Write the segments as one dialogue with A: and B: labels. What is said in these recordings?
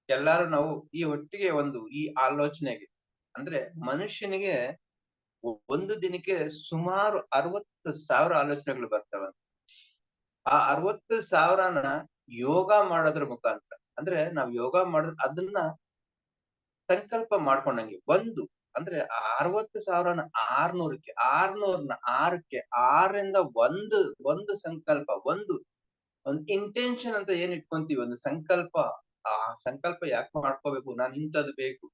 A: ಎಲ್ಲಾರು ನಾವು ಈ ಒಟ್ಟಿಗೆ ಈ ಆಲೋಚನೆಗೆ ಅಂದ್ರೆ ಮನುಷ್ಯನಿಗೆ ಒಂದು ದಿನಕ್ಕೆ ಸುಮಾರು 60,000 ಆಲೋಚನೆಗಳು ಬರ್ತವೆ. ಆ 60,000ನ ಯೋಗ ಮಾಡೋದ್ರ ಮುಖಾಂತರ ಅಂದ್ರೆ ನಾವ್ ಯೋಗ ಮಾಡೋದ್ ಅದನ್ನ ಸಂಕಲ್ಪ ಮಾಡ್ಕೊಂಡಂಗೆ ಅಂದ್ರೆ ಆ 60,000ನ 600ಕ್ಕೆ 600ನ 6ಕ್ಕೆ 6ರಿಂದ ಒಂದು ಸಂಕಲ್ಪ ಒಂದು ಇಂಟೆನ್ಷನ್ ಅಂತ ಏನ್ ಇಟ್ಕೊಂತೀವಿ ಒಂದು ಸಂಕಲ್ಪ. ಆ ಸಂಕಲ್ಪ ಯಾಕೆ ಮಾಡ್ಕೋಬೇಕು ನಾನ್ ಇಂಥದ್ದು ಬೇಕು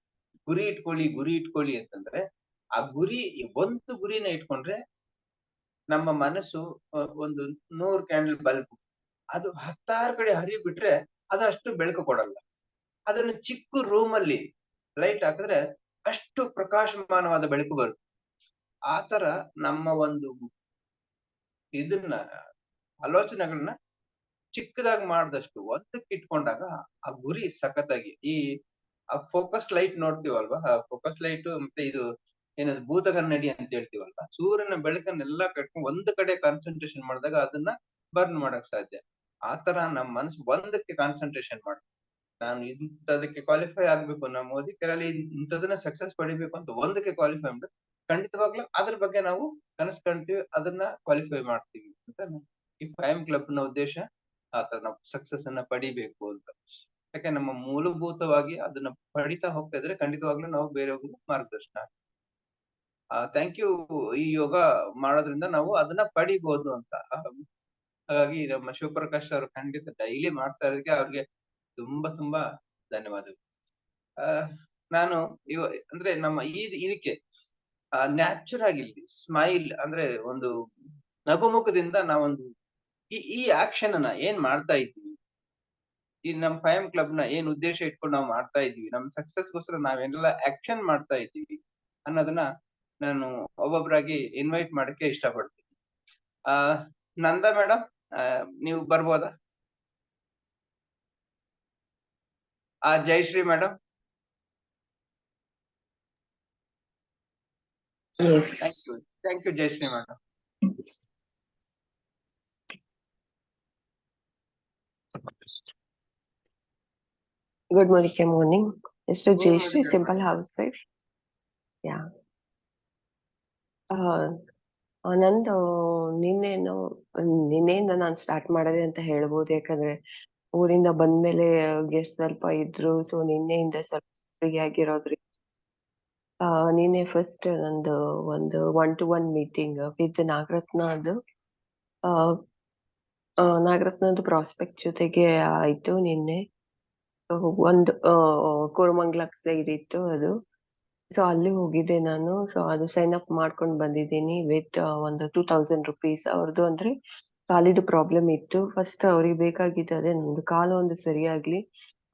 A: ಗುರಿ ಇಟ್ಕೊಳ್ಳಿ ಅಂತಂದ್ರೆ ಆ ಒಂದು ಗುರಿನ ಇಟ್ಕೊಂಡ್ರೆ ನಮ್ಮ ಮನಸ್ಸು ಒಂದು 100 ಕ್ಯಾಂಡಲ್ ಬಲ್ಬ್ ಅದು 10 ಕಡೆ ಹರಿಬಿಟ್ರೆ ಅದು ಅಷ್ಟು ಬೆಳಕು ಕೊಡಲ್ಲ. ಅದನ್ನ ಚಿಕ್ಕ ರೂಮ್ ಅಲ್ಲಿ ಲೈಟ್ ಹಾಕಿದ್ರೆ ಅಷ್ಟು ಪ್ರಕಾಶಮಾನವಾದ ಬೆಳಕು ಬರುತ್ತೆ. ಆತರ ನಮ್ಮ ಇದನ್ನ ಆಲೋಚನೆಗಳನ್ನ ಚಿಕ್ಕದಾಗಿ ಮಾಡ್ದಷ್ಟು ಒಂದಕ್ಕೆ ಇಟ್ಕೊಂಡಾಗ ಆ ಗುರಿ ಸಖತ್ತಾಗಿ ಆ ಫೋಕಸ್ ಲೈಟ್ ನೋಡ್ತೀವಲ್ವಾ, ಆ ಫೋಕಸ್ ಲೈಟ್ ಮತ್ತೆ ಇದು ಏನದು ಭೂತಗನ್ನಡಿ ಅಂತ ಹೇಳ್ತೀವಲ್ವಾ, ಸೂರ್ಯನ ಬೆಳಕನ್ನೆಲ್ಲಾ ಕಟ್ಕೊಂಡು ಒಂದು ಕಡೆ ಕಾನ್ಸಂಟ್ರೇಷನ್ ಮಾಡಿದಾಗ ಅದನ್ನ ಬರ್ನ್ ಮಾಡಕ್ ಸಾಧ್ಯ. ಆತರ ನಮ್ ಮನಸ್ಸು ಒಂದಕ್ಕೆ ಕಾನ್ಸಂಟ್ರೇಷನ್ ಮಾಡುತ್ತೆ. ನಾನು ಇಂಥದಕ್ಕೆ ಕ್ವಾಲಿಫೈ ಆಗ್ಬೇಕು, ನಮ್ಮ ಮೋದಿ ಕರಲ್ಲಿ ಇಂಥದನ್ನ ಸಕ್ಸಸ್ ಪಡಿಬೇಕು ಅಂತ ಒಂದಕ್ಕೆ ಕ್ವಾಲಿಫೈ ಅಂದ್ರೆ ಖಂಡಿತವಾಗ್ಲೂ ಅದ್ರ ಬಗ್ಗೆ ನಾವು ಕನಸು ಕಾಣ್ತೀವಿ, ಅದನ್ನ ಕ್ವಾಲಿಫೈ ಮಾಡ್ತೀವಿ ಅಂತ ಈ FIM ಕ್ಲಬ್ ನ ಉದ್ದೇಶ. ಆತರ ನಾವು ಸಕ್ಸಸ್ ಅನ್ನ ಪಡಿಬೇಕು ಅಂತ. ಯಾಕೆ ನಮ್ಮ ಮೂಲಭೂತವಾಗಿ ಅದನ್ನ ಪಡಿತಾ ಹೋಗ್ತಾ ಇದ್ರೆ ಖಂಡಿತವಾಗ್ಲೂ ನಾವು ಬೇರೆಯವ್ರಿಗೂ ಮಾರ್ಗದರ್ಶನ. Thank you. ಈ ಯೋಗ ಮಾಡೋದ್ರಿಂದ ನಾವು ಅದನ್ನ ಪಡಿಬಹುದು ಅಂತ. ಹಾಗಾಗಿ ನಮ್ಮ ಶಿವಪ್ರಕಾಶ್ ಅವರು ಖಂಡಿತ ಡೈಲಿ ಮಾಡ್ತಾ ಇರೋದಕ್ಕೆ ಅವ್ರಿಗೆ ತುಂಬಾ ತುಂಬಾ ಧನ್ಯವಾದಗಳು. ನಾನು ಅಂದ್ರೆ ನಮ್ಮ ಇದಕ್ಕೆ ನ್ಯಾಚುರ್ ಆಗಿ ಸ್ಮೈಲ್ ಅಂದ್ರೆ ಒಂದು ನಗುಮುಖದಿಂದ ನಾವೊಂದು ಈ ಆಕ್ಷನ್ ಅನ್ನ ಏನ್ ಮಾಡ್ತಾ ಇದ್ದೀವಿ, ಈ ನಮ್ FIM ಕ್ಲಬ್ ನ ಏನ್ ಉದ್ದೇಶ ಇಟ್ಕೊಂಡು ನಾವು ಮಾಡ್ತಾ ಇದೀವಿ, ನಮ್ ಸಕ್ಸಸ್ಗೋಸ್ಕರ ನಾವೆಲ್ಲ ಆಕ್ಷನ್ ಮಾಡ್ತಾ ಇದ್ದೀವಿ ಅನ್ನೋದನ್ನ ನಾನು ಒಬ್ಬೊಬ್ಬರಾಗಿ ಇನ್ವೈಟ್ ಮಾಡಕ್ಕೆ ಇಷ್ಟಪಡ್ತೀನಿ. ನಂದಾ ಮೇಡಮ್, ನೀವು ಬರ್ಬೋದಾ? Jayashree madam.
B: Yes.
A: Thank you, Jayashree madam.
B: Good morning. Mr. Jayashree, simple housewife. Yeah. ನಂದು ನಿನ್ನೆಯಿಂದ ನಾನು ಸ್ಟಾರ್ಟ್ ಮಾಡಿದೆ ಅಂತ ಹೇಳ್ಬೋದು. ಯಾಕಂದ್ರೆ ಊರಿಂದ ಬಂದ್ಮೇಲೆ ಗೆಸ್ಟ್ ಸ್ವಲ್ಪ ಇದ್ರು, ಸೊ ನಿನ್ನೆಯಿಂದ ಸ್ವಲ್ಪ ಫ್ರೀ ಆಗಿರೋದ್ರಿಂದ ನಿನ್ನೆ ಫಸ್ಟ್ ನಂದು ಒಂದು 1-to-1 ಮೀಟಿಂಗ್ ವಿತ್ ನಾಗರತ್ನದ್ದು ಪ್ರಾಸ್ಪೆಕ್ಟ್ ಜೊತೆಗೆ ಆಯ್ತು ನಿನ್ನೆ. ಒಂದು ಕೋರಮಂಗ್ಲ ಸೈಡ್ ಇತ್ತು ಅದು. ಸೊ ಅಲ್ಲಿ ಹೋಗಿದ್ದೆ ನಾನು. ಸೊ ಅದು ಸೈನ್ ಅಪ್ ಮಾಡ್ಕೊಂಡು ಬಂದಿದ್ದೀನಿ ವಿತ್ ಒಂದು 2,000 rupees. ಅವ್ರದ್ದು ಅಂದ್ರೆ ಕಾಲಿದು ಪ್ರಾಬ್ಲಮ್ ಇತ್ತು. ಫಸ್ಟ್ ಅವ್ರಿಗೆ ಬೇಕಾಗಿದ್ದು ಅದೇ, ನಂದು ಕಾಲು ಒಂದು ಸರಿಯಾಗ್ಲಿ,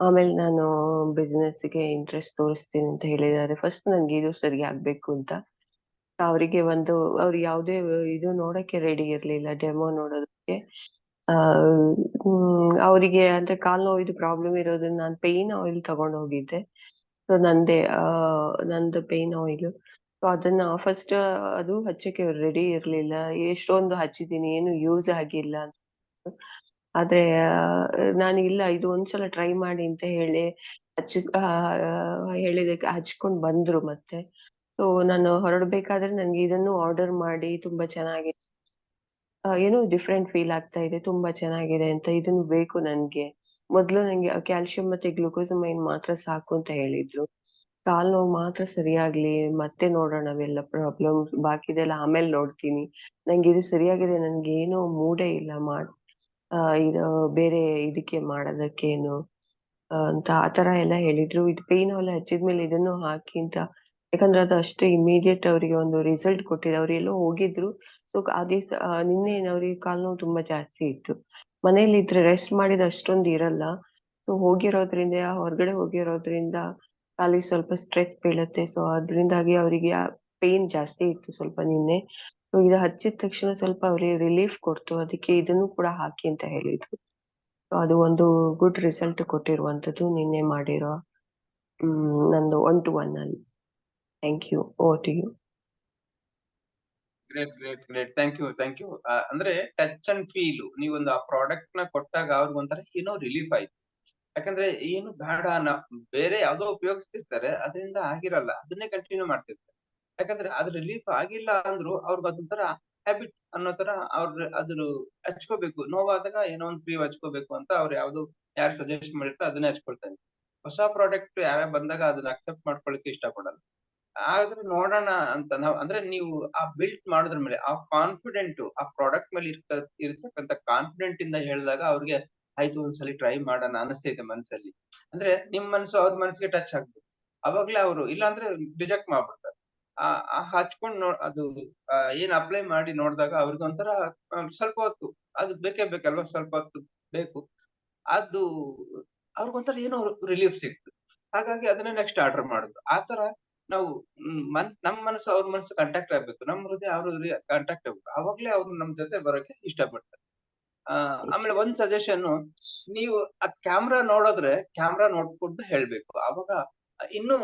B: ಆಮೇಲೆ ನಾನು ಬಿಸ್ನೆಸ್ಗೆ ಇಂಟ್ರೆಸ್ಟ್ ತೋರಿಸ್ತೀನಿ ಅಂತ ಹೇಳಿದ್ದಾರೆ. ಫಸ್ಟ್ ನನ್ಗೆ ಇದು ಸರಿ ಆಗ್ಬೇಕು ಅಂತ. ಅವರಿಗೆ ಅವ್ರು ಯಾವುದೇ ಇದು ನೋಡಕ್ಕೆ ರೆಡಿ ಇರ್ಲಿಲ್ಲ, ಡೆಮೋ ನೋಡೋದಕ್ಕೆ. ಅವರಿಗೆ ಅಂದ್ರೆ ಕಾಲ್ ನೋವಿದು ಪ್ರಾಬ್ಲಮ್ ಇರೋದ್ರಿಂದ ನಾನು ಪೇಯ್ನ್ ಆಯಿಲ್ ತಗೊಂಡ್ ಹೋಗಿದ್ದೆ. ಸೊ ನಂದು ಪೇಯ್ನ್ ಆಯಿಲ್. ಸೊ ಅದನ್ನ ಫಸ್ಟ್ ಅದು ಹಚ್ಚಕ್ಕೆ ರೆಡಿ ಇರ್ಲಿಲ್ಲ. ಎಷ್ಟೊಂದು ಹಚ್ಚಿದೀನಿ, ಏನು ಯೂಸ್ ಆಗಿಲ್ಲ ಅಂತ. ಆದ್ರೆ ನಾನು ಇಲ್ಲ, ಇದು ಒಂದ್ಸಲ ಟ್ರೈ ಮಾಡಿ ಅಂತ ಹೇಳಿ ಹೇಳಿದಕ್ಕೆ ಹಚ್ಕೊಂಡ್ ಬಂದ್ರು ಮತ್ತೆ. ಸೊ ನಾನು ಹೊರಡ್ಬೇಕಾದ್ರೆ ನನ್ಗೆ ಇದನ್ನು ಆರ್ಡರ್ ಮಾಡಿ ತುಂಬಾ ಚೆನ್ನಾಗಿ ಏನೋ ಡಿಫ್ರೆಂಟ್ ಫೀಲ್ ಆಗ್ತಾ ಇದೆ, ತುಂಬಾ ಚೆನ್ನಾಗಿದೆ ಅಂತ. ಇದನ್ನು ಬೇಕು ನನ್ಗೆ. ಮೊದ್ಲು ನಂಗೆ ಕ್ಯಾಲ್ಸಿಯಂ ಮತ್ತೆ ಗ್ಲೂಕೋಸಮೈನ್ ಮಾತ್ರ ಸಾಕು ಅಂತ ಹೇಳಿದ್ರು. ಕಾಲ್ ನೋವು ಮಾತ್ರ ಸರಿಯಾಗ್ಲಿ, ಮತ್ತೆ ನೋಡೋಣ ಅವೆಲ್ಲ ಪ್ರಾಬ್ಲಮ್, ಬಾಕಿದೆಲ್ಲ ಆಮೇಲೆ ನೋಡ್ತೀನಿ. ನಂಗೆ ಇದು ಸರಿಯಾಗಿದೆ, ನನ್ಗೆ ಏನೋ ಮೂಡೇ ಇಲ್ಲ ಇದು ಬೇರೆ ಇದಕ್ಕೆ ಮಾಡೋದಕ್ಕೇನು ಅಂತ ಆತರ ಎಲ್ಲ ಹೇಳಿದ್ರು. ಇದು ಪೇಯ್ನ್ ಆಯಿಲ್ ಹಚ್ಚಿದ್ಮೇಲೆ ಇದನ್ನು ಹಾಕಿ ಅಂತ. ಯಾಕಂದ್ರೆ ಅದು ಅಷ್ಟು ಇಮಿಡಿಯೇಟ್ ಅವರಿಗೆ ಒಂದು ರಿಸಲ್ಟ್ ಕೊಟ್ಟಿದೆ. ಅವ್ರೆಲ್ಲೋ ಹೋಗಿದ್ರು. ಸೊ ಅದೇ ನಿನ್ನೆ ಅವ್ರಿಗೆ ಕಾಲ್ ನೋವು ತುಂಬಾ ಜಾಸ್ತಿ ಇತ್ತು. ಮನೇಲಿ ಇದ್ರೆ ರೆಸ್ಟ್ ಮಾಡಿದ ಅಷ್ಟೊಂದು ಇರಲ್ಲ. ಸೊ ಹೊರಗಡೆ ಹೋಗಿರೋದ್ರಿಂದ ಕಾಲಿಗೆ ಸ್ವಲ್ಪ ಸ್ಟ್ರೆಸ್ ಬೀಳುತ್ತೆ. ಸೊ ಅದ್ರಿಂದಾಗಿ ಅವರಿಗೆ ಪೇಯ್ನ್ ಜಾಸ್ತಿ ಇತ್ತು ಸ್ವಲ್ಪ ನಿನ್ನೆ. ಸೊ ಇದು ಹಚ್ಚಿದ ತಕ್ಷಣ ಸ್ವಲ್ಪ ಅವ್ರಿಗೆ ರಿಲೀಫ್ ಕೊಡ್ತು. ಅದಕ್ಕೆ ಇದನ್ನು ಕೂಡ ಹಾಕಿ ಅಂತ ಹೇಳಿದ್ರು. ಸೊ ಅದು ಒಂದು ಗುಡ್ ರಿಸಲ್ಟ್ ಕೊಟ್ಟಿರುವಂತದ್ದು ನಿನ್ನೆ ಮಾಡಿರೋ ನಂದು 1-to-1 ಅಲ್ಲಿ. Thank you. Over to you.
A: Great. Thank you. ಅಂದ್ರೆ ಟಚ್ ಅಂಡ್ ಫೀಲ್, ನೀವೊಂದು ಆ ಪ್ರಾಡಕ್ಟ್ ನ ಕೊಟ್ಟಾಗ ಅವ್ರಿಗೊಂಥರ ಏನೋ ರಿಲೀಫ್ ಆಯ್ತು. ಯಾಕಂದ್ರೆ ಏನು ಬೇಡ ಬೇರೆ ಯಾವ್ದೋ ಉಪಯೋಗಿಸ್ತಿರ್ತಾರೆ, ಅದರಿಂದ ಆಗಿರಲ್ಲ, ಅದನ್ನೇ ಕಂಟಿನ್ಯೂ ಮಾಡ್ತಿರ್ತಾರೆ. ಯಾಕಂದ್ರೆ ಅದ್ ರಿಲೀಫ್ ಆಗಿಲ್ಲ ಅಂದ್ರು ಅವ್ರಿಗೆ ಅದೊಂಥರ ಹ್ಯಾಬಿಟ್ ಅನ್ನೋ ತರ ಅದ್ರ ಹಚ್ಕೋಬೇಕು, ನೋವಾದಾಗ ಏನೋ ಒಂದ್ ಕ್ರೀಮ್ ಹಚ್ಕೋಬೇಕು ಅಂತ ಅವ್ರು ಯಾವ್ದು ಯಾರು ಸಜೆಸ್ಟ್ ಮಾಡಿರ್ತಾರೆ ಅದನ್ನೇ ಹಚ್ಕೊಳ್ತಾರೆ. ಹೊಸ ಪ್ರಾಡಕ್ಟ್ ಯಾರ ಬಂದಾಗ ಅದನ್ನ ಅಕ್ಸೆಪ್ಟ್ ಮಾಡ್ಕೊಳಕ್ಕೆ ಇಷ್ಟ ಪಡಲ್ಲ. ಆದ್ರೆ ನೋಡೋಣ ಅಂತ ನಾವ್ ಅಂದ್ರೆ ನೀವು ಆ ಬಿಲ್ಟ್ ಮಾಡೋದ್ರ ಮೇಲೆ ಆ ಕಾನ್ಫಿಡೆಂಟ್ ಆ ಪ್ರಾಡಕ್ಟ್ ಮೇಲೆ ಇರ್ತಕ್ಕಂಥ ಕಾನ್ಫಿಡೆಂಟ್ ಇಂದ ಹೇಳಿದಾಗ ಅವ್ರಿಗೆ ಆಯ್ತು ಒಂದ್ಸಲಿ ಟ್ರೈ ಮಾಡೋಣ ಅನಿಸ್ತೈತೆ ಮನ್ಸಲ್ಲಿ. ಅಂದ್ರೆ ನಿಮ್ ಮನ್ಸು ಅವ್ರ ಮನ್ಸಿಗೆ ಟಚ್ ಆಗ್ಬೇಕು. ಅವಾಗ್ಲೇ ಅವರು ಇಲ್ಲಾಂದ್ರೆ ರಿಜೆಕ್ಟ್ ಮಾಡ್ಬಿಡ್ತಾರೆ. ಹಚ್ಕೊಂಡ್ ಅದು ಏನ್ ಅಪ್ಲೈ ಮಾಡಿ ನೋಡಿದಾಗ ಅವ್ರಿಗೆ ಒಂಥರ ಸ್ವಲ್ಪ ಹೊತ್ತು ಅದು ಬೇಕೇ ಬೇಕಲ್ವಾ, ಸ್ವಲ್ಪ ಹೊತ್ತು ಬೇಕು. ಅದು ಅವ್ರಿಗೊಂಥರ ಏನೋ ರಿಲೀಫ್ ಸಿಕ್ತು. ಹಾಗಾಗಿ ಅದನ್ನೇ ನೆಕ್ಸ್ಟ್ ಆರ್ಡರ್ ಮಾಡುದು. ಆತರ ನಾವು ನಮ್ ಮನಸ್ಸು ಅವ್ರ ಮನಸ್ಸು ಕಾಂಟ್ಯಾಕ್ಟ್ ಆಗ್ಬೇಕು. ನಮ್ ಹೃದಯ ಅವ್ರ ಹೃದಯ ಕಾಂಟ್ಯಾಕ್ಟ್ ಆಗ್ಬೇಕು. ಅವಾಗ್ಲೇ ಅವ್ರು ನಮ್ ಜೊತೆ ಬರೋಕೆ ಇಷ್ಟಪಡ್ತಾರೆ. ಆಮೇಲೆ ಒಂದ್ ಸಜೆಷನ್, ನೀವು ಆ ಕ್ಯಾಮ್ರಾ ನೋಡಿದ್ರೆ ಕ್ಯಾಮ್ರಾ ನೋಡ್ಕೊಂಡು ಹೇಳ್ಬೇಕು. ಅವಾಗ ಇನ್ನೂ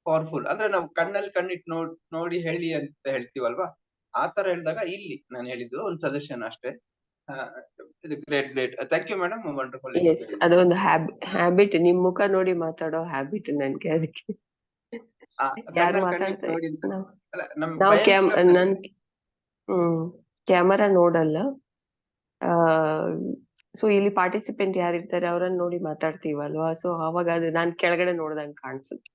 A: ಪವರ್ಫುಲ್. ಅಂದ್ರೆ ನಾವು ಕಣ್ಣಲ್ಲಿ ಕಣ್ಣಿಟ್ಟು ನೋಡಿ ಹೇಳಿ ಅಂತ ಹೇಳ್ತೀವಲ್ವಾ, ಆತರ ಹೇಳಿದಾಗ ಇಲ್ಲಿ ನಾನು ಹೇಳಿದ್ದು ಒಂದು ಸಜೆಷನ್ ಅಷ್ಟೇ. ಇದು great. Thank you madam, wonderful
B: yes,
A: experience.
B: ಅದೊಂದು ಹ್ಯಾಬಿಟ್. ನಿಮ್ ಮುಖ ನೋಡಿ ಮಾತಾಡೋ ಹ್ಯಾಬಿಟ್ ನನ್ಗೆ, ಅದಕ್ಕೆ ಯಾರು
A: ಕಣ್ಣಲ್ಲಿ ಕಣ್ಣಿಟ್ಟು
B: ಮಾತಾಡ್ತಾರೆ.
A: ನೋಡಿ ಅಂತ.
B: ನಾವ್
A: ಅಲ್ಲ ನಮ್
B: ನಾವು
A: ಬಯನ್ ಕ್ಲಬ್
B: ನನ್ ಕ್ಯಾಮರಾ ನೋಡಲ್ಲ. ಆ ಸೊ ಇಲ್ಲಿ ಪಾರ್ಟಿಸಿಪೆಂಟ್ ಯಾರಿರ್ತಾರೆ ಅವರನ್ನ ನೋಡಿ ಮಾತಾಡ್ತೀವಲ್ವಾ, ಸೊ ಅವಾಗ ಅದು ನಾನ್ ಕೆಳಗಡೆ ನೋಡ್ದಂಗ್ ಕಾಣಿಸುತ್ತೆ.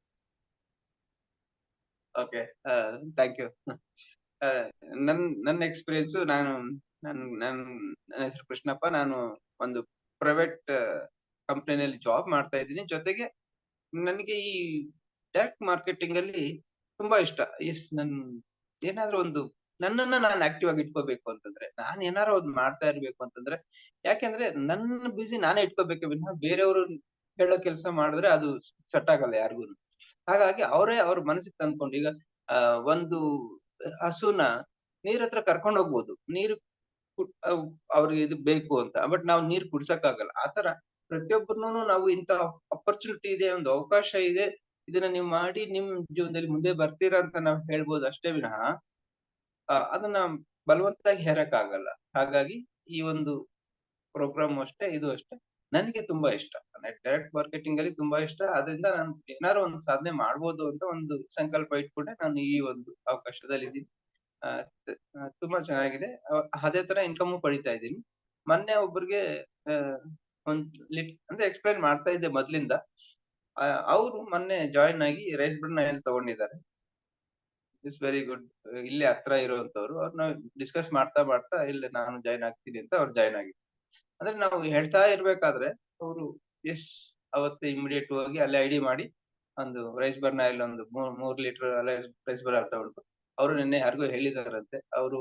A: Okay, thank you. ನನ್ನ ಎಕ್ಸ್ಪೀರಿಯನ್ಸ್, ನನ್ನ ಹೆಸರು ಕೃಷ್ಣಪ್ಪ. ನಾನು ಒಂದು ಪ್ರೈವೇಟ್ ಕಂಪನಿಯಲ್ಲಿ ಜಾಬ್ ಮಾಡ್ತಾ ಇದ್ದೀನಿ. ಜೊತೆಗೆ ನನಗೆ ಈ ಡೈರೆಕ್ಟ್ ಮಾರ್ಕೆಟಿಂಗ್ ಅಲ್ಲಿ ತುಂಬಾ ಇಷ್ಟ. ಏನಾದ್ರೂ ಒಂದು ನನ್ನನ್ನ ನಾನು ಆಕ್ಟಿವ್ ಆಗಿ ಇಟ್ಕೋಬೇಕು ಅಂತಂದ್ರೆ, ನಾನು ಏನಾದ್ರು ಒಂದು ಮಾಡ್ತಾ ಇರ್ಬೇಕು ಅಂತಂದ್ರೆ, ಯಾಕೆಂದ್ರೆ ನನ್ನ ಬಿಸಿ ನಾನೇ ಇಟ್ಕೋಬೇಕು ವಿನಃ ಬೇರೆಯವರು ಹೇಳೋ ಕೆಲಸ ಮಾಡಿದ್ರೆ ಅದು ಸೆಟ್ ಆಗಲ್ಲ ಯಾರಿಗೂ. ಹಾಗಾಗಿ ಅವರೇ ಅವ್ರ ಮನಸ್ಸಿಗೆ ತಂದ್ಕೊಂಡು, ಈಗ ಒಂದು ಹಸುನ ನೀರ್ ಹತ್ರ ಕರ್ಕೊಂಡ್ ಹೋಗ್ಬೋದು. ನೀರು ಅವ್ರಿಗೆ ಇದು ಬೇಕು ಅಂತ. ಬಟ್ ನಾವು ನೀರ್ ಕುಡ್ಸಕ್ಕಾಗಲ್ಲ. ಆತರ ಪ್ರತಿಯೊಬ್ಬರನ್ನೂ ನಾವು ಇಂತ ಅಪರ್ಚುನಿಟಿ ಇದೆ, ಒಂದು ಅವಕಾಶ ಇದೆ, ಇದನ್ನ ನೀವು ಮಾಡಿ ನಿಮ್ ಜೀವನದಲ್ಲಿ ಮುಂದೆ ಬರ್ತೀರಾ ಅಂತ ನಾವು ಹೇಳ್ಬೋದು ಅಷ್ಟೇ ವಿನಃ ಅದನ್ನ ಬಲವಂತವಾಗಿ ಹೇರಕ್ಕಾಗಲ್ಲ. ಹಾಗಾಗಿ ಈ ಒಂದು ಪ್ರೋಗ್ರಾಮ್ ಅಷ್ಟೇ, ಇದು ಅಷ್ಟೇ ನನಗೆ ತುಂಬಾ ಇಷ್ಟ. ಡೈರೆಕ್ಟ್ ಮಾರ್ಕೆಟಿಂಗ್ ಅಲ್ಲಿ ತುಂಬಾ ಇಷ್ಟ. ಅದರಿಂದ ನಾನು ಏನಾದ್ರು ಒಂದು ಸಾಧನೆ ಮಾಡ್ಬೋದು ಅಂತ ಒಂದು ಸಂಕಲ್ಪ ಇಟ್ಕೊಂಡೆ ನಾನು ಈ ಒಂದು ಅವಕಾಶದಲ್ಲಿ ಇದ್ದೀನಿ. ತುಂಬಾ ಚೆನ್ನಾಗಿದೆ. ಅದೇ ತರ ಇನ್ಕಮ್ ಪಡಿತಾ ಇದ್ದೀನಿ. ಮೊನ್ನೆ ಒಬ್ರಿಗೆ ಅಂದ್ರೆ ಎಕ್ಸ್‌ಪ್ಲೈನ್ ಮಾಡ್ತಾ ಇದ್ದೆ ಮೊದ್ಲಿಂದ. ಅವ್ರು ಮೊನ್ನೆ ಜಾಯಿನ್ ಆಗಿ ರೈಸ್ ಬ್ರಾನ್ ಆಯಿಲ್ ತಗೊಂಡಿದ್ದಾರೆ. It's very good. ಇಲ್ಲೇ ಹತ್ರ ಇರುವಂತವ್ರು. ಅವ್ರನ್ನ ಡಿಸ್ಕಸ್ ಮಾಡ್ತಾ ಇಲ್ಲ ನಾನು ಜಾಯಿನ್ ಆಗ್ತೀನಿ ಅಂತ ಅವ್ರು ಜಾಯಿನ್ ಆಗಿದ್ರು. ಅಂದ್ರೆ ನಾವು ಹೇಳ್ತಾ ಇರ್ಬೇಕಾದ್ರೆ ಅವರು ಎಸ್ ಅವತ್ತೇ ಇಮಿಡಿಯೇಟ್ ಹೋಗಿ ಅಲ್ಲಿ ಐಡಿ ಮಾಡಿ ಒಂದು ರೈಸ್ ಬರ್ನ್ ಆಯಿಲ್ ಒಂದು 3 ಲೀಟರ್ ರೈಸ್ ಬರ್ನ್ ಆಯಿಲ್ ತಗೊಂಡು, ಅವರು ನಿನ್ನೆ ಯಾರಿಗೋ ಹೇಳಿದಾರಂತೆ. ಅವರು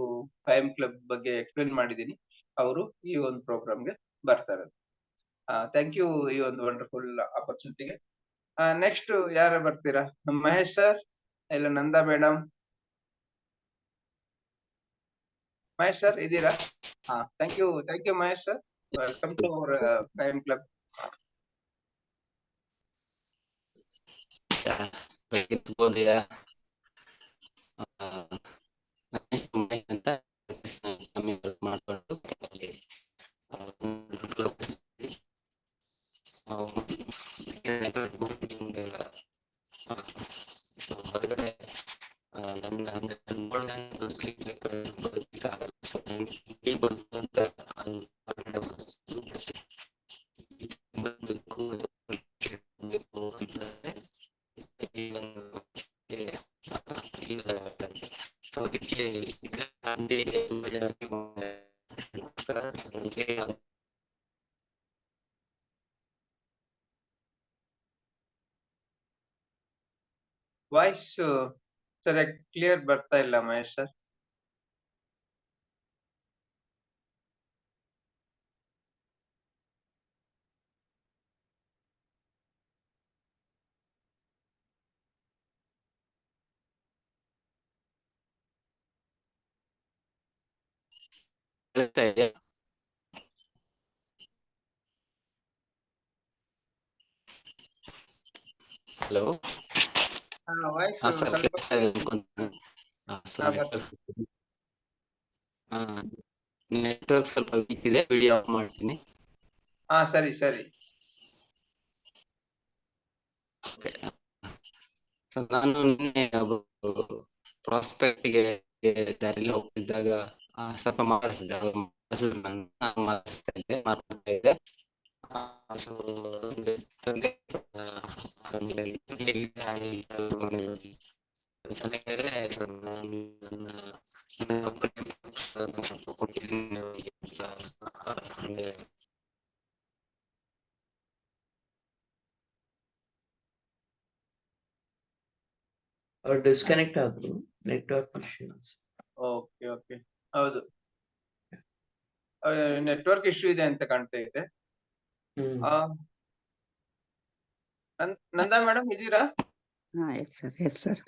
A: ಫೈಮ್ ಕ್ಲಬ್ ಬಗ್ಗೆ ಎಕ್ಸ್‌ಪ್ಲೇನ್ ಮಾಡಿದೀನಿ. ಅವರು ಈ ಒಂದು ಪ್ರೋಗ್ರಾಮ್‌ಗೆ ಬರ್ತಾರೆ. ಥ್ಯಾಂಕ್ ಯು ಈ ಒಂದು ವಂಡರ್‌ಫುಲ್ ಅಪರ್ಚುನಿಟಿಗೆ. ನೆಕ್ಸ್ಟ್ ಯಾರು ಬರ್ತೀರಾ? ಮಹೇಶ್ ಸರ್ ಇಲ್ಲ ನಂದಾ ಮೇಡಮ್? ಮಹೇಶ್ ಸರ್ ಇದ್ದೀರಾ? Thank you Mahesh sir. Welcome to our fame club.
C: ಅಂತ ಮಾಡ್ಕೊಂಡು ಹೊರಗಡೆ
A: ವಾಯ್ಸ್ ಸರಿಯಾಗಿ ಕ್ಲಿಯರ್ ಬರ್ತಾ ಇಲ್ಲ Mahesh sir.
C: Hello,
A: voice
C: sir network ಸ್ವಲ್ಪ ವೀಕ್ ಇದೆ. ವಿಡಿಯೋ ಆಫ್ ಮಾಡ್ತೀನಿ.
A: ಸರಿ.
C: ಓಕೆ. ನಾನು ನಿನ್ನೆ ಪ್ರಾಸ್ಪೆಕ್ಟ್ಗೆ ದಾರಿಲಿ ಹೋಗ್ತಿದ್ದಾಗ ಸ್ವಲ್ಪ ಮಾಡಿಸಿದೆ. ನಾನು ಮಾಡಿಸ್ತಾ ಇದ್ದೆ. ಸೊ
D: ಅವ್ರು ಡಿಸ್ಕನೆಕ್ಟ್ ಆದ್ರು, ನೆಟ್ವರ್ಕ್ ಇಶ್ಯೂಸ್.
A: ಓಕೆ ಓಕೆ, ಹೌದು ನೆಟ್ವರ್ಕ್ ಇಶ್ಯೂ ಇದೆ ಅಂತ ಕಾಣ್ತಾ ಇದೆ. ನಂದಾ ಮೇಡಮ್ ಇದ್ದೀರಾ?
E: Yes sir.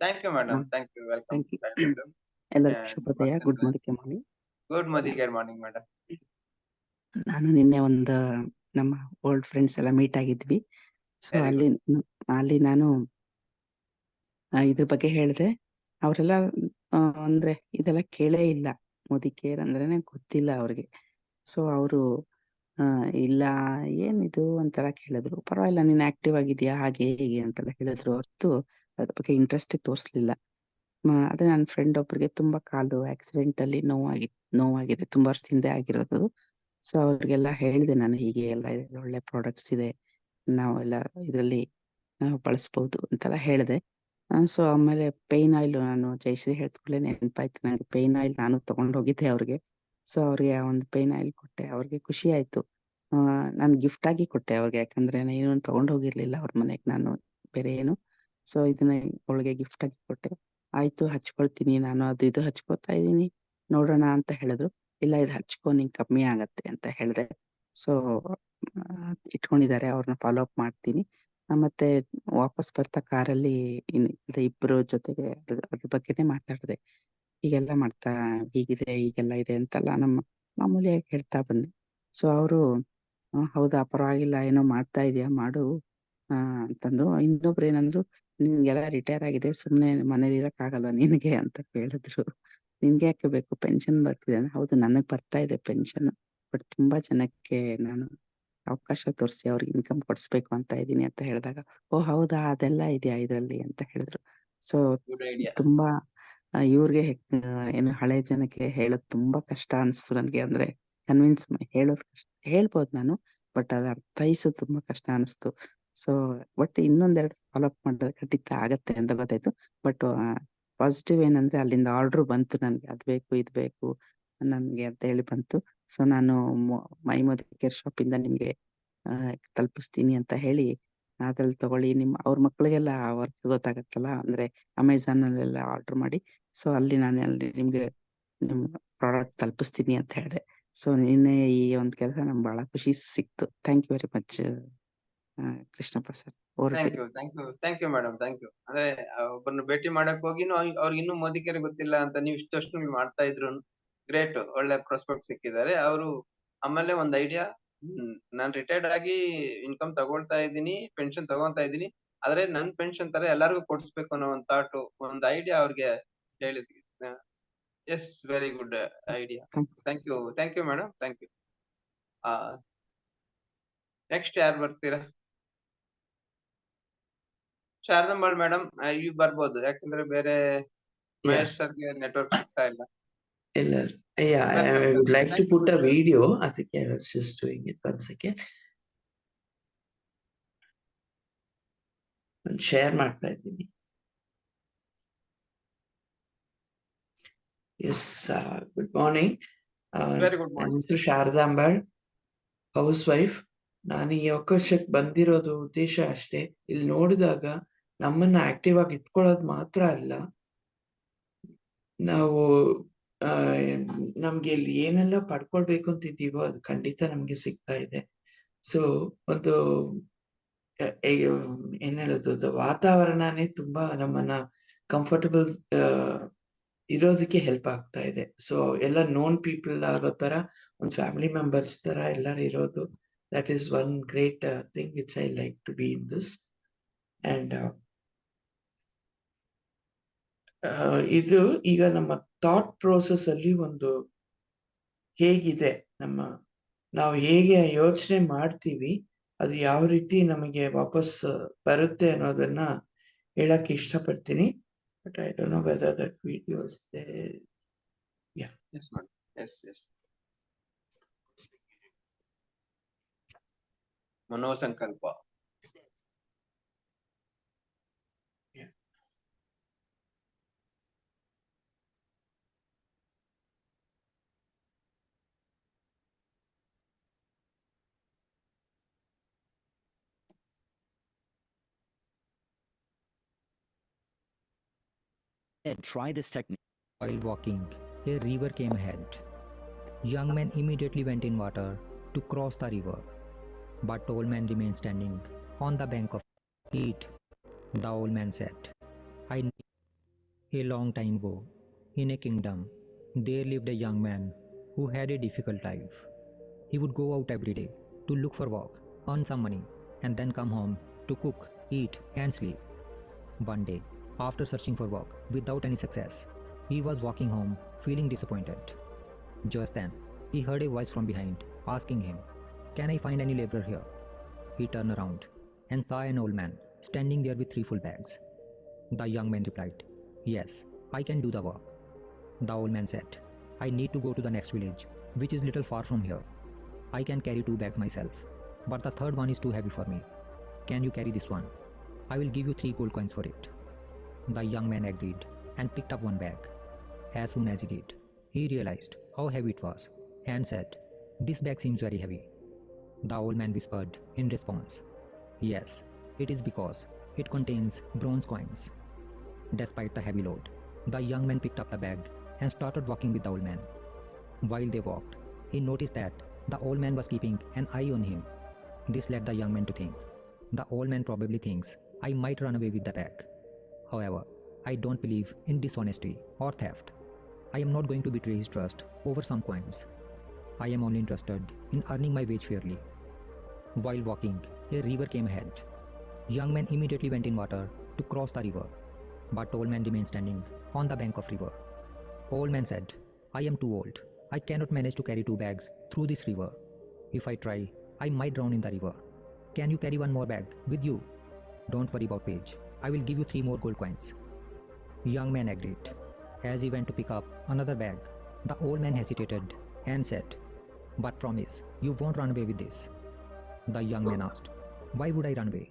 A: Thank you madam, thank you, welcome.
E: ಎಲ್ಲರಿಗೂ ಶುಭೋದಯ. Good morning.
A: Good morning madam.
E: ನಾನು ನಿನ್ನೆ ಒಂದು ನಮ್ಮ ಓಲ್ಡ್ ಫ್ರೆಂಡ್ಸ್ ಎಲ್ಲ ಮೀಟ್ ಆಗಿದ್ವಿ. ಸೊ
A: Very
E: ಅಲ್ಲಿ ನಾನು ಇದ್ರ ಬಗ್ಗೆ ಹೇಳಿದೆ. ಅವರೆಲ್ಲ ಅಂದ್ರೆ ಇದೆಲ್ಲ ಕೇಳೇ ಇಲ್ಲ. ಮೋದಿ ಕೇರ್ ಅಂದ್ರೇನೆ ಗೊತ್ತಿಲ್ಲ ಅವ್ರಿಗೆ. ಸೊ ಅವರು ಇಲ್ಲ ಏನಿದು ಅಂತೆಲ್ಲ ಕೇಳಿದ್ರು. ಪರವಾಗಿಲ್ಲ, ನೀನ್ ಆಕ್ಟಿವ್ ಆಗಿದ್ಯಾ ಹಾಗೆ ಹೀಗೆ ಅಂತೆಲ್ಲ ಹೇಳಿದ್ರು ಹೊರತು ಅದ್ರ ಬಗ್ಗೆ ಇಂಟ್ರೆಸ್ಟ್ ತೋರಿಸ್ಲಿಲ್ಲ. ಅದೇ ನನ್ನ ಫ್ರೆಂಡ್ ಒಬ್ರಿಗೆ ತುಂಬಾ ಕಾಲು ಆಕ್ಸಿಡೆಂಟ್ ಅಲ್ಲಿ ನೋವಾಗಿದೆ, ತುಂಬಾ ವರ್ಷದಿಂದ ಆಗಿರೋದು. ಸೊ ಅವ್ರಿಗೆಲ್ಲ ಹೇಳಿದೆ ನಾನು, ಹೀಗೆ ಎಲ್ಲ ಒಳ್ಳೆ ಪ್ರಾಡಕ್ಟ್ಸ್ ಇದೆ, ನಾವೆಲ್ಲ ಇದರಲ್ಲಿ ನಾವು ಬಳಸ್ಬೋದು ಅಂತೆಲ್ಲ ಹೇಳಿದೆ. ಸೊ ಆಮೇಲೆ ಪೇನ್ ಆಯಿಲ್, ನಾನು ಜಯಶ್ರೀ ಹೇಳ್ಕೊಳ್ಳೆ ನೆನಪಾಯ್ತು ನಂಗೆ. ಪೇನ್ ಆಯಿಲ್ ನಾನು ತಗೊಂಡು ಹೋಗಿದ್ದೆ ಅವ್ರಿಗೆ. ಸೊ ಅವ್ರಿಗೆ ಒಂದು ಪೇನ್ ಆಯಿಲ್ ಕೊಟ್ಟೆ. ಅವ್ರಿಗೆ ಖುಷಿ ಆಯ್ತು. ನಾನು ಗಿಫ್ಟ್ ಆಗಿ ಕೊಟ್ಟೆ ಅವ್ರಿಗೆ, ಯಾಕಂದ್ರೆ ಏನು ತಗೊಂಡು ಹೋಗಿರ್ಲಿಲ್ಲ ಅವ್ರ ಮನೆಗೆ ನಾನು ಬೇರೆ ಏನು. ಸೊ ಇದನ್ನ ಅವಳಿಗೆ ಗಿಫ್ಟ್ ಆಗಿ ಕೊಟ್ಟೆ. ಆಯ್ತು ಹಚ್ಕೊಳ್ತೀನಿ ನಾನು, ಅದು ಇದು ಹಚ್ಕೊತಾ ಇದೀನಿ ನೋಡೋಣ ಅಂತ ಹೇಳಿದ್ರು. ಇಲ್ಲ ಇದು ಹಚ್ಕೊ, ನಿಂಗೆ ಕಮ್ಮಿ ಆಗತ್ತೆ ಅಂತ ಹೇಳಿದೆ. ಸೊ ಇಟ್ಕೊಂಡಿದ್ದಾರೆ, ಅವ್ರನ್ನ ಫಾಲೋ ಅಪ್ ಮಾಡ್ತೀನಿ. ಮತ್ತೆ ವಾಪಸ್ ಬರ್ತಾ ಕಾರಲ್ಲಿ ಇಬ್ಬರು ಜೊತೆಗೆ ಅದ್ರ ಬಗ್ಗೆನೆ ಮಾತಾಡಿದೆ. ಹೀಗೆಲ್ಲ ಮಾಡ್ತಾ ಹೀಗಿದೆ ಹೀಗೆಲ್ಲ ಇದೆ ಅಂತೆಲ್ಲ ನಮ್ಮ ಮಾಮೂಲಿಯಾಗಿ ಹೇಳ್ತಾ ಬಂದೆ. ಸೊ ಅವರು ಹೌದಾ ಪರವಾಗಿಲ್ಲ, ಏನೋ ಮಾಡ್ತಾ ಇದೀಯಾ ಮಾಡು ಅಂತಂದ್ರು. ಇನ್ನೊಬ್ರು ಏನಂದ್ರು, ನಿನ್ಗೆಲ್ಲ ರಿಟೈರ್ ಆಗಿದೆ, ಸುಮ್ನೆ ಮನೇಲಿ ಇರಕ್ಕಾಗಲ್ವಾ ನಿನಗೆ ಅಂತ ಕೇಳಿದ್ರು. ನಿನ್ಗೆ ಯಾಕೆ ಬೇಕು, ಪೆನ್ಷನ್ ಬರ್ತಿದೆ? ಹೌದು ನನಗ್ ಬರ್ತಾ ಇದೆ ಪೆನ್ಷನ್, ಬಟ್ ತುಂಬಾ ಜನಕ್ಕೆ ನಾನು ಅವಕಾಶ ತೋರಿಸಿ ಅವ್ರಿಗೆ ಇನ್ಕಮ್ ಕೊಡಿಸ್ಬೇಕು ಅಂತ ಇದ್ದೀನಿ ಅಂತ ಹೇಳಿದಾಗ, ಓ ಹೌದಾ ಅದೆಲ್ಲ ಇದೆಯಾ ಇದ್ರಲ್ಲಿ ಅಂತ ಹೇಳಿದ್ರು. So
A: good idea.
E: ತುಂಬಾ ಇವ್ರಿಗೆ ಏನು ಹಳೆ ಜನಕ್ಕೆ ಹೇಳೋದು ತುಂಬಾ ಕಷ್ಟ ಅನ್ಸ್ತು ನನ್ಗೆ. ಅಂದ್ರೆ ಕನ್ವಿನ್ಸ್ ಹೇಳೋದು ಕಷ್ಟ, ಹೇಳ್ಬೋದು ನಾನು, ಬಟ್ ಅದು ಅರ್ಥೈಸೋದು ತುಂಬಾ ಕಷ್ಟ ಅನಿಸ್ತು. ಸೊ ಬಟ್ ಇನ್ನೊಂದೆರಡು ಫಾಲೋ ಅಪ್ ಮಾಡಿದ್ರೆ ಖಂಡಿತ ಆಗತ್ತೆ ಅಂತ ಗೊತ್ತಾಯ್ತು. ಬಟ್ ಪಾಸಿಟಿವ್ ಏನಂದ್ರೆ ಅಲ್ಲಿಂದ ಆರ್ಡರ್ ಬಂತು ನನ್ಗೆ, ಅದ್ ಬೇಕು ಇದ್ ಬೇಕು ನನ್ಗೆ ಅಂತ ಹೇಳಿ ಬಂತು. ಸೊ ನಾನು ಮೈ ಮೋದಿ ಕೇರ್ ಶಾಪ್ ಇಂದ ನಿಮ್ಗೆ ತಲುಪಿಸ್ತೀನಿ ಅಂತ ಹೇಳಿ ಅದ್ರಲ್ಲಿ ತಗೊಳ್ಳಿ, ಅವ್ರ ಮಕ್ಳಿಗೆಲ್ಲ ವರ್ಕ್ ಗೊತ್ತಾಗತ್ತಲ್ಲ, ಅಂದ್ರೆ ಅಮೆಝಾನ್ ಅಲ್ಲೆಲ್ಲ ಆರ್ಡರ್ ಮಾಡಿ, ಸೊ ಅಲ್ಲಿ ನಿಮ್ಗೆ ನಿಮ್ ಪ್ರಾಡಕ್ಟ್ ತಲುಪಿಸ್ತೀನಿ ಅಂತ ಹೇಳಿದೆ. ಸೊ ನಿನ್ನೆ ಈ ಒಂದು ಕೆಲಸ ನಮ್ಗೆ ಬಹಳ ಖುಷಿ ಸಿಕ್ತು. Thank you very much Krishnappa sir.
A: Thank you madam, thank you. ಅಂದ್ರೆ ಒಬ್ಬರನ್ನ ಭೇಟಿ ಮಾಡಕ್ ಹೋಗಿ ಅವ್ರಿಗೆ ಇನ್ನೂ ಮೋದಿ ಕೇರ್ ಗೊತ್ತಿಲ್ಲ ಅಂತ ನೀವು ಇಷ್ಟಷ್ಟು ಮಾಡ್ತಾ ಇದ್ರು. ಗ್ರೇಟ್, ಒಳ್ಳೆ ಪ್ರಾಸ್ಪೆಕ್ಟ್ ಸಿಕ್ಕಿದ್ದಾರೆ ಅವರು. ಆಮೇಲೆ ಒಂದ್ ಐಡಿಯಾ, ನಾನ್ ರಿಟೈರ್ಡ್ ಆಗಿ ಇನ್ಕಮ್ ತಗೊಳ್ತಾ ಇದ್ದೀನಿ, ಪೆನ್ಷನ್ ತಗೊಂತಾ ಇದ್ದೀನಿ, ಆದ್ರೆ ನನ್ ಪೆನ್ಷನ್ ತರ ಎಲ್ಲಾರ್ಗು ಕೊಡ್ಸ್ಬೇಕು ಅನ್ನೋ ಒಂದ್ ಥಾಟ್, ಒಂದ್ ಐಡಿಯಾ ಅವ್ರಿಗೆ ಹೇಳಿದ್ವಿ. Yes, very good idea. Thank you madam, thank you. Next ಯಾರು ಬರ್ತೀರಾ? ಶಾರದಾಂಬಾಳ್ ಮೇಡಮ್ ಇವ್ ಬರ್ಬೋದು, ಯಾಕಂದ್ರೆ ಬೇರೆ ಮಹೇಶ್ ಸರ್ಗೆ ನೆಟ್ವರ್ಕ್ ಸಿಗ್ತಾ ಇಲ್ಲ.
D: ಇಲ್ಲ, yeah, I would like to put a video. ಅದಕ್ಕೆ I was just doing it. One second. Share ಮಾಡ್ತಾ ಇದ್ದೀನಿ. Yes, good morning.
A: Very good
D: ನನ್ನ
A: ಮಾರ್ನಿಂಗ್.
D: ಹೆಸರು ಶಾರದಾಂಬಾಳ್, ಹೌಸ್ ವೈಫ್. ನಾನು ಈ ಅವಕಾಶಕ್ಕೆ ಬಂದಿರೋದು ಉದ್ದೇಶ ಅಷ್ಟೇ. ಇಲ್ಲಿ ನೋಡಿದಾಗ ನಮ್ಮನ್ನ ಆಕ್ಟಿವ್ ಆಗಿ ಇಟ್ಕೊಳ್ಳೋದು ಮಾತ್ರ ಅಲ್ಲ, ನಾವು ನಮ್ಗೆ ಇಲ್ಲಿ ಏನೆಲ್ಲ ಪಡ್ಕೊಳ್ಬೇಕು ಅಂತಿದ್ದೀವೋ ಅದು ಖಂಡಿತ ನಮ್ಗೆ ಸಿಗ್ತಾ ಇದೆ. ಸೊ ಒಂದು ಏನ್ ಹೇಳೋದು, ವಾತಾವರಣನೇ ತುಂಬಾ ನಮ್ಮನ್ನ ಕಂಫರ್ಟಬಲ್ ಇರೋದಕ್ಕೆ ಹೆಲ್ಪ್ ಆಗ್ತಾ ಇದೆ. ಸೊ ಎಲ್ಲ ನೋನ್ ಪೀಪಲ್ ಆಗೋ ತರ, ಒಂದು ಫ್ಯಾಮಿಲಿ ಮೆಂಬರ್ಸ್ ತರ ಎಲ್ಲರೂ ಇರೋದು, that is one great thing which I like to be in this. And ಇದು ಈಗ ನಮ್ಮ ಥಾಟ್ ಪ್ರೋಸೆಸ್ ಅಲ್ಲಿ ಒಂದು ಹೇಗಿದೆ, ನಾವು ಹೇಗೆ ಯೋಚನೆ ಮಾಡ್ತೀವಿ ಅದು ಯಾವ ರೀತಿ ನಮಗೆ ವಾಪಸ್ ಬರುತ್ತೆ ಅನ್ನೋದನ್ನ ಹೇಳಕ್ ಇಷ್ಟಪಡ್ತೀನಿ. But I don't know whether that video is there.
A: Yes madam. Yes ಮನೋಸಂಕಲ್ಪ.
F: Try this technique. While walking, a river came ahead. Young man immediately went in water to cross the river, but old man remained standing on the bank of it. The old man said, I knew a long time ago, in a kingdom, there lived a young man who had a difficult life. He would go out every day to look for work, earn some money, and then come home to cook, eat, and sleep. One day, after searching for work without any success, he was walking home feeling disappointed. Just then, he heard a voice from behind asking him, Can I find any laborer here? He turned around and saw an old man standing there with 3 full bags. The young man replied, Yes, I can do the work. The old man said, I need to go to the next village, which is little far from here. I can carry 2 bags myself, but the third one is too heavy for me. Can you carry this one? I will give you 3 gold coins for it. The young man agreed and picked up 1 bag. As soon as he did, he realized how heavy it was and said, This bag seems very heavy. The old man whispered in response, Yes, it is because it contains bronze coins. Despite the heavy load, the young man picked up the bag and started walking with the old man. While they walked, he noticed that the old man was keeping an eye on him. This led the young man to think, The old man probably thinks I might run away with the bag. However, I don't believe in dishonesty or theft. I am not going to betray his trust over some coins. I am only interested in earning my wage fairly. While walking, a river came ahead. Young man immediately went in water to cross the river, but old man remained standing on the bank of river. Old man said, I am too old. I cannot manage to carry 2 bags through this river. If I try, I might drown in the river. Can you carry 1 more bag with you? Don't worry about wage. I will give you 3 more gold coins. Young man agreed. As he went to pick up another bag, the old man hesitated and said, But promise, you won't run away with this. The young man asked, Why would I run away?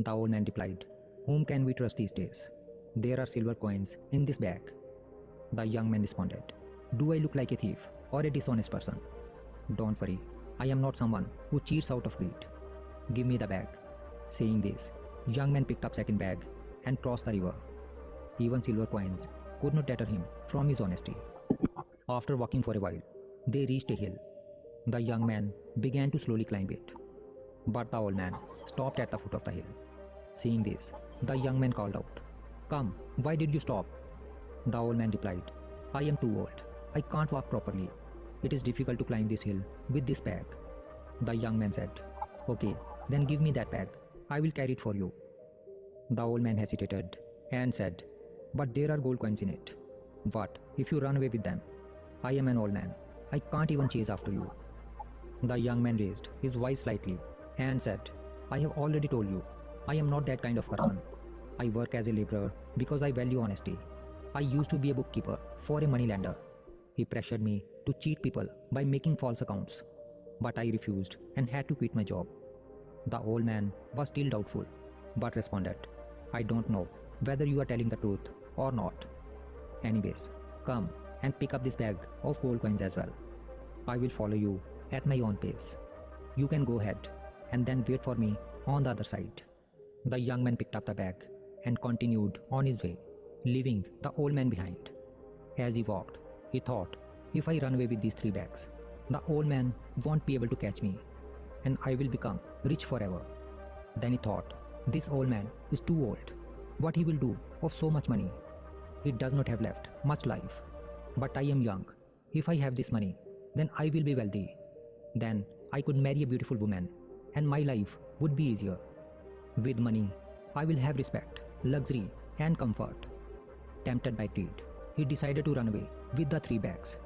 F: The old man replied, Whom can we trust these days? There are silver coins in this bag. The young man responded, Do I look like a thief or a dishonest person? Don't worry, I am not someone who cheats out of greed. Give me the bag. Saying this, young man picked up second bag and crossed the river. Even silver coins could not deter him from his honesty. After walking for a while, they reached a hill. The young man began to slowly climb it. But the old man stopped at the foot of the hill. Seeing this, the young man called out, Come, why did you stop? The old man replied, I am too old. I can't walk properly. It is difficult to climb this hill with this bag. The young man said, Okay, then give me that bag. I will carry it for you. The old man hesitated and said, But there are gold coins in it. What if you run away with them? I am an old man. I can't even chase after you. The young man raised his voice slightly and said, I have already told you, I am not that kind of person. I work as a laborer because I value honesty. I used to be a bookkeeper for a moneylender. He pressured me to cheat people by making false accounts. But I refused and had to quit my job. The old man was still doubtful, but responded, I don't know whether you are telling the truth or not. Anyways, come and pick up this bag of gold coins as well. I will follow you at my own pace. You can go ahead and then wait for me on the other side. The young man picked up the bag and continued on his way, leaving the old man behind. As he walked, he thought, if I run away with these 3 bags, the old man won't be able to catch me, and I will become rich forever. Then he thought, this old man is too old. What he will do of so much money? He does not have left much life. But I am young. If I have this money, then I will be wealthy. Then I could marry a beautiful woman, and my life would be easier. With money, I will have respect, luxury, and comfort. Tempted by greed, he decided to run away with the 3 bags.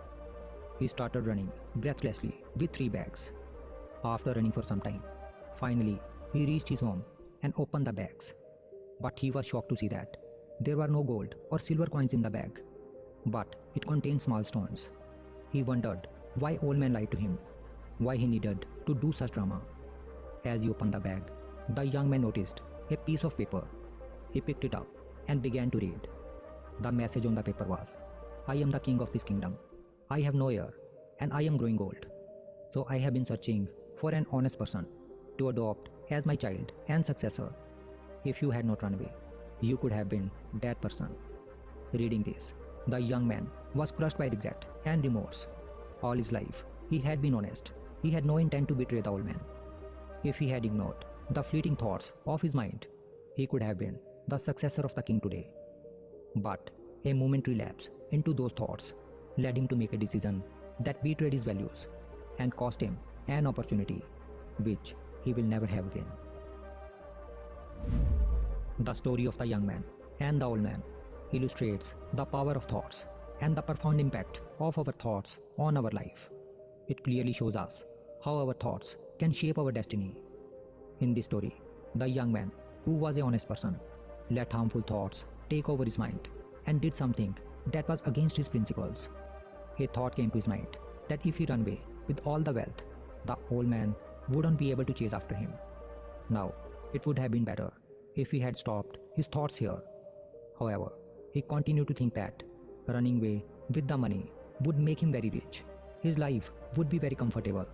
F: He started running breathlessly with 3 bags. After running for some time, Finally, he reached his home and opened the bags. But he was shocked to see that there were no gold or silver coins in the bag, but it contained small stones. He wondered why old man lied to him, why he needed to do such drama. As he opened the bag, the young man noticed a piece of paper. He picked it up and began to read. The message on the paper was, "I am the king of this kingdom. I have no heir, and I am growing old. So I have been searching for an honest person to adopt as my child and successor. If you had not run away, you could have been that person." Reading this, the young man was crushed by regret and remorse. All his life, he had been honest. He had no intent to betray the old man. If he had ignored the fleeting thoughts of his mind, he could have been the successor of the king today. But a momentary lapse into those thoughts led him to make a decision that betrayed his values and cost him an opportunity which he will never have again. The story of the young man and the old man illustrates the power of thoughts and the profound impact of our thoughts on our life. It clearly shows us how our thoughts can shape our destiny. In this story, the young man, who was an honest person, let harmful thoughts take over his mind and did something that was against his principles. A thought came to his mind that if he ran away with all the wealth, the old man wouldn't be able to chase after him. Now, it would have been better if he had stopped his thoughts here. However, he continued to think that running away with the money would make him very rich. His life would be very comfortable.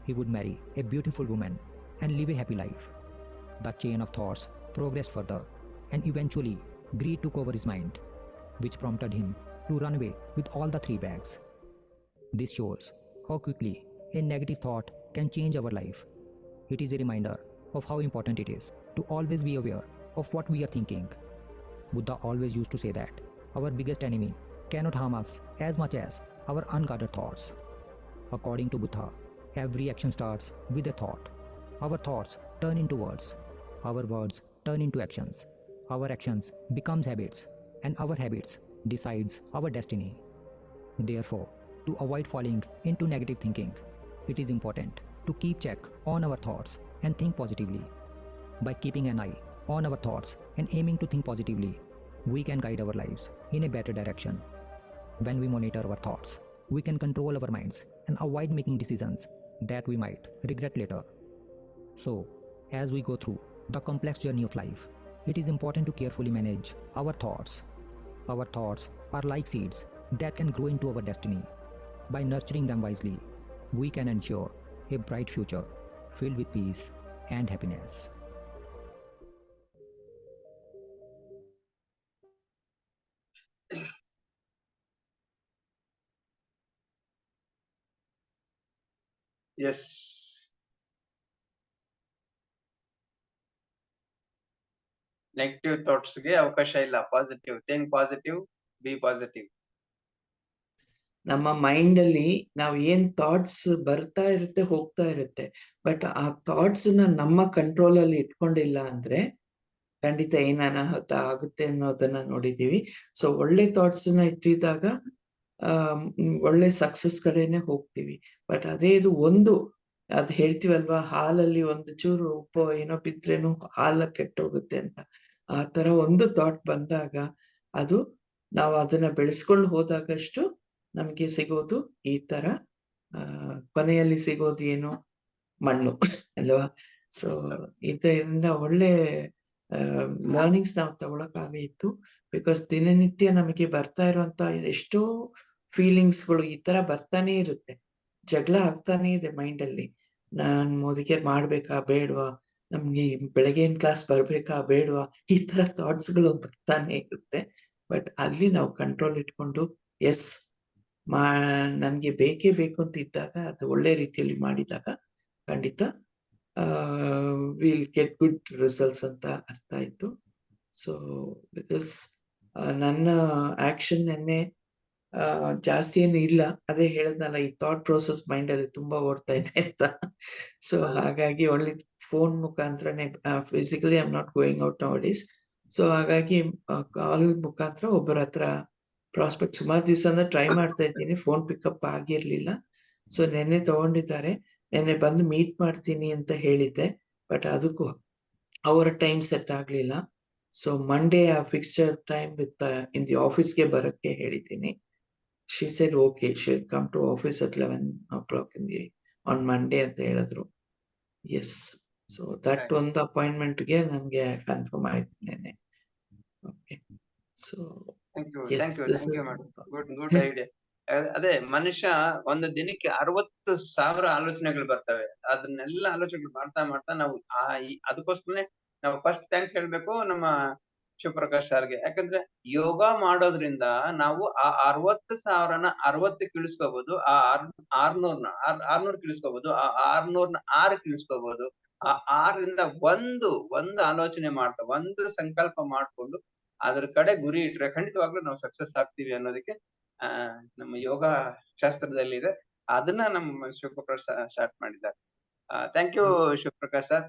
F: He would marry a beautiful woman and live a happy life. The chain of thoughts progressed further, and eventually greed took over his mind, which prompted him to run away with all the 3 bags. This shows how quickly a negative thought can change our life. It is a reminder of how important it is to always be aware of what we are thinking. Buddha always used to say that our biggest enemy cannot harm us as much as our unguarded thoughts. According to Buddha, every action starts with a thought. Our thoughts turn into words. Our words turn into actions. Our actions becomes habits, and our habits decides our destiny. Therefore, to avoid falling into negative thinking, it is important to keep check on our thoughts and think positively. By keeping an eye on our thoughts and aiming to think positively, we can guide our lives in a better direction. When we monitor our thoughts, we can control our minds and avoid making decisions that we might regret later. So, as we go through the complex journey of life, it is important to carefully manage our thoughts. Our thoughts are like seeds that can grow into our destiny. By nurturing them wisely, we can ensure a bright future filled with peace and happiness.
A: Yes. Negative ಥಾಟ್ಸ್ಗೆ ಅವಕಾಶ ಇಲ್ಲ. Positive think, positive be positive.
D: ನಮ್ಮ mind ಅಲ್ಲಿ ನಾವ್ ಏನ್ thoughts ಬರ್ತಾ ಇರುತ್ತೆ, ಹೋಗ್ತಾ ಇರುತ್ತೆ, ಬಟ್ ಆ ಥಾಟ್ಸ್ ನಮ್ಮ ಕಂಟ್ರೋಲ್ ಅಲ್ಲಿ ಇಟ್ಕೊಂಡಿಲ್ಲ ಅಂದ್ರೆ ಖಂಡಿತ ಏನ್ ಅನಾಹುತ ಆಗುತ್ತೆ ಅನ್ನೋದನ್ನ ನೋಡಿದೀವಿ. ಸೊ ಒಳ್ಳೆ ಥಾಟ್ಸ್ ಇಟ್ಟಿದಾಗ ಒಳ್ಳೆ ಸಕ್ಸಸ್ ಕಡೆನೆ ಹೋಗ್ತೀವಿ. ಬಟ್ ಅದೇ ಇದು ಅದ್ ಹೇಳ್ತೀವಲ್ವಾ, ಹಾಲಲ್ಲಿ ಒಂದು ಚೂರು ಉಪ್ಪು ಏನೋ ಬಿದ್ರೇನು ಹಾಲ ಕೆಟ್ಟೋಗುತ್ತೆ ಅಂತ. ಆ ತರ ಒಂದು ಥಾಟ್ ಬಂದಾಗ ಅದು ನಾವು ಅದನ್ನ ಬೆಳೆಸ್ಕೊಂಡು ಹೋದಾಗಷ್ಟು ನಮ್ಗೆ ಸಿಗೋದು ಈ ತರ ಕೊನೆಯಲ್ಲಿ ಸಿಗೋದು ಏನು, ಮಣ್ಣು ಅಲ್ವಾ. ಸೊ ಇದರಿಂದ ಒಳ್ಳೆ ಲರ್ನಿಂಗ್ಸ್ ನಾವು ತಗೊಳಕ್ಕಾಗಿತ್ತು. ಬಿಕಾಸ್ ದಿನನಿತ್ಯ ನಮಗೆ ಬರ್ತಾ ಇರುವಂತ ಎಷ್ಟೋ ಫೀಲಿಂಗ್ಸ್ಗಳು ಈ ತರ ಬರ್ತಾನೆ ಇರುತ್ತೆ, ಜಗಳ ಆಗ್ತಾನೆ ಇದೆ ಮೈಂಡ್ ಅಲ್ಲಿ. ನಾನ್ ಮೋದಿಗೆ ಮಾಡ್ಬೇಕಾ ಬೇಡ್ವಾ, ನಮ್ಗೆ ಬೆಳಗ್ಗೆನ್ ಕ್ಲಾಸ್ ಬರ್ಬೇಕಾ ಬೇಡ್ವಾ, ಈ ತರ ಥಾಟ್ಸ್ ಗಳು ಬರ್ತಾನೆ ಇರುತ್ತೆ. ಬಟ್ ಅಲ್ಲಿ ನಾವು ಕಂಟ್ರೋಲ್ ಇಟ್ಕೊಂಡು ಎಸ್ ನನ್ಗೆ ಬೇಕೇ ಬೇಕು ಅಂತ ಇದ್ದಾಗ, ಅದು ಒಳ್ಳೆ ರೀತಿಯಲ್ಲಿ ಮಾಡಿದಾಗ ಖಂಡಿತ ವಿಲ್ ಗೆಟ್ ಗುಡ್ ರಿಸಲ್ಟ್ಸ್ ಅಂತ ಅರ್ಥ ಆಯ್ತು. ಸೊ ಬಿಕಾಸ್ ನನ್ನ ಆಕ್ಷನ್ ನೆನ್ನೆ ಜಾಸ್ತಿ ಏನು ಇಲ್ಲ, ಅದೇ ಹೇಳದ್ನಲ್ಲ, ಈ ಥಾಟ್ ಪ್ರೋಸೆಸ್ ಮೈಂಡ್ ಅಲ್ಲಿ ತುಂಬಾ ಓಡ್ತಾ ಇದೆ ಅಂತ. ಸೊ ಹಾಗಾಗಿ ಒಳ್ಳೆ ಫೋನ್ ಮುಖಾಂತರನೇ, physically I am not going out nowadays. So ಹಾಗಾಗಿ ಕಾಲ್ ಮುಖಾಂತರ ಒಬ್ಬರ ಹತ್ರ ಪ್ರಾಸ್ಪೆಕ್ಟ್ ಸುಮಾರು ದಿವಸ ಟ್ರೈ ಮಾಡ್ತಾ ಇದ್ದೀನಿ, ಫೋನ್ ಪಿಕಪ್ ಆಗಿರ್ಲಿಲ್ಲ. ಸೊ ನೆನ್ನೆ ತಗೊಂಡಿದ್ದಾರೆ, ನೆನ್ನೆ ಬಂದು ಮೀಟ್ ಮಾಡ್ತೀನಿ ಅಂತ ಹೇಳಿದ್ದೆ. ಬಟ್ ಅದಕ್ಕೂ ಅವರ ಟೈಮ್ ಸೆಟ್ ಆಗ್ಲಿಲ್ಲ. ಸೊ ಮಂಡೇ ಆ fixture time with in the ಆಫೀಸ್ಗೆ ಬರಕ್ಕೆ ಹೇಳಿದ್ದೀನಿ. She said okay, she'll come to office at 11 o'clock on Monday ಅಂತ ಹೇಳಿದ್ರು. ಎಸ್, ಸೊ ದಟ್ ಒಂದು ಅಪಾಯಿಂಟ್ಮೆಂಟ್ಗೆ ನನ್ಗೆ ಕನ್ಫರ್ಮ್ ಆಯ್ತು ನೆನ್ನೆ. Okay, so
A: thank you
D: yes, this is
A: madam. Good idea. ಅದೇ ಮನುಷ್ಯ ಒಂದು ದಿನಕ್ಕೆ 60,000 ಆಲೋಚನೆಗಳು ಬರ್ತವೆ. ಅದನ್ನೆಲ್ಲ ಆಲೋಚನೆಗಳು ಮಾಡ್ತಾ ಮಾಡ್ತಾ ನಾವು ಅದಕ್ಕೋಸ್ಕರನೇ ನಾವು ಫಸ್ಟ್ ಥ್ಯಾಂಕ್ಸ್ ಹೇಳ್ಬೇಕು ನಮ್ಮ ಶಿವಪ್ರಕಾಶ್ ಸರ್ಗೆ. ಯಾಕಂದ್ರೆ ಯೋಗ ಮಾಡೋದ್ರಿಂದ ನಾವು ಆ 60,000ನ 60ಕ್ಕೆ ಇಳಿಸ್ಕೋಬಹುದು, ಆ 600 ಇಳಿಸ್ಕೋಬಹುದು, ಆ 600ನ 6ಕ್ಕೆ ಇಳಿಸ್ಕೋಬಹುದು. ಆ 6ರಿಂದ ಒಂದು ಆಲೋಚನೆ ಮಾಡ್ತಾ ಒಂದು ಸಂಕಲ್ಪ ಮಾಡ್ಕೊಂಡು ಅದ್ರ ಕಡೆ ಗುರಿ ಇಟ್ರೆ ಖಂಡಿತವಾಗ್ಲೂ ನಾವು ಸಕ್ಸಸ್ ಆಗ್ತೀವಿ ಅನ್ನೋದಕ್ಕೆ ನಮ್ಮ ಯೋಗ ಶಾಸ್ತ್ರದಲ್ಲಿ ಇದೆ. ಅದನ್ನ ನಮ್ಮ ಶಿವಪ್ರಕಾಶ್ ಸ್ಟಾರ್ಟ್ ಮಾಡಿದ್ದಾರೆ. Thank you Shivaprakash sir.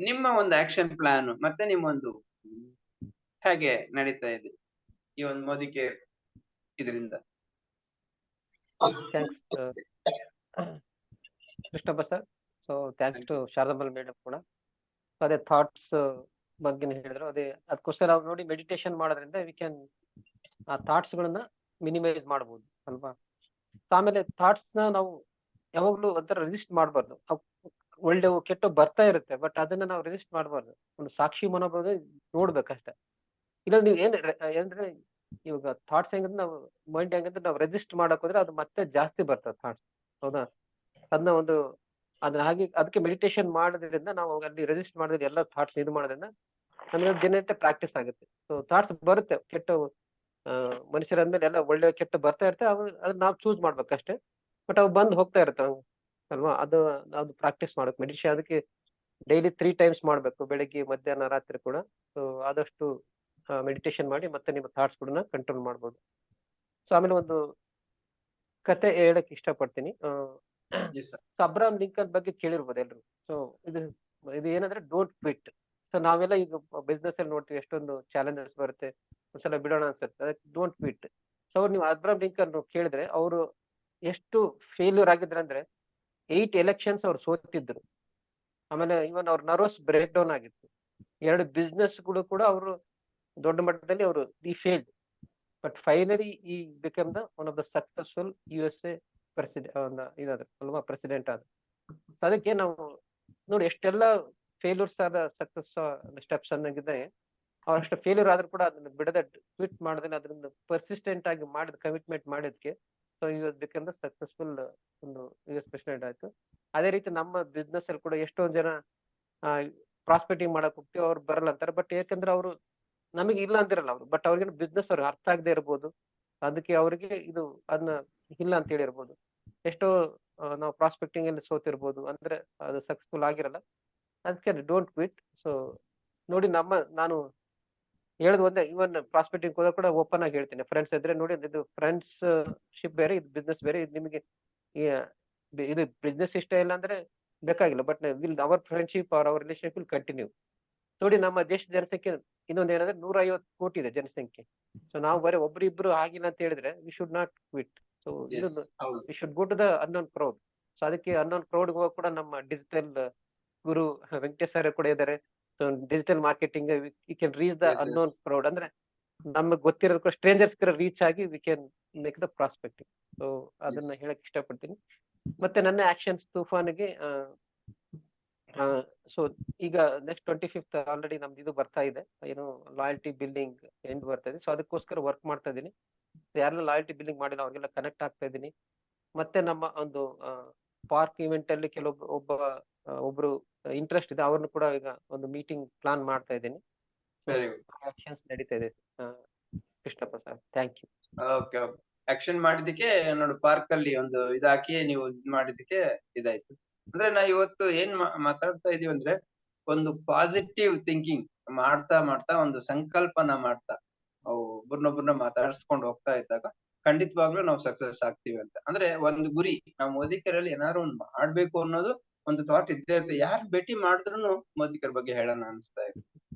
A: ನಿಮ್ಮ ಒಂದು ಆಕ್ಷನ್ ಪ್ಲಾನ್ ಮತ್ತೆ ನಿಮ್ಮ ಒಂದು ಹೇಗೆ ನಡೀತಾ ಇದೆ ಈ ಒಂದು ಮೋದಿ ಕೇರ್ ಇದರಿಂದ?
G: Thanks Krishnappa sir. So thanks to Sharadammal madam ಕೂಡ. ಅದೇ ಥಾಟ್ಸ್ ಬಗ್ಗೆ ಹೇಳಿದ್ರು. ಅದೇ ಅದಕ್ಕೋಸ್ಕರ ನಾವು ನೋಡಿ ಮೆಡಿಟೇಷನ್ ಮಾಡೋದ್ರಿಂದ ವಿ ಕ್ಯಾನ್ ಆ ಥಾಟ್ಸ್ ಗಳನ್ನ ಮಿನಿಮೈಸ್ ಮಾಡ್ಬೋದು ಅಲ್ವಾ. ಆಮೇಲೆ ಥಾಟ್ಸ್ ನ ನಾವು ಯಾವಾಗ್ಲೂ ಒಂಥರ ರೆಸಿಸ್ಟ್ ಮಾಡಬಾರ್ದು. ಒಳ್ಳೆವು ಕೆಟ್ಟ ಬರ್ತಾ ಇರುತ್ತೆ, ಬಟ್ ಅದನ್ನ ನಾವು ರೆಸಿಸ್ಟ್ ಮಾಡಬಾರ್ದು. ಒಂದು ಸಾಕ್ಷಿ ಮನೋಭಾವ ನೋಡ್ಬೇಕಷ್ಟೇ. ಇಲ್ಲ ನೀವು ಏನಂದ್ರೆ ಇವಾಗ ಥಾಟ್ಸ್ ಹೆಂಗಂದ್ರೆ ನಾವು ಮೈಂಡ್ ಹೆಂಗಂದ್ರೆ ನಾವು ರೆಸಿಸ್ಟ್ ಮಾಡಕ್ ಹೋದ್ರೆ ಅದು ಮತ್ತೆ ಜಾಸ್ತಿ ಬರ್ತದೆ ಥಾಟ್ಸ್, ಹೌದಾ. ಅದನ್ನ ಅದನ್ನ ಹಾಗೆ ಅದಕ್ಕೆ ಮೆಡಿಟೇಷನ್ ಮಾಡೋದ್ರಿಂದ ನಾವು ಅಲ್ಲಿ ರೆಸಿಸ್ಟ್ ಮಾಡಿದ್ರೆ ಎಲ್ಲ ಥಾಟ್ಸ್ ಇದು ಮಾಡೋದ್ರಿಂದ ನಮಗೆ ದಿನನಿತ್ಯ ಪ್ರಾಕ್ಟೀಸ್ ಆಗುತ್ತೆ. ಸೊ ಥಾಟ್ಸ್ ಬರುತ್ತೆ ಕೆಟ್ಟವು, ಮನುಷ್ಯರಂದ್ಮೇಲೆ ಎಲ್ಲ ಒಳ್ಳೆ ಕೆಟ್ಟ ಬರ್ತಾ ಇರುತ್ತೆ. ಅದನ್ನ ನಾವು ಚೂಸ್ ಮಾಡ್ಬೇಕಷ್ಟೇ, ಬಟ್ ಅವು ಬಂದು ಹೋಗ್ತಾ ಇರುತ್ತೆ ಅಲ್ವಾ. ಅದು ಪ್ರಾಕ್ಟೀಸ್ ಮಾಡ್ಬೇಕು. ಮೆಡಿಟೇಷನ್ ಅದಕ್ಕೆ ಡೈಲಿ 3 times ಮಾಡ್ಬೇಕು, ಬೆಳಗ್ಗೆ ಮಧ್ಯಾಹ್ನ ರಾತ್ರಿ ಕೂಡ. ಸೊ ಆದಷ್ಟು ಮೆಡಿಟೇಷನ್ ಮಾಡಿ ಮತ್ತೆ ನಿಮ್ಮ ಥಾಟ್ಸ್ ಕೂಡ ಕಂಟ್ರೋಲ್ ಮಾಡ್ಬೋದು. ಸೊ ಆಮೇಲೆ ಒಂದು ಕತೆ ಹೇಳಕ್ ಇಷ್ಟಪಡ್ತೀನಿ. ಅಬ್ರಹಾಂ ಲಿಂಕನ್ ಬಗ್ಗೆ ಕೇಳಿರ್ಬೋದು ಎಲ್ರು. ಸೊ ಇದು ಏನಂದ್ರೆ ಡೋಂಟ್ ಕ್ವಿಟ್. ಸೊ ನಾವೆಲ್ಲ ಈಗ ಬಿಸ್ನೆಸ್ ಅಲ್ಲಿ ನೋಡ್ತೀವಿ ಎಷ್ಟೊಂದು ಚಾಲೆಂಜಸ್ ಬರುತ್ತೆ, ಒಂದ್ಸಲ ಬಿಡೋಣ ಅನ್ಸುತ್ತೆ, ಅದಕ್ಕೆ ಡೋಂಟ್ ಕ್ವಿಟ್. ಸೊ ನೀವು ಅಬ್ರಹಾಂ ಲಿಂಕನ್ ಕೇಳಿದ್ರೆ ಅವರು ಎಷ್ಟು ಫೇಲ್ಯೂರ್ ಆಗಿದ್ರಂದ್ರೆ 8 elections ಅವ್ರು ಸೋತಿದ್ರು. ಆಮೇಲೆ ಇವನ್ ಅವ್ರ ನರ್ವಸ್ ಬ್ರೇಕ್ ಡೌನ್ ಆಗಿತ್ತು. 2 business ಗಳು ಕೂಡ ಅವರು ದೊಡ್ಡ ಮಟ್ಟದಲ್ಲಿ ಅವರು ಫೇಲ್ಡ್, ಬಟ್ ಫೈನಲಿ ಈ become the one of the successful USA ಅಲ್ವಾ ಪ್ರೆಸಿಡೆಂಟ್ ಆದ. ಅದಕ್ಕೆ ನಾವು ನೋಡಿ ಎಷ್ಟೆಲ್ಲ ಫೇಲ್ಯೂರ್ಸ್ ಆದ ಸಕ್ಸಸ್ ಸ್ಟೆಪ್ಸ್ ಅನ್ನೋಗಿದೆ. ಅವ್ರಷ್ಟು ಫೇಲ್ಯೂರ್ ಆದ್ರೂ ಕೂಡ ಅದನ್ನ ಬಿಡದೆ ಕ್ವಿಟ್ ಮಾಡದೆ ಅದರಿಂದ ಪರ್ಸಿಸ್ಟೆಂಟ್ ಆಗಿ ಮಾಡಿದ ಕಮಿಟ್ಮೆಂಟ್ ಮಾಡಿದ್ಕೆ ಸೊ ಇವಾಗ ಬೇಕಂದ್ರೆ ಸಕ್ಸಸ್ಫುಲ್ ಒಂದು US ಪ್ರೆಸಿಡೆಂಟ್ ಆಯ್ತು. ಅದೇ ರೀತಿ ನಮ್ಮ ಬಿಸ್ನೆಸ್ ಅಲ್ಲಿ ಕೂಡ ಎಷ್ಟೊಂದ್ ಜನ ಪ್ರಾಸ್ಪೆಕ್ಟಿಂಗ್ ಮಾಡಕ್ ಹೋಗ್ತೀವಿ, ಅವ್ರು ಬರಲ್ಲ ಅಂತಾರೆ. ಬಟ್ ಯಾಕಂದ್ರೆ ಅವರು ನಮಗೆ ಇಲ್ಲ ಅಂತಿರಲ್ಲ ಅವರು, ಬಟ್ ಅವ್ರಿಗೆ ಬಿಸ್ನೆಸ್ ಅವ್ರಿಗೆ ಅರ್ಥ ಆಗದೆ ಇರ್ಬೋದು, ಅದಕ್ಕೆ ಅವ್ರಿಗೆ ಇದು ಅದನ್ನ ಇಲ್ಲ ಅಂತ ಹೇಳಿರ್ಬೋದು. ಎಷ್ಟೋ ನಾವು ಪ್ರಾಸ್ಪೆಕ್ಟಿಂಗ್ ಅಲ್ಲಿ ಸೋತಿರ್ಬೋದು, ಅಂದ್ರೆ ಅದು ಸಕ್ಸಸ್ಫುಲ್ ಆಗಿರಲ್ಲ. ಅದಕ್ಕೆ ಡೋಂಟ್ ಕ್ವಿಟ್. ಸೊ ನೋಡಿ ನಾನು ಹೇಳೋದು ಒಂದೇ, ಇವನ್ ಪ್ರಾಸ್ಪೆಕ್ಟಿಂಗ್ ಹೋದಾಗ ಕೂಡ ಓಪನ್ ಆಗಿ ಹೇಳ್ತೀನಿ, ಫ್ರೆಂಡ್ಸ್ ಇದ್ರೆ ನೋಡಿ ಇದು ಫ್ರೆಂಡ್ಸ್ ಶಿಪ್ ಬೇರೆ, ಇದು ಬಿಸ್ನೆಸ್ ಬೇರೆ. ಇದು ನಿಮಗೆ ಇದು ಬಿಸ್ನೆಸ್ ಇಷ್ಟ ಇಲ್ಲ ಅಂದ್ರೆ ಬೇಕಾಗಿಲ್ಲ, but our friendship or our relationship will continue. ನೋಡಿ ನಮ್ಮ ದೇಶದ ಜನಸಂಖ್ಯೆ ಇನ್ನೊಂದು ಏನಂದ್ರೆ 150 ಕೋಟಿ ಇದೆ ಜನಸಂಖ್ಯೆ. ಸೊ ನಾವು ಬರೀ ಒಬ್ರಿಬ್ರು ಆಗಿಲ್ಲ ಅಂತ ಹೇಳಿದ್ರೆ we should not quit. So ಇದೊಂದು we should go to the unknown crowd. So ಅದಕ್ಕೆ ಅನ್ನೋನ್ ಕ್ರೌಡ್ ಕೂಡ ನಮ್ಮ ಡಿಜಿಟಲ್ ಗುರು ವೆಂಕಟೇಶ್ ಸರ್ ಕೂಡ ಇದ್ದಾರೆ. So digital marketing we can reach the unknown crowd, ಅಂದ್ರೆ ನಮಗೆ ಗೊತ್ತಿರೋ ಸ್ಟ್ರೇಂಜರ್ಸ್ ರೀಚ್ ಆಗಿ we can make the prospecting. So ಅದನ್ನ ಹೇಳಕ್ ಇಷ್ಟಪಡ್ತೀನಿ. ಮತ್ತೆ ನನ್ನ ಆಕ್ಷನ್ಸ್ ತೂಫಾನ್ಗೆ ಸೊ ಈಗ ನೆಕ್ಸ್ಟ್ 25th ಆಲ್ರೆಡಿ ನಮ್ದು ಇದು ಬರ್ತಾ ಇದೆ, ಏನು ಲಾಯಲ್ಟಿ ಬಿಲ್ಡಿಂಗ್ ಎಂಡ್ ಬರ್ತಾ ಇದೆ. ಸೊ ಅದಕ್ಕೋಸ್ಕರ ವರ್ಕ್ ಮಾಡ್ತಾ ಇದ್ದೀನಿ. ಯಾರೆಲ್ಲ ಲಾಯಲ್ಟಿ ಬಿಲ್ಡಿಂಗ್ ಮಾಡಿಲ್ಲ ಅವ್ರಿಗೆಲ್ಲ ಕನೆಕ್ಟ್ ಆಗ್ತಾ ಇದ್ದೀನಿ. ಮತ್ತೆ ನಮ್ಮ ಒಂದು ಪಾರ್ಕ್ ಇವೆಂಟ್ ಅಲ್ಲಿ ಒಬ್ರು ಇಂಟ್ರೆಸ್ಟ್ ಇದೆ, ಅವ್ರನ್ನು ಕೂಡ ಈಗ ಒಂದು ಮೀಟಿಂಗ್ ಪ್ಲಾನ್ ಮಾಡ್ತಾ ಇದ್ದೀನಿ. ಆಕ್ಷನ್ಸ್ ನಡೀತಾ ಇದೆ. Krishnappa sir, thank you.
A: Okay, action ಮಾಡಿದಕ್ಕೆ ನೋಡು ಪಾರ್ಕ್ ಅಲ್ಲಿ ಒಂದು ಇದಾಕಿ ನೀವು ಮಾಡಿದಕ್ಕೆ ಇದಾಯ್ತು. ಅಂದ್ರೆ ನಾ ಇವತ್ತು ಏನ್ ಮಾತಾಡ್ತಾ ಇದೀವಿ ಅಂದ್ರೆ ಒಂದು ಪಾಸಿಟಿವ್ ಥಿಂಕಿಂಗ್ ಮಾಡ್ತಾ ಮಾಡ್ತಾ ಒಂದು ಸಂಕಲ್ಪನ ಮಾಡ್ತಾ ಒಬ್ಬರನ್ನೊಬ್ಬರನ್ನ ಮಾತಾಡಿಸ್ಕೊಂಡು ಹೋಗ್ತಾ ಇದ್ದಾಗ ಖಂಡಿತವಾಗ್ಲೂ ನಾವು ಸಕ್ಸಸ್ ಆಗ್ತೀವಿ ಅಂತ. ಅಂದ್ರೆ ಒಂದು ಗುರಿ, ನಾವು ಮೋದಿಕರಲ್ಲಿ ಏನಾದ್ರು ಒಂದು ಮಾಡ್ಬೇಕು ಅನ್ನೋದು ಒಂದು ಥಾಟ್ ಇದ್ದೇ ಇರುತ್ತೆ. ಯಾರು ಭೇಟಿ ಮಾಡಿದ್ರು ಮೋದಿಕರ ಬಗ್ಗೆ ಹೇಳೋಣ ಅನಿಸ್ತಾ ಇದೆ.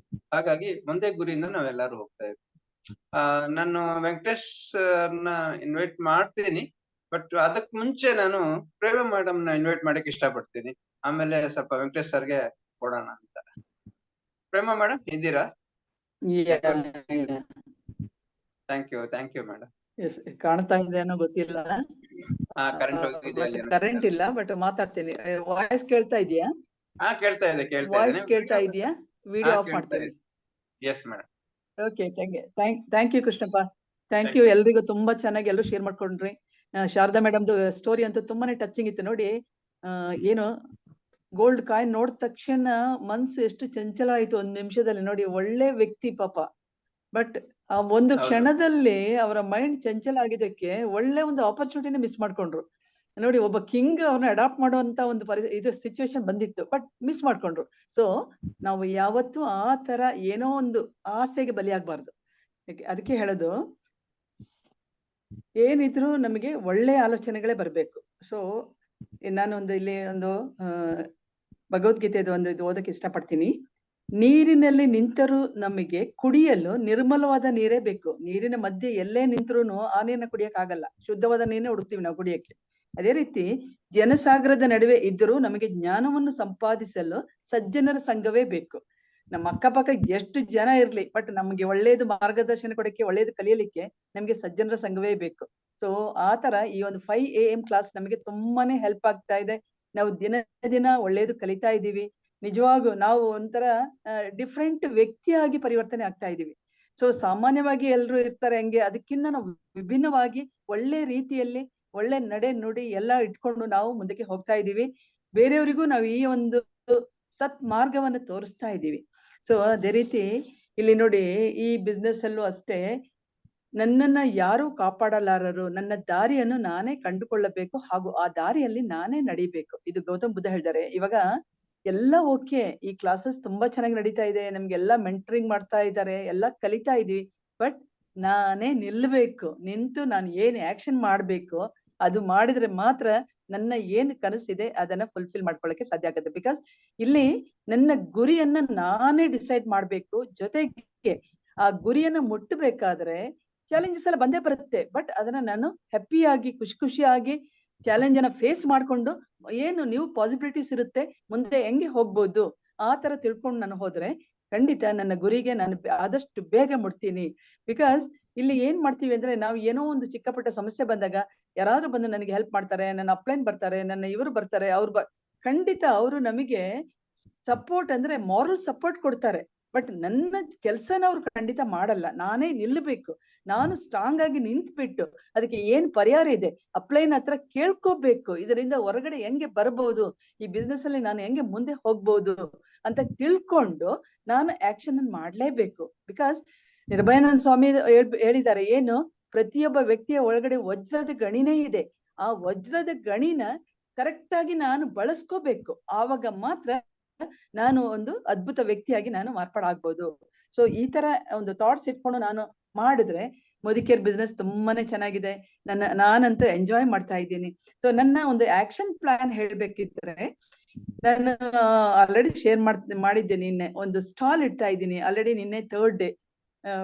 A: ಹಾಗಾಗಿ ಒಂದೇ ಗುರಿಯಿಂದ ನಾವೆಲ್ಲರೂ ಹೋಗ್ತಾ ಇದ್ವಿ. ನಾನು ವೆಂಕಟೇಶ್ ನ ಇನ್ವೈಟ್ ಮಾಡ್ತೀನಿ, ಬಟ್ ಅದಕ್ ಮುಂಚೆ ನಾನು ಪ್ರೇಮ ಮೇಡಮ್ ನ ಇನ್ವೈಟ್ ಮಾಡಕ್ ಇಷ್ಟಪಡ್ತೀನಿ. ಆಮೇಲೆ ಸ್ವಲ್ಪ ವೆಂಕಟೇಶ್ ಸರ್ಗೆ ಕೊಡೋಣ ಅಂತ. ಪ್ರೇಮ ಮೇಡಮ್ ಇದ್ದೀರಾ? Thank you madam.
H: ಎಸ್ ಕಾಣ್ತಾ ಇದೆ ಅನ್ನೋ ಗೊತ್ತಿಲ್ಲ,
A: ಕರೆಂಟ್ ಹೋಗಿದೆ
H: ಬಟ್
A: ಅಲ್ಲಿ
H: ಕರೆಂಟ್ ಇಲ್ಲ, ಬಟ್ ಮಾತಾಡ್ತೀನಿ. ವಾಯ್ಸ್ ಕೇಳ್ತಾ ಇದೆಯಾ?
A: ಕೇಳ್ತಾ ಇದೆ
H: ವಾಯ್ಸ್ ಕೇಳ್ತಾ ಇದೆಯಾ? ವಿಡಿಯೋ ಆಫ್
A: ಕೇಳ್ತಾ
H: ಮಾಡ್ತೀನಿ.
A: Yes madam.
H: Okay, thank you Krishnappa. Thank you ಎಲ್ರಿಗೂ. ತುಂಬಾ ಚೆನ್ನಾಗಿ ಎಲ್ಲರೂ ಶೇರ್ ಮಾಡ್ಕೊಂಡ್ರಿ. ಶಾರದಾ ಮೇಡಮ್ದು ಸ್ಟೋರಿ ಅಂತೂ ತುಂಬಾನೇ ಟಚಿಂಗ್ ಇತ್ತು ನೋಡಿ. ಏನು ಗೋಲ್ಡ್ ಕಾಯಿನ್ ನೋಡಿದ ತಕ್ಷಣ ಮನ್ಸು ಎಷ್ಟು ಚಂಚಲ ಆಯ್ತು ಒಂದ್ ನಿಮಿಷದಲ್ಲಿ ನೋಡಿ. ಒಳ್ಳೆ ವ್ಯಕ್ತಿ ಪಾಪ, ಬಟ್ ಆ ಒಂದು ಕ್ಷಣದಲ್ಲಿ ಅವರ ಮೈಂಡ್ ಚಂಚಲ ಆಗಿದ್ದಕ್ಕೆ ಒಳ್ಳೆ ಒಂದು ಆಪರ್ಚುನಿಟಿನ ಮಿಸ್ ಮಾಡ್ಕೊಂಡ್ರು ನೋಡಿ. ಒಬ್ಬ ಕಿಂಗ್ ಅವ್ರನ್ನ ಅಡಾಪ್ಟ್ ಮಾಡುವಂತ ಒಂದು ಇದು ಸಿಚುವೇಶನ್ ಬಂದಿತ್ತು, ಬಟ್ ಮಿಸ್ ಮಾಡ್ಕೊಂಡ್ರು. ಸೊ ನಾವು ಯಾವತ್ತೂ ಆ ತರ ಏನೋ ಒಂದು ಆಸೆಗೆ ಬಲಿಯಾಗಬಾರ್ದು. ಅದಕ್ಕೆ ಹೇಳೋದು, ಏನಿದ್ರು ನಮಗೆ ಒಳ್ಳೆ ಆಲೋಚನೆಗಳೇ ಬರ್ಬೇಕು. ಸೊ ನಾನೊಂದು ಇಲ್ಲಿ ಒಂದು ಭಗವದ್ಗೀತೆದು ಒಂದು ಇದು ಓದಕ್ಕೆ ಇಷ್ಟಪಡ್ತೀನಿ. ನೀರಿನಲ್ಲಿ ನಿಂತರೂ ನಮಗೆ ಕುಡಿಯಲು ನಿರ್ಮಲವಾದ ನೀರೇ ಬೇಕು. ನೀರಿನ ಮಧ್ಯೆ ಎಲ್ಲೇ ನಿಂತರೂ ಆ ನೀರನ್ನ ಕುಡಿಯಕ್ ಆಗಲ್ಲ, ಶುದ್ಧವಾದ ನೀರನ್ನೇ ಹುಡುಕ್ತೀವಿ ನಾವು ಕುಡಿಯಕ್ಕೆ. ಅದೇ ರೀತಿ ಜನಸಾಗರದ ನಡುವೆ ಇದ್ದರೂ ನಮಗೆ ಜ್ಞಾನವನ್ನು ಸಂಪಾದಿಸಲು ಸಜ್ಜನರ ಸಂಘವೇ ಬೇಕು. ನಮ್ಮ ಅಕ್ಕಪಕ್ಕ ಎಷ್ಟು ಜನ ಇರ್ಲಿ, ಬಟ್ ನಮ್ಗೆ ಒಳ್ಳೇದು ಮಾರ್ಗದರ್ಶನ ಕೊಡಕ್ಕೆ, ಒಳ್ಳೇದು ಕಲಿಯಲಿಕ್ಕೆ ನಮ್ಗೆ ಸಜ್ಜನರ ಸಂಘವೇ ಬೇಕು. ಸೊ ಆ ತರ ಈ ಒಂದು 5 AM ಕ್ಲಾಸ್ ನಮಗೆ ತುಂಬಾನೇ ಹೆಲ್ಪ್ ಆಗ್ತಾ ಇದೆ. ನಾವು ದಿನ ಒಳ್ಳೇದು ಕಲಿತಾ ಇದ್ದೀವಿ. ನಿಜವಾಗೂ ನಾವು ಒಂಥರ ಡಿಫ್ರೆಂಟ್ ವ್ಯಕ್ತಿಯಾಗಿ ಪರಿವರ್ತನೆ ಆಗ್ತಾ ಇದೀವಿ. ಸೊ ಸಾಮಾನ್ಯವಾಗಿ ಎಲ್ರು ಇರ್ತಾರೆ ಹಂಗೆ, ಅದಕ್ಕಿಂತ ನಾವು ವಿಭಿನ್ನವಾಗಿ ಒಳ್ಳೆ ರೀತಿಯಲ್ಲಿ ಒಳ್ಳೆ ನಡೆ ನುಡಿ ಎಲ್ಲ ಇಟ್ಕೊಂಡು ನಾವು ಮುಂದಕ್ಕೆ ಹೋಗ್ತಾ ಇದೀವಿ. ಬೇರೆಯವರಿಗೂ ನಾವು ಈ ಒಂದು ಸತ್ ಮಾರ್ಗವನ್ನು ತೋರಿಸ್ತಾ ಇದ್ದೀವಿ. ಸೊ ಅದೇ ರೀತಿ ಇಲ್ಲಿ ನೋಡಿ, ಈ ಬಿಸ್ನೆಸ್ ಅಲ್ಲೂ ಅಷ್ಟೇ, ನನ್ನನ್ನ ಯಾರು ಕಾಪಾಡಲಾರರು, ನನ್ನ ದಾರಿಯನ್ನು ನಾನೇ ಕಂಡುಕೊಳ್ಳಬೇಕು, ಹಾಗೂ ಆ ದಾರಿಯಲ್ಲಿ ನಾನೇ ನಡಿಬೇಕು. ಇದು ಗೌತಮ್ ಬುದ್ಧ ಹೇಳ್ತಾರೆ. ಇವಾಗ ಎಲ್ಲ ಓಕೆ, ಈ ಕ್ಲಾಸಸ್ ತುಂಬಾ ಚೆನ್ನಾಗಿ ನಡೀತಾ ಇದೆ, ನಮ್ಗೆಲ್ಲ ಮೆಂಟರಿಂಗ್ ಮಾಡ್ತಾ ಇದ್ದಾರೆ, ಎಲ್ಲ ಕಲಿತಾ ಇದೀವಿ, ಬಟ್ ನಾನೇ ನಿಲ್ಬೇಕು. ನಿಂತು ನಾನು ಏನ್ ಆಕ್ಷನ್ ಮಾಡ್ಬೇಕು, ಅದು ಮಾಡಿದ್ರೆ ಮಾತ್ರ ನನ್ನ ಏನ್ ಕನಸಿದೆ ಅದನ್ನ ಫುಲ್ಫಿಲ್ ಮಾಡ್ಕೊಳ್ಳಕ್ಕೆ ಸಾಧ್ಯ ಆಗುತ್ತೆ. ಬಿಕಾಸ್ ಇಲ್ಲಿ ನನ್ನ ಗುರಿಯನ್ನ ನಾನೇ ಡಿಸೈಡ್ ಮಾಡ್ಬೇಕು. ಜೊತೆಗೆ ಆ ಗುರಿಯನ್ನ ಮುಟ್ಟಬೇಕಾದ್ರೆ ಚಾಲೆಂಜಸ್ ಎಲ್ಲ ಬಂದೇ ಬರುತ್ತೆ, ಬಟ್ ಅದನ್ನ ನಾನು ಹ್ಯಾಪಿಯಾಗಿ ಖುಷಿಯಾಗಿ ಚಾಲೆಂಜ್ ಅನ್ನ ಫೇಸ್ ಮಾಡ್ಕೊಂಡು ಏನು ನೀವು ಪಾಸಿಬಿಲಿಟೀಸ್ ಇರುತ್ತೆ, ಮುಂದೆ ಹೆಂಗೆ ಹೋಗ್ಬೋದು ಆ ತರ ತಿಳ್ಕೊಂಡು ನಾನು ಹೋದ್ರೆ ಖಂಡಿತ ನನ್ನ ಗುರಿಗೆ ನಾನು ಆದಷ್ಟು ಬೇಗ ಮುಟ್ತೀನಿ. ಬಿಕಾಸ್ ಇಲ್ಲಿ ಏನ್ ಮಾಡ್ತೀವಿ ಅಂದ್ರೆ, ನಾವು ಏನೋ ಒಂದು ಚಿಕ್ಕ ಪುಟ್ಟ ಸಮಸ್ಯೆ ಬಂದಾಗ ಯಾರಾದ್ರೂ ಬಂದು ನನಗೆ ಹೆಲ್ಪ್ ಮಾಡ್ತಾರೆ, ನನ್ನ ಅಪ್ಲೈನ್ ಬರ್ತಾರೆ, ನನ್ನ ಇವರು ಬರ್ತಾರೆ, ಖಂಡಿತ ಅವರು ನಮಗೆ ಸಪೋರ್ಟ್ ಅಂದ್ರೆ ಮಾರಲ್ ಸಪೋರ್ಟ್ ಕೊಡ್ತಾರೆ. ಬಟ್ ನನ್ನ ಕೆಲ್ಸನ ಅವ್ರು ಖಂಡಿತ ಮಾಡಲ್ಲ. ನಾನೇ ನಿಲ್ಬೇಕು, ನಾನು ಸ್ಟ್ರಾಂಗ್ ಆಗಿ ನಿಂತ್ಬಿಟ್ಟು ಅದಕ್ಕೆ ಏನ್ ಪರಿಹಾರ ಇದೆ ಅಪ್ಲೈನ್ ಹತ್ರ ಕೇಳ್ಕೋಬೇಕು. ಇದರಿಂದ ಹೊರಗಡೆ ಹೆಂಗೆ ಬರ್ಬೋದು, ಈ ಬಿಸ್ನೆಸ್ ಅಲ್ಲಿ ನಾನು ಹೆಂಗೆ ಮುಂದೆ ಹೋಗ್ಬೋದು ಅಂತ ತಿಳ್ಕೊಂಡು ನಾನು ಆಕ್ಷನ್ ಮಾಡ್ಲೇಬೇಕು. ಬಿಕಾಸ್ ನಿರ್ಭಯಾನಂದ ಸ್ವಾಮಿ ಹೇಳಿದ್ದಾರೆ, ಏನು ಪ್ರತಿಯೊಬ್ಬ ವ್ಯಕ್ತಿಯ ಒಳಗಡೆ ವಜ್ರದ ಗಣಿನೇ ಇದೆ. ಆ ವಜ್ರದ ಗಣಿನ ಕರೆಕ್ಟ್ ಆಗಿ ನಾನು ಬಳಸ್ಕೋಬೇಕು. ಆವಾಗ ಮಾತ್ರ ನಾನು ಒಂದು ಅದ್ಭುತ ವ್ಯಕ್ತಿಯಾಗಿ ನಾನು ಮಾರ್ಪಾಡಾಗ್ಬೋದು. ಸೊ ಈ ತರ ಒಂದು ಥಾಟ್ಸ್ ಇಟ್ಕೊಂಡು ನಾನು ಮಾಡಿದ್ರೆ ಮೋದಿಕೇರ್ ಬಿಸ್ನೆಸ್ ತುಂಬಾನೇ ಚೆನ್ನಾಗಿದೆ. ನಾನಂತೂ ಎಂಜಾಯ್ ಮಾಡ್ತಾ ಇದ್ದೀನಿ. ಸೊ ನನ್ನ ಒಂದು ಆಕ್ಷನ್ ಪ್ಲಾನ್ ಹೇಳ್ಬೇಕಿದ್ರೆ, ನಾನು ಆಲ್ರೆಡಿ ಶೇರ್ ಮಾಡಿದ್ದೆ. ನಿನ್ನೆ ಒಂದು ಸ್ಟಾಲ್ ಇಡ್ತಾ ಇದ್ದೀನಿ. ಆಲ್ರೆಡಿ ನಿನ್ನೆ 3rd ಡೇ.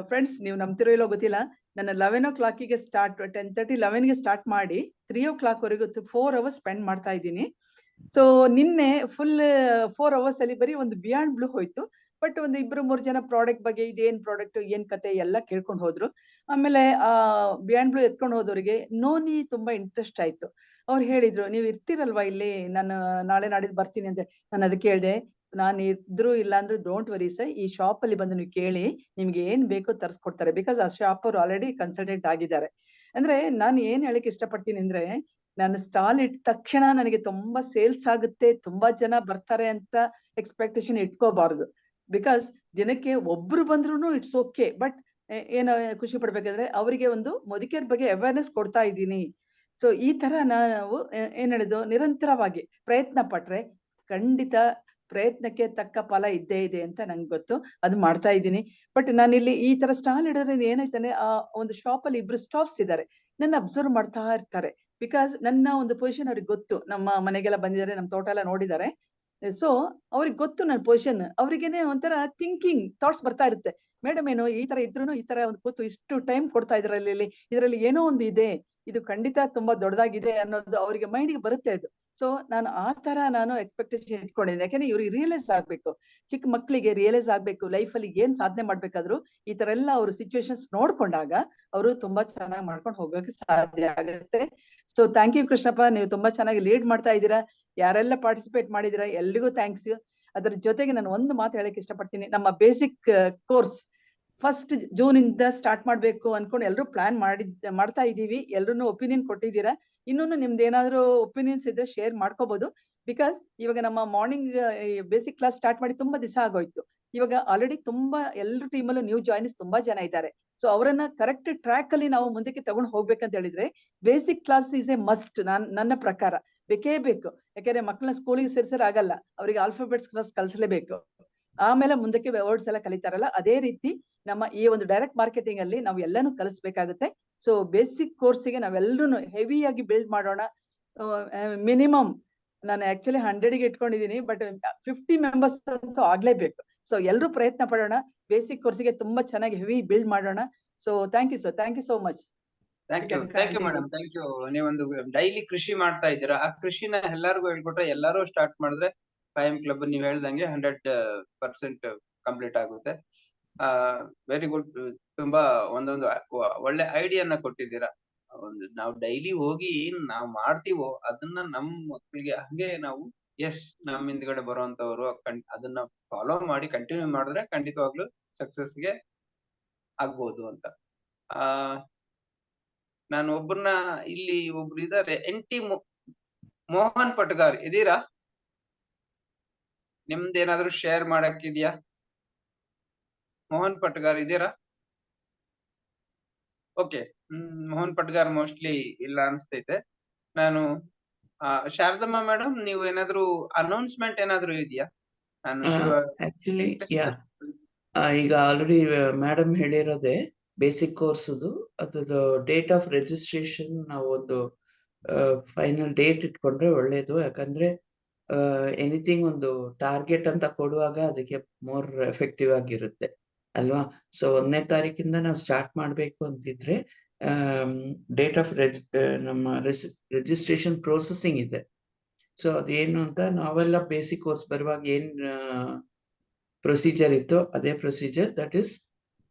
H: ಫ್ರೆಂಡ್ಸ್, ನೀವು ನಂಬ್ತಿರೋ ಇಲ್ಲೋ ಗೊತ್ತಿಲ್ಲ, ನನ್ನ 11 o'clock ಸ್ಟಾರ್ಟ್, 10:30, 11ಗೆ ಸ್ಟಾರ್ಟ್ ಮಾಡಿ 3 o'clock ವರೆಗೂ 4 hours ಸ್ಪೆಂಡ್ ಮಾಡ್ತಾ ಇದ್ದೀನಿ. ಸೊ ನಿನ್ನೆ ಫುಲ್ 4 hours ಅಲ್ಲಿ ಬರೀ ಒಂದು ಬಿಯಾಂಡ್ ಬ್ಲೂ ಹೋಯ್ತು. ಬಟ್ ಒಂದು 2-3 ಜನ ಪ್ರಾಡಕ್ಟ್ ಬಗ್ಗೆ, ಇದೇನ್ ಪ್ರಾಡಕ್ಟ್, ಏನ್ ಕತೆ ಎಲ್ಲ ಕೇಳ್ಕೊಂಡು ಹೋದ್ರು. ಆಮೇಲೆ ಬಿಯಾಂಡ್ ಬ್ಲೂ ಎತ್ಕೊಂಡು ಹೋದವ್ರಿಗೆ ನೋನಿ ತುಂಬಾ ಇಂಟ್ರೆಸ್ಟ್ ಆಯ್ತು. ಅವ್ರು ಹೇಳಿದ್ರು, ನೀವು ಇರ್ತೀರಲ್ವಾ ಇಲ್ಲಿ, ನಾನು ನಾಳೆ ನಾಡಿದ್ದು ಬರ್ತೀನಿ ಅಂತ. ನಾನು ಅದಕ್ಕೆ ಹೇಳಿದೆ, ನಾನು ಇದ್ರು ಇಲ್ಲ ಅಂದ್ರೂ ಡೋಂಟ್ ವರಿ ಸರ್, ಈ ಶಾಪ್ ಅಲ್ಲಿ ಬಂದು ನೀವು ಕೇಳಿ, ನಿಮ್ಗೆ ಏನ್ ಬೇಕೋ ತರ್ಸ್ಕೊಡ್ತಾರೆ. ಬಿಕಾಸ್ ಆ ಶಾಪ್ ಅವ್ರು ಆಲ್ರೆಡಿ ಕನ್ಸಲ್ಟೆಂಟ್ ಆಗಿದ್ದಾರೆ. ಅಂದ್ರೆ ನಾನು ಏನ್ ಹೇಳಕ್ ಇಷ್ಟಪಡ್ತೀನಿ ಅಂದ್ರೆ, ನಾನು ಸ್ಟಾಲ್ ಇಟ್ಟ ತಕ್ಷಣ ನನಗೆ ತುಂಬಾ ಸೇಲ್ಸ್ ಆಗುತ್ತೆ, ತುಂಬಾ ಜನ ಬರ್ತಾರೆ ಅಂತ ಎಕ್ಸ್ಪೆಕ್ಟೇಷನ್ ಇಟ್ಕೋಬಾರ್ದು. ಬಿಕಾಸ್ ದಿನಕ್ಕೆ ಒಬ್ರು ಬಂದ್ರು ಇಟ್ಸ್ ಓಕೆ, ಬಟ್ ಏನೋ ಖುಷಿ ಪಡ್ಬೇಕಾದ್ರೆ ಅವರಿಗೆ ಒಂದು ಮೋದಿಕೇರ್ ಬಗ್ಗೆ ಅವೇರ್ನೆಸ್ ಕೊಡ್ತಾ ಇದ್ದೀನಿ. ಸೊ ಈ ತರ ನಾವು ಏನ್ ಹೇಳಿದ್ದು, ನಿರಂತರವಾಗಿ ಪ್ರಯತ್ನ ಪಟ್ರೆ ಖಂಡಿತ ಪ್ರಯತ್ನಕ್ಕೆ ತಕ್ಕ ಫಲ ಇದ್ದೇ ಇದೆ ಅಂತ ನಂಗೆ ಗೊತ್ತು. ಅದು ಮಾಡ್ತಾ ಇದ್ದೀನಿ. ಬಟ್ ನಾನಿಲ್ಲಿ ಈ ತರ ಸ್ಟಾಲ್ ಇಡೋದ್ರಿಂದ ಏನಾಯ್ತಾನೆ, ಆ ಒಂದು ಶಾಪ್ ಅಲ್ಲಿ 2 ಸ್ಟಾಫ್ಸ್ ಇದ್ದಾರೆ, ನನ್ನ ಅಬ್ಸರ್ವ್ ಮಾಡ್ತಾ ಇರ್ತಾರೆ. ಬಿಕಾಸ್ ನನ್ನ ಒಂದು ಪೊಸಿಷನ್ ಅವ್ರಿಗೆ ಗೊತ್ತು. ನಮ್ಮ ಮನೆಗೆಲ್ಲ ಬಂದಿದ್ದಾರೆ, ನಮ್ಮ ತೋಟ ಎಲ್ಲ ನೋಡಿದ್ದಾರೆ. ಸೊ ಅವ್ರಿಗೆ ಗೊತ್ತು ನನ್ನ ಪೊಸಿಷನ್. ಅವ್ರಿಗೇನೆ ಒಂಥರ ಥಿಂಕಿಂಗ್ ಥಾಟ್ಸ್ ಬರ್ತಾ ಇರುತ್ತೆ, ಮೇಡಮ್ ಏನೋ ಈ ತರ ಇದ್ರು ಈ ತರ ಒಂದು ಕೂತು ಇಷ್ಟು ಟೈಮ್ ಕೊಡ್ತಾ ಇದ್ರಲ್ಲಿ, ಇದರಲ್ಲಿ ಏನೋ ಒಂದು ಇದೆ, ಇದು ಖಂಡಿತ ತುಂಬಾ ದೊಡ್ಡದಾಗಿದೆ ಅನ್ನೋದು ಅವರಿಗೆ ಮೈಂಡ್ಗೆ ಬರುತ್ತೆ. ಅದು ಸೊ ನಾನು ಆ ತರ ನಾನು ಎಕ್ಸ್ಪೆಕ್ಟೇಷನ್ ಇಟ್ಕೊಂಡಿದ್ದೀನಿ. ಯಾಕಂದ್ರೆ ಇವ್ರಿಗೆ ರಿಯಲೈಸ್ ಆಗ್ಬೇಕು, ಚಿಕ್ಕ ಮಕ್ಕಳಿಗೆ ರಿಯಲೈಸ್ ಆಗ್ಬೇಕು ಲೈಫ್ ಅಲ್ಲಿ ಏನ್ ಸಾಧನೆ ಮಾಡ್ಬೇಕಾದ್ರು ಈ ತರ ಎಲ್ಲ ಅವರು ಸಿಚುವೇಶನ್ಸ್ ನೋಡ್ಕೊಂಡಾಗ ಅವರು ತುಂಬಾ ಚೆನ್ನಾಗಿ ಮಾಡ್ಕೊಂಡು ಹೋಗೋಕೆ ಸಾಧ್ಯ ಆಗುತ್ತೆ. ಸೊ ಥ್ಯಾಂಕ್ ಯು ಕೃಷ್ಣಪ್ಪ, ನೀವು ತುಂಬಾ ಚೆನ್ನಾಗಿ ಲೀಡ್ ಮಾಡ್ತಾ ಇದ್ದೀರಾ. ಯಾರೆಲ್ಲ ಪಾರ್ಟಿಸಿಪೇಟ್ ಮಾಡಿದಿರಾ ಎಲ್ರಿಗೂ ಥ್ಯಾಂಕ್ಸ್. ಅದ್ರ ಜೊತೆಗೆ ನಾನು ಒಂದು ಮಾತು ಹೇಳಕ್ ಇಷ್ಟಪಡ್ತೀನಿ. ನಮ್ಮ ಬೇಸಿಕ್ ಕೋರ್ಸ್ ಫಸ್ಟ್ ಜೂನ್ ಇಂದ ಸ್ಟಾರ್ಟ್ ಮಾಡ್ಬೇಕು ಅನ್ಕೊಂಡು ಎಲ್ಲರೂ ಪ್ಲಾನ್ ಮಾಡ್ತಾ ಇದೀವಿ. ಎಲ್ರು ಒಪಿನಿಯನ್ ಕೊಟ್ಟಿದ್ದೀರಾ. ಇನ್ನೂ ನಿಮ್ದು ಏನಾದ್ರು ಒಪಿನಿಯನ್ಸ್ ಇದ್ರೆ ಶೇರ್ ಮಾಡ್ಕೋಬಹುದು. ಬಿಕಾಸ್ ಇವಾಗ ನಮ್ಮ ಮಾರ್ನಿಂಗ್ ಬೇಸಿಕ್ ಕ್ಲಾಸ್ ಸ್ಟಾರ್ಟ್ ಮಾಡಿ ತುಂಬಾ ದಿವಸ ಆಗೋಯ್ತು. ಇವಾಗ ಆಲ್ರೆಡಿ ತುಂಬಾ ಎಲ್ಲರೂ ಟೀಮಲ್ಲೂ ನ್ಯೂ ಜಾಯಿನ್ಸ್ ತುಂಬಾ ಜನ ಇದ್ದಾರೆ. ಸೊ ಅವರನ್ನ ಕರೆಕ್ಟ್ ಟ್ರ್ಯಾಕ್ ಅಲ್ಲಿ ನಾವು ಮುಂದಕ್ಕೆ ತಗೊಂಡು ಹೋಗ್ಬೇಕಂತ ಹೇಳಿದ್ರೆ basic class is A must. ನನ್ನ ಪ್ರಕಾರ ಬೇಕೇ ಬೇಕು. ಯಾಕಂದ್ರೆ ಮಕ್ಕಳನ್ನ ಸ್ಕೂಲಿಗೆ ಸೇರ್ಸರ್ ಆಗಲ್ಲ, ಅವರಿಗೆ ಆಲ್ಫಾಬೆಟ್ಸ್ ಫಸ್ಟ್ ಕಲಿಸಲೇಬೇಕು, ಆಮೇಲೆ ಮುಂದಕ್ಕೆ ವರ್ಡ್ಸ್ ಎಲ್ಲ ಕಲಿತಾರಲ್ಲ. ಅದೇ ರೀತಿ ನಮ್ಮ ಈ ಒಂದು ಡೈರೆಕ್ಟ್ ಮಾರ್ಕೆಟಿಂಗ್ ಅಲ್ಲಿ ನಾವು ಎಲ್ಲಾನು ಕಲಿಸ್ಬೇಕಾಗುತ್ತೆ. ಸೊ ಬೇಸಿಕ್ ಕೋರ್ಸಿಗೆ ನಾವೆಲ್ಲರೂ ಹೆವಿಯಾಗಿ ಬಿಲ್ಡ್ ಮಾಡೋಣ. ಮಿನಿಮಮ್ ನಾನು ಆಕ್ಚುಲಿ 100ಗೆ ಇಟ್ಕೊಂಡಿದ್ದೀನಿ, ಬಟ್ 50 ಮೆಂಬರ್ಸ್ ಅಂತೂ ಆಗ್ಲೇಬೇಕು. ಸೊ ಎಲ್ಲರೂ ಪ್ರಯತ್ನ ಪಡೋಣ, ಬೇಸಿಕ್ ಕೋರ್ಸಿಗೆ ತುಂಬಾ ಚೆನ್ನಾಗಿ ಹೆವಿ ಬಿಲ್ಡ್ ಮಾಡೋಣ. So thank you so much.
A: Thank you madam, thank you. ನೀವೊಂದು ಡೈಲಿ ಕೃಷಿ ಮಾಡ್ತಾ ಇದ್ದೀರಾ, ಆ ಕೃಷಿನ ಎಲ್ಲರಿಗೂ ಹೇಳ್ಕೊಟ್ರೆ ಎಲ್ಲರೂ ಸ್ಟಾರ್ಟ್ ಮಾಡಿದ್ರೆ ಕಾಯಂ ಕ್ಲಬ್ ನೀವ್ ಹೇಳ್ದಂಗೆ 100% ಕಂಪ್ಲೀಟ್ ಆಗುತ್ತೆ. Very good. ತುಂಬಾ ಒಂದೊಂದು ಒಳ್ಳೆ ಐಡಿಯಾನ ಕೊಟ್ಟಿದ್ದೀರಾ. ನಾವು ಡೈಲಿ ಹೋಗಿ ನಾವು ಮಾಡ್ತೀವೋ ಅದನ್ನ ನಮ್ ಮಕ್ಕಳಿಗೆ ಹಂಗೆ ನಾವು ನಮ್ ಹಿಂದ್ಗಡೆ ಬರುವಂತವ್ರು ಅದನ್ನ ಫಾಲೋ ಮಾಡಿ ಕಂಟಿನ್ಯೂ ಮಾಡಿದ್ರೆ ಖಂಡಿತವಾಗ್ಲೂ ಸಕ್ಸಸ್ಗೆ ಆಗ್ಬೋದು ಅಂತ. ನಾನು ಒಬ್ಬರನ್ನ ಇಲ್ಲಿ ಒಬ್ರು ಇದಾರೆ, NT ಮೋಹನ್ ಪಟ್ಗಾರ್ ಇದೀರಾ? ನಿಮ್ದೇನಾದ್ರು ಶೇರ್ ಮಾಡಕ್ಕಿದ್ಯಾ? ಮೋಹನ್ ಪಟ್ಗಾರ್ ಇದೀರಾ? ಓಕೆ, ಮೋಹನ್ ಪಟ್ಗಾರ್ ಮೋಸ್ಟ್ಲಿ ಇಲ್ಲ ಅನ್ಸ್ತೈತೆ. ನಾನು ಶಾರದಮ್ಮ ಮೇಡಮ್, ನೀವು ಏನಾದ್ರು ಅನೌನ್ಸ್ಮೆಂಟ್ ಏನಾದ್ರು ಇದೆಯಾ?
D: ಆಕ್ಚುಲಿ ಈಗ ಆಲ್ರೆಡಿ ಮೇಡಮ್ ಹೇಳಿರೋದೆ ಬೇಸಿಕ್ ಕೋರ್ಸ್ದು ಅದ್ರದ್ದು ಡೇಟ್ ಆಫ್ ರಿಜಿಸ್ಟ್ರೇಷನ್ ನಾವು ಒಂದು ಫೈನಲ್ ಡೇಟ್ ಇಟ್ಕೊಂಡ್ರೆ ಒಳ್ಳೇದು. ಯಾಕಂದ್ರೆ ಎನಿಥಿಂಗ್ ಒಂದು ಟಾರ್ಗೆಟ್ ಅಂತ ಕೊಡುವಾಗ ಅದಕ್ಕೆ ಮೋರ್ ಎಫೆಕ್ಟಿವ್ ಆಗಿರುತ್ತೆ ಅಲ್ವಾ? ಸೊ 1ನೇ ತಾರೀಕಿಂದ ನಾವು ಸ್ಟಾರ್ಟ್ ಮಾಡ್ಬೇಕು ಅಂತಿದ್ರೆ ಡೇಟ್ ಆಫ್ ನಮ್ಮ ರಿಜಿಸ್ಟ್ರೇಷನ್ ಪ್ರೊಸೆಸಿಂಗ್ ಇದೆ. ಸೊ ಅದೇನು ಅಂತ ನಾವೆಲ್ಲ ಬೇಸಿಕ್ ಕೋರ್ಸ್ ಬರುವಾಗ ಏನ್ ಪ್ರೊಸೀಜರ್ ಇತ್ತು ಅದೇ ಪ್ರೊಸೀಜರ್. ದಟ್ ಇಸ್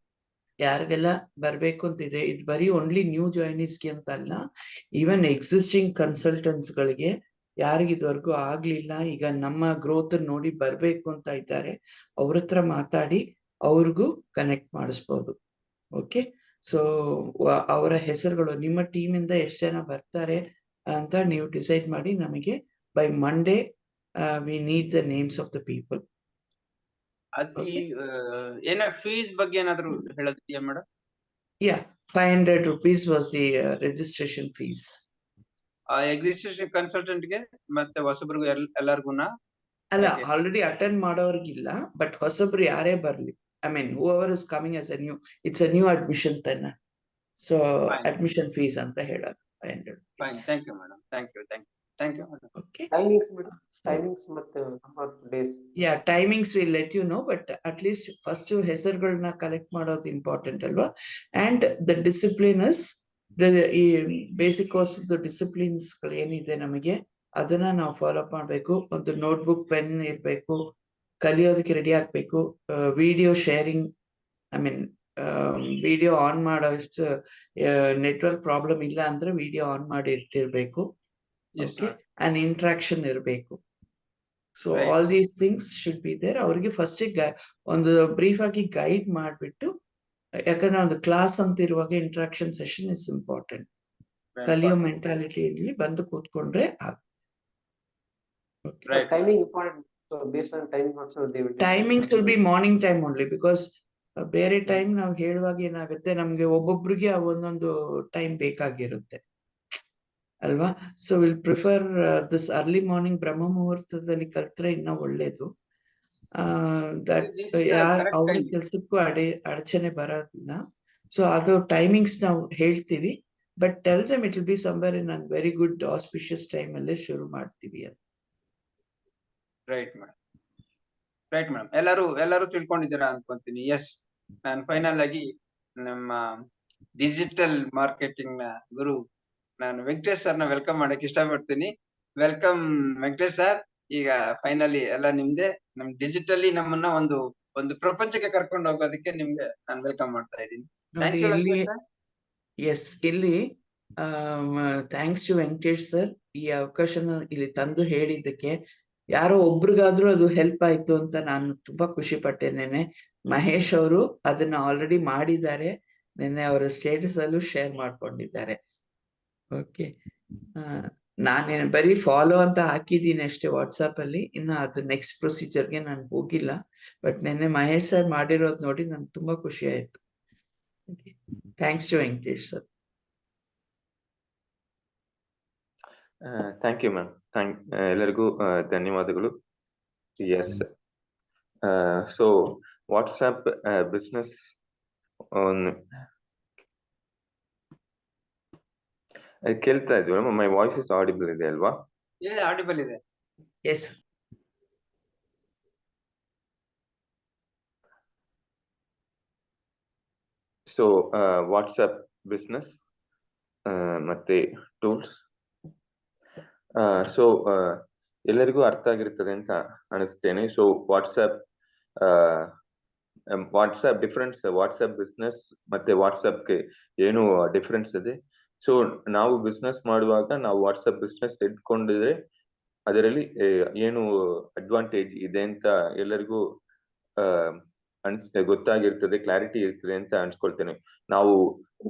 D: ಯಾರಿಗೆಲ್ಲ ಬರ್ಬೇಕು ಅಂತಿದೆ, ಇದು ಬರೀ ಓನ್ಲಿ ನ್ಯೂ ಜಾಯಿನೀಸ್ಗೆ ಅಂತ ಅಲ್ಲ, ಈವನ್ ಎಕ್ಸಿಸ್ಟಿಂಗ್ ಕನ್ಸಲ್ಟೆಂಟ್ಸ್ ಗಳಿಗೆ ಯಾರಿಗೆ ಇದುವರೆಗೂ ಆಗ್ಲಿಲ್ಲ, ಈಗ ನಮ್ಮ ಗ್ರೋತ್ ನೋಡಿ ಬರ್ಬೇಕು ಅಂತ ಇದ್ದಾರೆ, ಅವ್ರ ಹತ್ರ ಮಾತಾಡಿ ಅವ್ರಿಗೂ ಕನೆಕ್ಟ್ ಮಾಡಿಸ್ಬೋದು. ಓಕೆ, ಸೊ ಅವರ ಹೆಸರುಗಳು ನಿಮ್ಮ ಟೀಮ್ ಇಂದ ಎಷ್ಟು ಜನ ಬರ್ತಾರೆ ಅಂತ ನೀವು ಡಿಸೈಡ್ ಮಾಡಿ ನಮಗೆ by Monday we need the names of the people.
A: ಏನ ಫೀಸ್ ಬಗ್ಗೆ ಏನಾದ್ರು ಹೇಳೋದಿದೆಯಾ madam?
D: 500 rupees was the registration fees.
A: ಎಕ್ಸಿಸ್ಟೇಷನ್ ಕನ್ಸಲ್ಟೆಂಟ್ ಗೆ ಮತ್ತೆ ಹೊಸಬ್ರಿಗೂ ಎಲ್ಲರಿಗೂನಾ?
D: ಅಲ್ಲ, ಆಲ್ರೆಡಿ ಅಟೆಂಡ್ ಮಾಡೋರ್ಗಿಲ್ಲ, ಬಟ್ ಹೊಸಬ್ರು ಯಾರೇ ಬರ್ಲಿ, I mean whoever is coming as a new, it's a new admission then. So admission fees ಅಂತ ಹೇಳೋದು 500 rupees.
A: Fine, thank you madam, thank you madam.
D: Okay,
G: timings ಮತ್ತೆ number days.
D: Timings will let you know, but at least first ಹೆಸರುಗಳನ್ನ collect ಮಾಡೋದು important ಅಲ್ವಾ? And the disciplines, ಈ basic course disciplines ಏನಿದೆ ನಮಗೆ ಅದನ್ನ ನಾವು ಫಾಲೋ ಮಾಡ್ಬೇಕು. ಒಂದು ನೋಟ್ಬುಕ್, ಪೆನ್ ಇರ್ಬೇಕು, ಕಲಿಯೋದಕ್ಕೆ ರೆಡಿ ಆಗ್ಬೇಕು. Video sharing, I mean video on ಮಾಡೋಷ್ಟು ನೆಟ್ವರ್ಕ್ ಪ್ರಾಬ್ಲಮ್ ಇಲ್ಲ ಅಂದ್ರೆ ವಿಡಿಯೋ ಆನ್ ಮಾಡಿ ಇಟ್ಟಿರ್ಬೇಕು. ಓಕೆ, ಅಂಡ್ ಇಂಟ್ರಾಕ್ಷನ್ ಇರಬೇಕು. So all these things should be there. ಅವ್ರಿಗೆ ಫಸ್ಟ್ ಒಂದು ಬ್ರೀಫ್ ಆಗಿ ಗೈಡ್ ಮಾಡ್ಬಿಟ್ಟು, ಯಾಕಂದ್ರೆ ಒಂದು ಕ್ಲಾಸ್ ಅಂತ ಇರುವಾಗ ಇಂಟ್ರಾಕ್ಷನ್ ಸೆಷನ್ ಇಸ್ ಇಂಪಾರ್ಟೆಂಟ್. ಕಲಿಯೋ ಮೆಂಟಾಲಿಟಿ ಇಲ್ಲಿ ಬಂದು ಕೂತ್ಕೊಂಡ್ರೆ timings will be morning time only, because ಬೇರೆ ಟೈಮ್ ನಾವು ಹೇಳುವಾಗ ಏನಾಗುತ್ತೆ, ನಮ್ಗೆ ಒಬ್ಬೊಬ್ರಿಗೆ ಒಂದೊಂದು ಟೈಮ್ ಬೇಕಾಗಿರುತ್ತೆ ಅಲ್ವಾ? So will prefer this early morning ಬ್ರಹ್ಮ ಮುಹೂರ್ತದಲ್ಲಿ ಕಲ್ತ್ರೆ ಇನ್ನ ಒಳ್ಳೇದು. ಅವ್ರ ಕೆಲ್ಸಕ್ಕೂ ಅಡಚಣೆ ಬರೋದಿಲ್ಲ. ಸೊ ಅದು ಟೈಮಿಂಗ್ಸ್ ನಾವು ಹೇಳ್ತೀವಿ, but tell them it will be somewhere in an very good auspicious time ಅಲ್ಲೇ ಶುರು ಮಾಡ್ತೀವಿ ಅಂತ.
A: ರೈಟ್ ಮೇಡಮ್, ಎಲ್ಲರೂ ತಿಳ್ಕೊಂಡಿದ್ದೀರಾ ಅನ್ಕೊಂತೀನಿ. ನಾನು ಫೈನಲ್ ಆಗಿ ನಮ್ಮ ಡಿಜಿಟಲ್ ಮಾರ್ಕೆಟಿಂಗ್ ನ ಗುರು ನಾನು ವೆಂಕಟೇಶ್ ಸರ್ನ ವೆಲ್ಕಮ್ ಮಾಡಕ್ ಇಷ್ಟಪಡ್ತೀನಿ. Welcome Venkatesh sir. ಈಗ ಫೈನಲಿ ಎಲ್ಲ ನಿಮ್ದೆ. ನಮ್ ಡಿಜಿಟಲಿ ನಮ್ಮನ್ನ ಒಂದು ಪ್ರಪಂಚಕ್ಕೆ ಕರ್ಕೊಂಡು ಹೋಗೋದಕ್ಕೆ ನಿಮ್ಗೆ ನಾನು ವೆಲ್ಕಮ್ ಮಾಡ್ತಾ ಇದ್ದೀನಿ. ಥ್ಯಾಂಕ್
D: ನೋಡಿ
A: ಯು
D: ಇಲ್ಲಿ
A: ವೆಂಕಟೇಶ್ ಸರ್.
D: ಎಸ್ ಇಲ್ಲಿ ಥ್ಯಾಂಕ್ಸ್ ಟು ವೆಂಕಟೇಶ್ ಸರ್, ಈ ಅವಕಾಶನ ಇಲ್ಲಿ ತಂದು ಹೇಳಿದ್ದಕ್ಕೆ. ಯಾರೋ ಒಬ್ರಿಗಾದ್ರೂ ಅದು ಹೆಲ್ಪ್ ಆಯ್ತು ಅಂತ ನಾನು ತುಂಬಾ ಖುಷಿ ಪಟ್ಟೆ. ಮಹೇಶ್ ಅವರು ಅದನ್ನ ಆಲ್ರೆಡಿ ಮಾಡಿದ್ದಾರೆ, ನಿನ್ನೆ ಅವರ ಸ್ಟೇಟಸ್ ಅಲ್ಲೂ ಶೇರ್ ಮಾಡ್ಕೊಂಡಿದ್ದಾರೆ. ಓಕೆ, ನಾನೇನು ಬರೀ ಫಾಲೋ ಅಂತ ಹಾಕಿದ್ದೀನಿ ಅಷ್ಟೇ ವಾಟ್ಸಾಪ್ ಅಲ್ಲಿ, ಇನ್ನು ಅದು ನೆಕ್ಸ್ಟ್ ಪ್ರೊಸೀಜರ್ಗೆ ನಾನು ಹೋಗಿಲ್ಲ. ಬಟ್ ನಿನ್ನೆ ಮಹೇಶ್ ಸರ್ ಮಾಡಿರೋದು ನೋಡಿ ನನ್ಗೆ ತುಂಬಾ ಖುಷಿ ಆಯ್ತು. Thanks to Venkatesh sir.
I: Thank you ma'am. ಎಲ್ಲರಿಗೂ ಧನ್ಯವಾದಗಳು. ಎಸ್, ಸೊ ವಾಟ್ಸ್ಆಪ್ ಬಿಸ್ನೆಸ್ ಕೇಳ್ತಾ ಇದ್ವಿ. ಮೈ ವಾಯ್ಸ್ ಇಸ್ ಆಡಿಬಲ್ ಇದೆ ಅಲ್ವಾ?
A: ಆಡಿಬಲ್ ಇದೆ.
D: ಎಸ್.
I: ಸೊ ವಾಟ್ಸ್ಆಪ್ ಬಿಸ್ನೆಸ್ ಮತ್ತೆ ಟೂಲ್ಸ್, ಸೊ ಎಲ್ಲರಿಗೂ ಅರ್ಥ ಆಗಿರ್ತದೆ ಅಂತ ಅನಿಸ್ತೇನೆ. So WhatsApp difference, WhatsApp business ಮತ್ತೆ ವಾಟ್ಸ್ಆಪ್ಗೆ ಏನು ಡಿಫರೆನ್ಸ್ ಇದೆ. ಸೊ ನಾವು ಬಿಸ್ನೆಸ್ ಮಾಡುವಾಗ ನಾವು ವಾಟ್ಸ್ಆಪ್ ಬಿಸ್ನೆಸ್ ಇಟ್ಕೊಂಡಿದ್ರೆ ಅದರಲ್ಲಿ ಏನು ಅಡ್ವಾಂಟೇಜ್ ಇದೆ ಅಂತ ಎಲ್ಲರಿಗೂ ಗೊತ್ತಾಗಿರ್ತದೆ, ಕ್ಲಾರಿಟಿ ಇರ್ತದೆ ಅಂತ ಅನ್ಸ್ಕೊಳ್ತೇನೆ. ನಾವು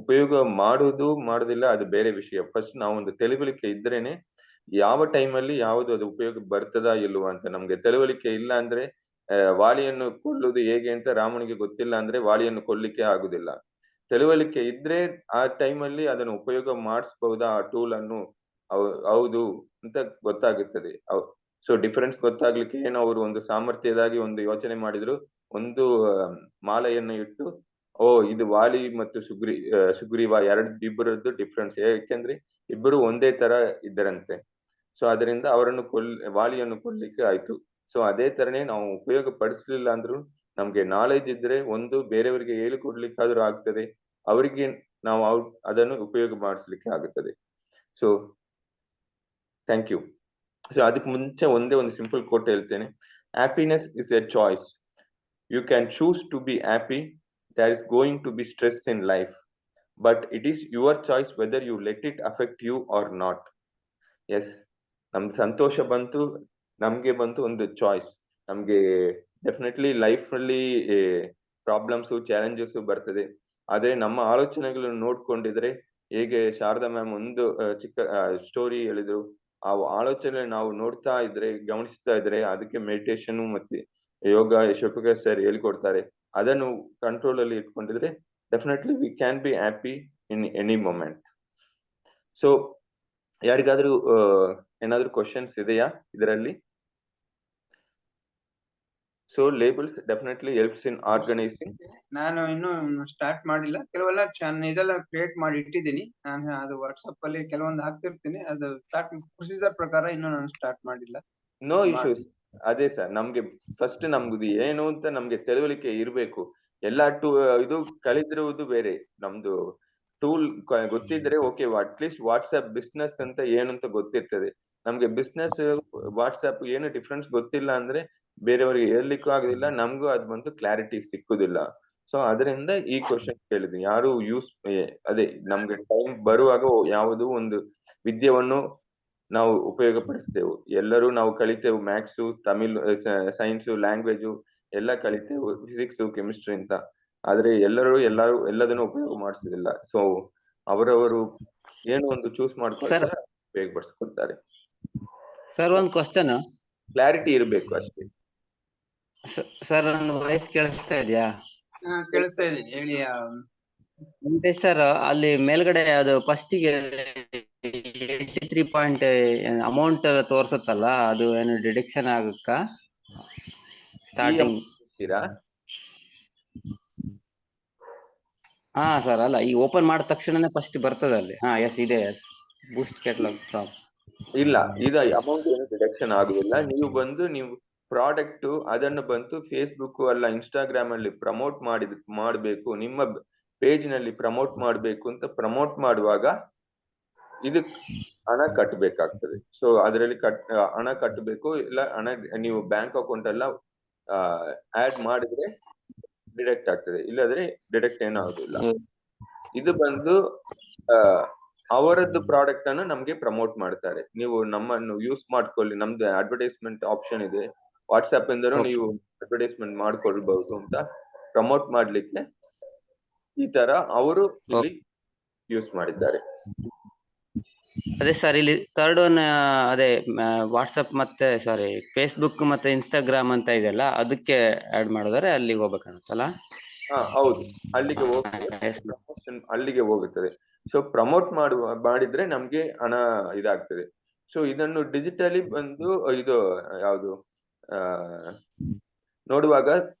I: ಉಪಯೋಗ ಮಾಡೋದಿಲ್ಲ ಅದು ಬೇರೆ ವಿಷಯ. ಫಸ್ಟ್ ನಾವು ಒಂದು ತಿಳುವಳಿಕೆ ಇದ್ರೇನೆ ಯಾವ ಟೈಮಲ್ಲಿ ಯಾವುದು ಅದು ಉಪಯೋಗ ಬರ್ತದಾ ಇಲ್ವಾ ಅಂತ. ನಮ್ಗೆ ತಿಳುವಳಿಕೆ ಇಲ್ಲ ಅಂದ್ರೆ ವಾಲಿಯನ್ನು ಕೊಲ್ಲುವುದು ಹೇಗೆ ಅಂತ ರಾಮನಿಗೆ ಗೊತ್ತಿಲ್ಲ ಅಂದ್ರೆ ವಾಲಿಯನ್ನು ಕೊಲ್ಲಿಕ್ಕೆ ಆಗುದಿಲ್ಲ. ತಿಳುವಳಿಕೆ ಇದ್ರೆ ಆ ಟೈಮಲ್ಲಿ ಅದನ್ನು ಉಪಯೋಗ ಮಾಡಿಸಬಹುದಾ ಆ ಟೂಲ್ ಅನ್ನು, ಹೌದು ಅಂತ ಗೊತ್ತಾಗುತ್ತದೆ. ಸೊ ಡಿಫರೆನ್ಸ್ ಗೊತ್ತಾಗ್ಲಿಕ್ಕೆ ಏನು ಅವರು ಒಂದು ಸಾಮರ್ಥ್ಯದಾಗಿ ಒಂದು ಯೋಚನೆ ಮಾಡಿದ್ರು. ಒಂದು ಮಾಲೆಯನ್ನು ಇಟ್ಟು, ಇದು ವಾಲಿ ಮತ್ತು ಸುಗ್ರೀವ ಇಬ್ಬರದ್ದು ಡಿಫ್ರೆನ್ಸ್, ಯಾಕೆಂದ್ರೆ ಇಬ್ಬರು ಒಂದೇ ತರ ಇದ್ದರಂತೆ. ಸೊ ಅದರಿಂದ ಅವರನ್ನು ವಾಲಿಯನ್ನು ಕೊಲ್ಲಿಕ್ಕೆ ಆಯ್ತು. ಸೊ ಅದೇ ತರನೇ ನಾವು ಉಪಯೋಗ ಪಡಿಸ್ಲಿಲ್ಲ ಅಂದ್ರೂ ನಮ್ಗೆ ನಾಲೆಜ್ ಇದ್ರೆ ಒಂದು ಬೇರೆಯವರಿಗೆ ಹೇಳಿಕೊಡ್ಲಿಕ್ಕಾದ್ರೂ ಆಗ್ತದೆ, ಅವರಿಗೆ ನಾವು ಅದನ್ನು ಉಪಯೋಗ ಮಾಡಿಸ್ಲಿಕ್ಕೆ ಆಗುತ್ತದೆ. So thank you. ಸೊ ಅದಕ್ಕೆ ಮುಂಚೆ ಒಂದೇ ಒಂದು ಸಿಂಪಲ್ ಕೋಟ್ ಹೇಳ್ತೇನೆ. Happiness is A choice. You can choose to be happy. There is going to be stress in life, but it is your choice whether you let it affect you or not. Yes, ನಮ್ಗೆ ಸಂತೋಷ ಬಂತು, ನಮ್ಗೆ ಬಂತು ಒಂದು choice. ನಮ್ಗೆ definitely life ಅಲ್ಲಿ problems, challenges ಬರ್ತದೆ. ಆದ್ರೆ ನಮ್ಮ ಆಲೋಚನೆಗಳನ್ನು ನೋಡ್ಕೊಂಡಿದ್ರೆ, ಹೇಗೆ ಶಾರದಾ ಮ್ಯಾಮ್ ಒಂದು ಚಿಕ್ಕ ಸ್ಟೋರಿ ಹೇಳಿದ್ರು, ಆ ಆಲೋಚನೆ ನಾವು ನೋಡ್ತಾ ಇದ್ರೆ, ಗಮನಿಸ್ತಾ ಇದ್ರೆ, ಅದಕ್ಕೆ ಮೆಡಿಟೇಷನ್ ಮತ್ತೆ ಯೋಗ ಶಿವಪ್ರಕಾಶ್ ಸರ್ ಹೇಳ್ಕೊಡ್ತಾರೆ. ಅದನ್ನು ಕಂಟ್ರೋಲ್ ಅಲ್ಲಿ ಇಟ್ಕೊಂಡಿದ್ರೆ definitely we can be happy in any moment. So ಯಾರಿಗಾದ್ರೂ ಏನಾದ್ರೂ ಕ್ವಶನ್ಸ್ ಇದೆಯಾ ಇದರಲ್ಲಿ? So labels definitely helps in organising.
A: ನಾನು ಇನ್ನು ಸ್ಟಾರ್ಟ್ ಮಾಡಿಲ್ಲ, ಕೆಲವೆಲ್ಲ ಇದೆಲ್ಲ ಕ್ರಿಯೇಟ್ ಮಾಡಿ ಇಟ್ಟಿದ್ದೀನಿ. ನಾನು ಅದು ವಾಟ್ಸ್ಆಪ್ ಅಲ್ಲಿ ಕೆಲವೊಂದು ಹಾಕ್ತಿರ್ತೀನಿ. ಅದು ಸ್ಟಾರ್ಟ್ ಪ್ರೊಸೀಜರ್ ಪ್ರಕಾರ ಇನ್ನು ನಾನು ಸ್ಟಾರ್ಟ್ ಮಾಡಿಲ್ಲ.
I: No issues. ಅದೇ ಸರ್, ನಮ್ಗೆ ಫಸ್ಟ್ ನಮ್ದು ಏನು ಅಂತ ನಮ್ಗೆ ತಿಳುವಳಿಕೆ ಇರ್ಬೇಕು. ಎಲ್ಲಾ ಇದು ಕಲಿತಿರುವುದು ಬೇರೆ, ನಮ್ದು ಟೂಲ್ ಗೊತ್ತಿದ್ರೆ ಓಕೆ. ಅಟ್ಲೀಸ್ಟ್ ವಾಟ್ಸ್ಆಪ್ ಬಿಸ್ನೆಸ್ ಅಂತ ಏನು ಅಂತ ಗೊತ್ತಿರ್ತದೆ. ನಮ್ಗೆ ಬಿಸ್ನೆಸ್ ವಾಟ್ಸ್ಆಪ್ ಏನು ಡಿಫ್ರೆನ್ಸ್ ಗೊತ್ತಿಲ್ಲ ಅಂದ್ರೆ ಬೇರೆಯವರಿಗೆ ಹೇಳಲಿಕ್ಕೂ ಆಗುದಿಲ್ಲ, ನಮ್ಗೂ ಅದ್ ಬಂತು ಕ್ಲಾರಿಟಿ ಸಿಕ್ಕುದಿಲ್ಲ. ಸೊ ಅದರಿಂದ ಈ ಕ್ವಶನ್ ಕೇಳಿದ್ವಿ. ಯಾರು ಅದೇ ನಮ್ಗೆ ಟೈಮ್ ಬರುವಾಗ ಯಾವುದು ಒಂದು ವಿದ್ಯೆಯನ್ನು ನಾವು ಉಪಯೋಗ ಪಡಿಸ್ತೇವೆ. ಎಲ್ಲರೂ ನಾವು ಕಲಿತೇವೆ, ಮ್ಯಾಥ್ಸು, ತಮಿಳ್, ಸೈನ್ಸು, ಲ್ಯಾಂಗ್ವೇಜು ಎಲ್ಲ ಕಲಿತೇವೆ, ಫಿಸಿಕ್ಸ್, ಕೆಮಿಸ್ಟ್ರಿ ಅಂತ. ಆದ್ರೆ ಎಲ್ಲರೂ ಎಲ್ಲದನ್ನು ಉಪಯೋಗ ಮಾಡಿಸೋದಿಲ್ಲ. ಸೊ ಅವರವರು ಏನು ಒಂದು ಚೂಸ್ ಮಾಡ್ಕೊಳ್ತಾರೆ, ಉಪಯೋಗ ಪಡಿಸ್ಕೊಳ್ತಾರೆ.
C: ಸರ್ ಒಂದು ಕ್ವಶನ್,
I: ಕ್ಲಾರಿಟಿ ಇರ್ಬೇಕು ಅಷ್ಟೇ.
C: ಸರ್ ನನ್ನ ವಾಯ್ಸ್ ಕೇಳಿಸ್ತಾ ಇದೆಯಾ?
A: ಕೇಳಿಸ್ತಾ ಇದೆ, ಹೇಳಿ.
C: ವೆಂಕಟೇಶ್ ಸರ್, ಅಲ್ಲಿ ಮೇಲ್ಗಡೆ ಅದು ಫಸ್ಟಿಗೆ 83 ಅಮೌಂಟ್ ತೋರ್ಸುತ್ತಲ್ಲ, ಅದು ಏನು ಡಿಡಕ್ಷನ್ ಆಗಕ್ಕ ಸ್ಟಾರ್ಟಿಂಗ್? ಹಾ ಸರ್, ಅಲ್ಲ ಈ ಓಪನ್ ಮಾಡಿದ ತಕ್ಷಣನೇ ಫಸ್ಟ್ ಬರ್ತದೆ ಅಲ್ಲಿ. ಹಾ ಎಸ್ ಇದೆ, ಎಸ್ ಬೂಸ್ಟ್ ಕ್ಯಾಟಲಾಗ್ ಫ್ರಾಮ್.
I: ಇಲ್ಲ, ಇದು ಅಮೌಂಟ್ ಏನು ಡಿಡಕ್ಷನ್ ಆಗುದಿಲ್ಲ. ನೀವು ಪ್ರಾಡಕ್ಟ್ ಅದನ್ನು ಬಂತು ಫೇಸ್ಬುಕ್ ಅಲ್ಲ ಇನ್ಸ್ಟಾಗ್ರಾಮ್ ಅಲ್ಲಿ ಪ್ರಮೋಟ್ ಮಾಡಬೇಕು, ನಿಮ್ಮ ಪೇಜ್ ನಲ್ಲಿ ಪ್ರಮೋಟ್ ಮಾಡಬೇಕು ಅಂತ ಪ್ರಮೋಟ್ ಮಾಡುವಾಗ ಇದಕ್ ಹಣ ಕಟ್ಟಬೇಕಾಗ್ತದೆ. ಸೊ ಅದರಲ್ಲಿ ಹಣ ಕಟ್ಟಬೇಕು, ಇಲ್ಲ ಹಣ ನೀವು ಬ್ಯಾಂಕ್ ಅಕೌಂಟ್ ಎಲ್ಲ ಆಡ್ ಮಾಡಿದ್ರೆ ಡಿಡಕ್ಟ್ ಆಗ್ತದೆ, ಇಲ್ಲದ್ರೆ ಡಿಡಕ್ಟ್ ಏನೂ ಆಗುದಿಲ್ಲ. ಇದು ಬಂದು ಅವರದ್ದು ಪ್ರಾಡಕ್ಟ್ ಅನ್ನು ನಮ್ಗೆ ಪ್ರಮೋಟ್ ಮಾಡ್ತಾರೆ. ನೀವು ನಮ್ಮನ್ನು ಯೂಸ್ ಮಾಡ್ಕೊಳ್ಳಿ, ನಮ್ದು ಅಡ್ವರ್ಟೈಸ್ಮೆಂಟ್ ಆಪ್ಷನ್ ಇದೆ, ವಾಟ್ಸ್ಆಪ್ ಇಂದನೂ ನೀವು ಅಡ್ವರ್ಟೈಸ್ಮೆಂಟ್ ಮಾಡ್ಕೊಳ್ಬಹುದು ಅಂತ ಪ್ರಮೋಟ್ ಮಾಡ್ಲಿಕ್ಕೆ ಈ ತರ ಅವರು ಇಲ್ಲಿ ಯೂಸ್ ಮಾಡಿದ್ದಾರೆ.
C: ಅದೇ ಸರ್, ಇಲ್ಲಿ ಥರ್ಡ್ ಒನ್ ಅದೇ ವಾಟ್ಸಪ್ ಮತ್ತೆ ಫೇಸ್ಬುಕ್ ಮತ್ತೆ ಇನ್ಸ್ಟಾಗ್ರಾಮ್ ಅಂತ ಇದೆಯಲ್ಲ, ಅದಕ್ಕೆ ಆಡ್ ಮಾಡಿದ್ರೆ ಅಲ್ಲಿಗೆ ಹೋಗ್ಬೇಕಾಗುತ್ತಲ್ಲ?
I: ಹೌದು, ಅಲ್ಲಿಗೆ ಹೋಗ್ತದೆ, ಪ್ರಮೋಷನ್ ಅಲ್ಲಿಗೆ ಹೋಗುತ್ತದೆ. ಸೊ ಪ್ರಮೋಟ್ ಮಾಡಿದ್ರೆ ನಮ್ಗೆ ಹಣ ಇದಾಗ್ತದೆ. ಸೊ ಇದನ್ನು ಡಿಜಿಟಲಿ ಬಂದು ಇದು ಯಾವುದು ನೋಡುವಾಗ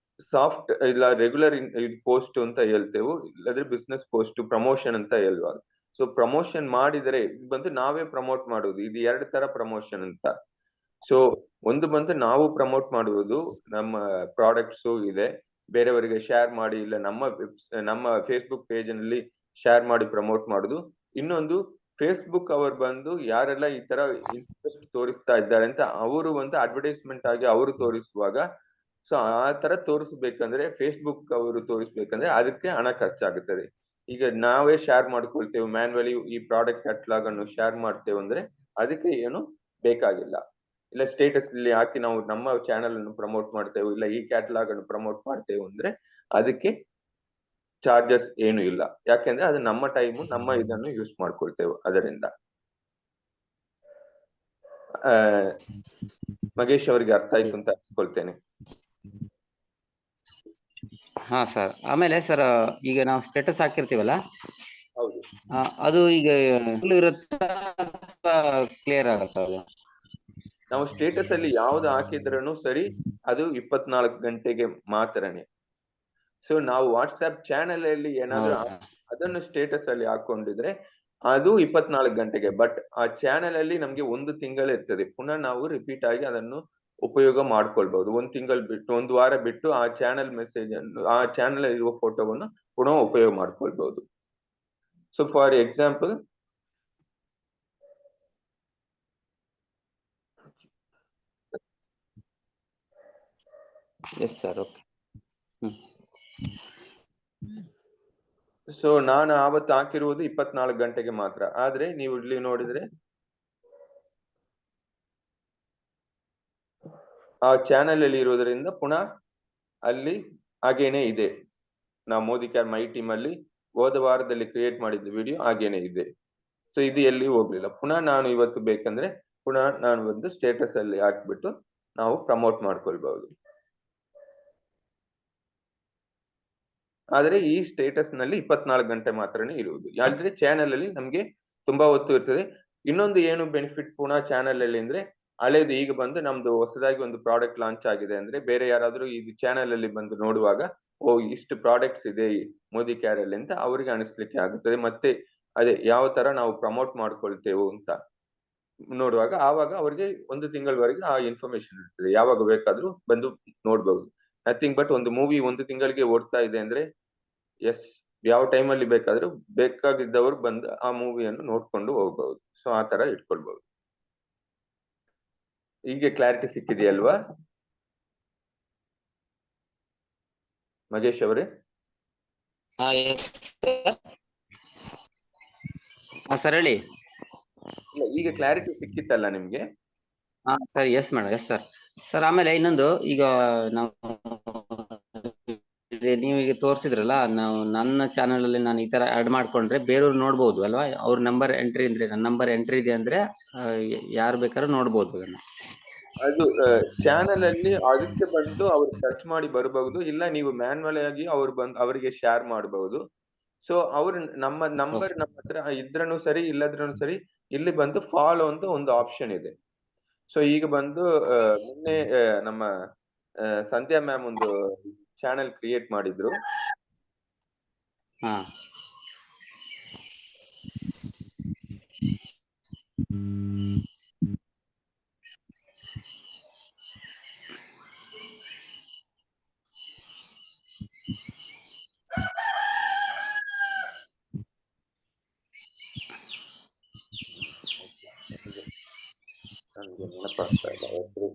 I: ಸಾಫ್ಟ್ ಇಲ್ಲ ರೆಗ್ಯುಲರ್ ಪೋಸ್ಟ್ ಅಂತ ಹೇಳ್ತೇವೆ, ಇಲ್ಲದ್ರೆ ಬಿಸ್ನೆಸ್ ಪೋಸ್ಟ್ ಪ್ರಮೋಷನ್ ಅಂತ ಹೇಳುವಾಗ. ಸೊ ಪ್ರಮೋಷನ್ ಮಾಡಿದರೆ ಬಂದು ನಾವೇ ಪ್ರಮೋಟ್ ಮಾಡುವುದು, ಇದು 2 ತರ ಪ್ರಮೋಷನ್ ಅಂತ. ಸೊ ಒಂದು ಬಂದು ನಾವು ಪ್ರಮೋಟ್ ಮಾಡುವುದು, ನಮ್ಮ ಪ್ರಾಡಕ್ಟ್ಸ್ ಇದೆ, ಬೇರೆಯವರಿಗೆ ಶೇರ್ ಮಾಡಿ, ಇಲ್ಲ ನಮ್ಮ ಫೇಸ್ಬುಕ್ ಪೇಜ್ ನಲ್ಲಿ ಶೇರ್ ಮಾಡಿ ಪ್ರಮೋಟ್ ಮಾಡುದು. ಇನ್ನೊಂದು ಫೇಸ್ಬುಕ್ ಅವರು ಬಂದು ಯಾರೆಲ್ಲ ಈ ತರ ಇಂಟ್ರೆಸ್ಟ್ ತೋರಿಸ್ತಾ ಇದ್ದಾರೆ ಅಂತ ಅವರು ಒಂದು ಅಡ್ವರ್ಟೈಸ್ಮೆಂಟ್ ಆಗಿ ಅವರು ತೋರಿಸುವಾಗ, ಸೊ ಆ ತರ ತೋರಿಸ್ಬೇಕಂದ್ರೆ ಫೇಸ್ಬುಕ್ ಅವರು ತೋರಿಸ್ಬೇಕಂದ್ರೆ ಅದಕ್ಕೆ ಹಣ ಖರ್ಚಾಗುತ್ತದೆ. ಈಗ ನಾವೇ ಶೇರ್ ಮಾಡ್ಕೊಳ್ತೇವೆ ಮ್ಯಾನ್ಯುವಲಿ, ಈ ಪ್ರಾಡಕ್ಟ್ ಕ್ಯಾಟಲಾಗ್ ಅನ್ನು ಶೇರ್ ಮಾಡ್ತೇವೆ ಅಂದ್ರೆ ಅದಕ್ಕೆ ಏನು ಬೇಕಾಗಿಲ್ಲ. ಇಲ್ಲ ಸ್ಟೇಟಸ್ ಅಲ್ಲಿ ಹಾಕಿ ನಾವು ನಮ್ಮ ಚಾನೆಲ್ ಅನ್ನು ಪ್ರಮೋಟ್ ಮಾಡ್ತೇವೆ, ಇಲ್ಲ ಈ ಕ್ಯಾಟಲಾಗ್ ಅನ್ನು ಪ್ರಮೋಟ್ ಮಾಡ್ತೇವೆ ಅಂದ್ರೆ ಅದಕ್ಕೆ ಚಾರ್ಜಸ್ ಏನು ಇಲ್ಲ, ಯಾಕೆಂದ್ರೆ ಅದು ನಮ್ಮ ಟೈಮು, ನಮ್ಮ ಇದನ್ನು ಯೂಸ್ ಮಾಡ್ಕೊಳ್ತೇವೆ. ಅದರಿಂದ ಮಗೇಶ್ ಅವರಿಗೆ ಅರ್ಥ ಆಯ್ತು ಅಂತ ಅನ್ಸ್ಕೊಳ್ತೇನೆ.
C: ಹಾ ಸರ್. ಆಮೇಲೆ ಸರ್, ಈಗ ನಾವು ಸ್ಟೇಟಸ್ ಹಾಕಿರ್ತೀವಲ್ಲ,
I: ಹೌದು,
C: ಅದು ಈಗ ಇರುತ್ತಾ ಕ್ಲಿಯರ್ ಆಗುತ್ತಾ ಅದು?
I: ನಾವು ಸ್ಟೇಟಸ್ ಅಲ್ಲಿ ಯಾವ್ದು ಹಾಕಿದ್ರೂ ಸರಿ, ಅದು 24 ಗಂಟೆಗೆ ಮಾತ್ರನೇ. ಸೊ ನಾವು ವಾಟ್ಸ್ಆಪ್ ಚಾನೆಲ್ ಅಲ್ಲಿ ಏನಾದ್ರು ಅದನ್ನು ಸ್ಟೇಟಸ್ ಅಲ್ಲಿ ಹಾಕೊಂಡಿದ್ರೆ ಅದು 24 ಗಂಟೆಗೆ. ಬಟ್ ಆ ಚಾನೆಲ್ ಅಲ್ಲಿ ನಮ್ಗೆ 1 ತಿಂಗಳು ಇರ್ತದೆ, ಪುನಃ ನಾವು ರಿಪೀಟ್ ಆಗಿ ಅದನ್ನು ಉಪಯೋಗ ಮಾಡ್ಕೊಳ್ಬಹುದು. 1 ತಿಂಗಳು ಬಿಟ್ಟು, 1 ವಾರ ಬಿಟ್ಟು ಆ ಚಾನೆಲ್ ಮೆಸೇಜ್ ಅನ್ನು, ಆ ಚಾನೆಲ್ ಇರುವ ಫೋಟೋವನ್ನು ಪುನಃ ಉಪಯೋಗ ಮಾಡ್ಕೊಳ್ಬಹುದು. So for example,
C: S sir, okay.
I: So ನಾನು ಆವತ್ತು ಹಾಕಿರುವುದು 24 ಗಂಟೆಗೆ ಮಾತ್ರ. ಆದ್ರೆ ನೀವು ಇಲ್ಲಿ ನೋಡಿದ್ರೆ ಆ ಚಾನೆಲ್ ಅಲ್ಲಿ ಇರುವುದರಿಂದ ಪುನಃ ಅಲ್ಲಿ ಹಾಗೇನೆ ಇದೆ. ನಾವು ಮೋದಿ ಕೇರ್ ಮೈ ಟೀಮ್ ಅಲ್ಲಿ ಹೋದ ವಾರದಲ್ಲಿ ಕ್ರಿಯೇಟ್ ಮಾಡಿದ್ದ ವಿಡಿಯೋ ಹಾಗೇನೆ ಇದೆ. ಸೊ ಇದು ಎಲ್ಲಿ ಹೋಗ್ಲಿಲ್ಲ. ಪುನಃ ನಾನು ಇವತ್ತು ಬೇಕಂದ್ರೆ ಪುನಃ ನಾನು ಒಂದು ಸ್ಟೇಟಸ್ ಅಲ್ಲಿ ಹಾಕ್ಬಿಟ್ಟು ನಾವು ಪ್ರಮೋಟ್ ಮಾಡ್ಕೊಳ್ಬಹುದು. ಆದ್ರೆ ಈ ಸ್ಟೇಟಸ್ ನಲ್ಲಿ 24 ಗಂಟೆ ಮಾತ್ರನೇ ಇರುವುದು. ಯಾಕಂದ್ರೆ ಚಾನೆಲ್ ಅಲ್ಲಿ ನಮ್ಗೆ ತುಂಬಾ ಹೊತ್ತು ಇರ್ತದೆ. ಇನ್ನೊಂದು ಏನು ಬೆನಿಫಿಟ್ ಪುನಃ ಚಾನೆಲ್ ಅಲ್ಲಿ ಅಂದ್ರೆ, ಹಳೇದು ಈಗ ಬಂದು ನಮ್ದು ಹೊಸದಾಗಿ ಒಂದು ಪ್ರಾಡಕ್ಟ್ ಲಾಂಚ್ ಆಗಿದೆ ಅಂದ್ರೆ ಬೇರೆ ಯಾರಾದ್ರೂ ಇದು ಚಾನೆಲ್ ಅಲ್ಲಿ ಬಂದು ನೋಡುವಾಗ, ಓ ಇಷ್ಟು ಪ್ರಾಡಕ್ಟ್ಸ್ ಇದೆ ಮೋದಿ ಕೇರ್ ಅಲ್ಲಿ ಅಂತ ಅವರಿಗೆ ಅನಿಸ್ಲಿಕ್ಕೆ ಆಗುತ್ತದೆ. ಮತ್ತೆ ಅದೇ ಯಾವ ತರ ನಾವು ಪ್ರಮೋಟ್ ಮಾಡ್ಕೊಳ್ತೇವೆ ಅಂತ ನೋಡುವಾಗ, ಆವಾಗ ಅವರಿಗೆ 1 ತಿಂಗಳವರೆಗೆ ಆ ಇನ್ಫಾರ್ಮೇಶನ್ ಇರ್ತದೆ, ಯಾವಾಗ ಬೇಕಾದ್ರೂ ಬಂದು ನೋಡ್ಬಹುದು. ನಥಿಂಗ್ ಬಟ್ ಒಂದು ಮೂವಿ 1 ತಿಂಗಳಿಗೆ ಓಡ್ತಾ ಇದೆ ಅಂದ್ರೆ ಎಸ್, ಯಾವ ಟೈಮ್ ಅಲ್ಲಿ ಬೇಕಾದ್ರೂ ಬೇಕಾಗಿದ್ದವರು ಬಂದು ಆ ಮೂವಿಯನ್ನು ನೋಡ್ಕೊಂಡು ಹೋಗ್ಬಹುದು. ಸೊ ಆ ತರ ಇಟ್ಕೊಳ್ಬಹುದು. ಈಗ ಕ್ಲಾರಿಟಿ ಸಿಕ್ಕಿದೆಯಲ್ವಾ ಮಗೇಶ್ ಅವರೇ?
C: ಸರ್ ಹೇಳಿ.
I: ಇಲ್ಲ, ಈಗ ಕ್ಲಾರಿಟಿ ಸಿಕ್ಕಿತ್ತಲ್ಲ ನಿಮ್ಗೆ?
C: Sir, S madam, yes sir. Sir ಆಮೇಲೆ ಇನ್ನೊಂದು, ಈಗ ನಾವು ನೀವೀಗ ತೋರಿಸಿದ್ರಲ್ಲ, ನಾವು ನನ್ನ ಚಾನೆಲ್ ಅಲ್ಲಿ ನಾನು ಈ ತರ ಆಡ್ ಮಾಡ್ಕೊಂಡ್ರೆ ಬೇರೆಯವ್ರು ನೋಡ್ಬೋದು ಅಲ್ವಾ? ಅವ್ರ ನಂಬರ್ ಎಂಟ್ರಿ ಅಂದ್ರೆ, ನನ್ನ ನಂಬರ್ ಎಂಟ್ರಿ ಇದೆ ಅಂದ್ರೆ ಯಾರು ಬೇಕಾದ್ರೂ ನೋಡ್ಬೋದು ಅದನ್ನ.
I: ಅದು ಚಾನೆಲ್ ಅಲ್ಲಿ ಅದಕ್ಕೆ ಬಂದು ಅವ್ರು ಸರ್ಚ್ ಮಾಡಿ ಬರಬಹುದು, ಇಲ್ಲ ನೀವು ಮ್ಯಾನ್ಯುವಲ್ ಆಗಿ ಅವ್ರು ಬಂದು ಅವರಿಗೆ ಶೇರ್ ಮಾಡಬಹುದು. ಸೊ ಅವ್ರು ನಮ್ಮ ನಂಬರ್ ನಮ್ಮ ಹತ್ರ ಇದ್ರೂ ಸರಿ, ಇಲ್ಲದ್ರೂ ಸರಿ, ಇಲ್ಲಿ ಬಂದು ಫಾಲೋ ಅಂತ ಒಂದು ಆಪ್ಷನ್ ಇದೆ. ಸೊ ಈಗ ಬಂದು ಮೊನ್ನೆ ನಮ್ಮ ಸಂಧ್ಯಾ ಮ್ಯಾಮ್ ಒಂದು ಚಾನೆಲ್ ಕ್ರಿಯೇಟ್ ಮಾಡಿದ್ರು. ನೆನಪಾಗ್ತಾ ಇಲ್ಲ ಹೆಸರು.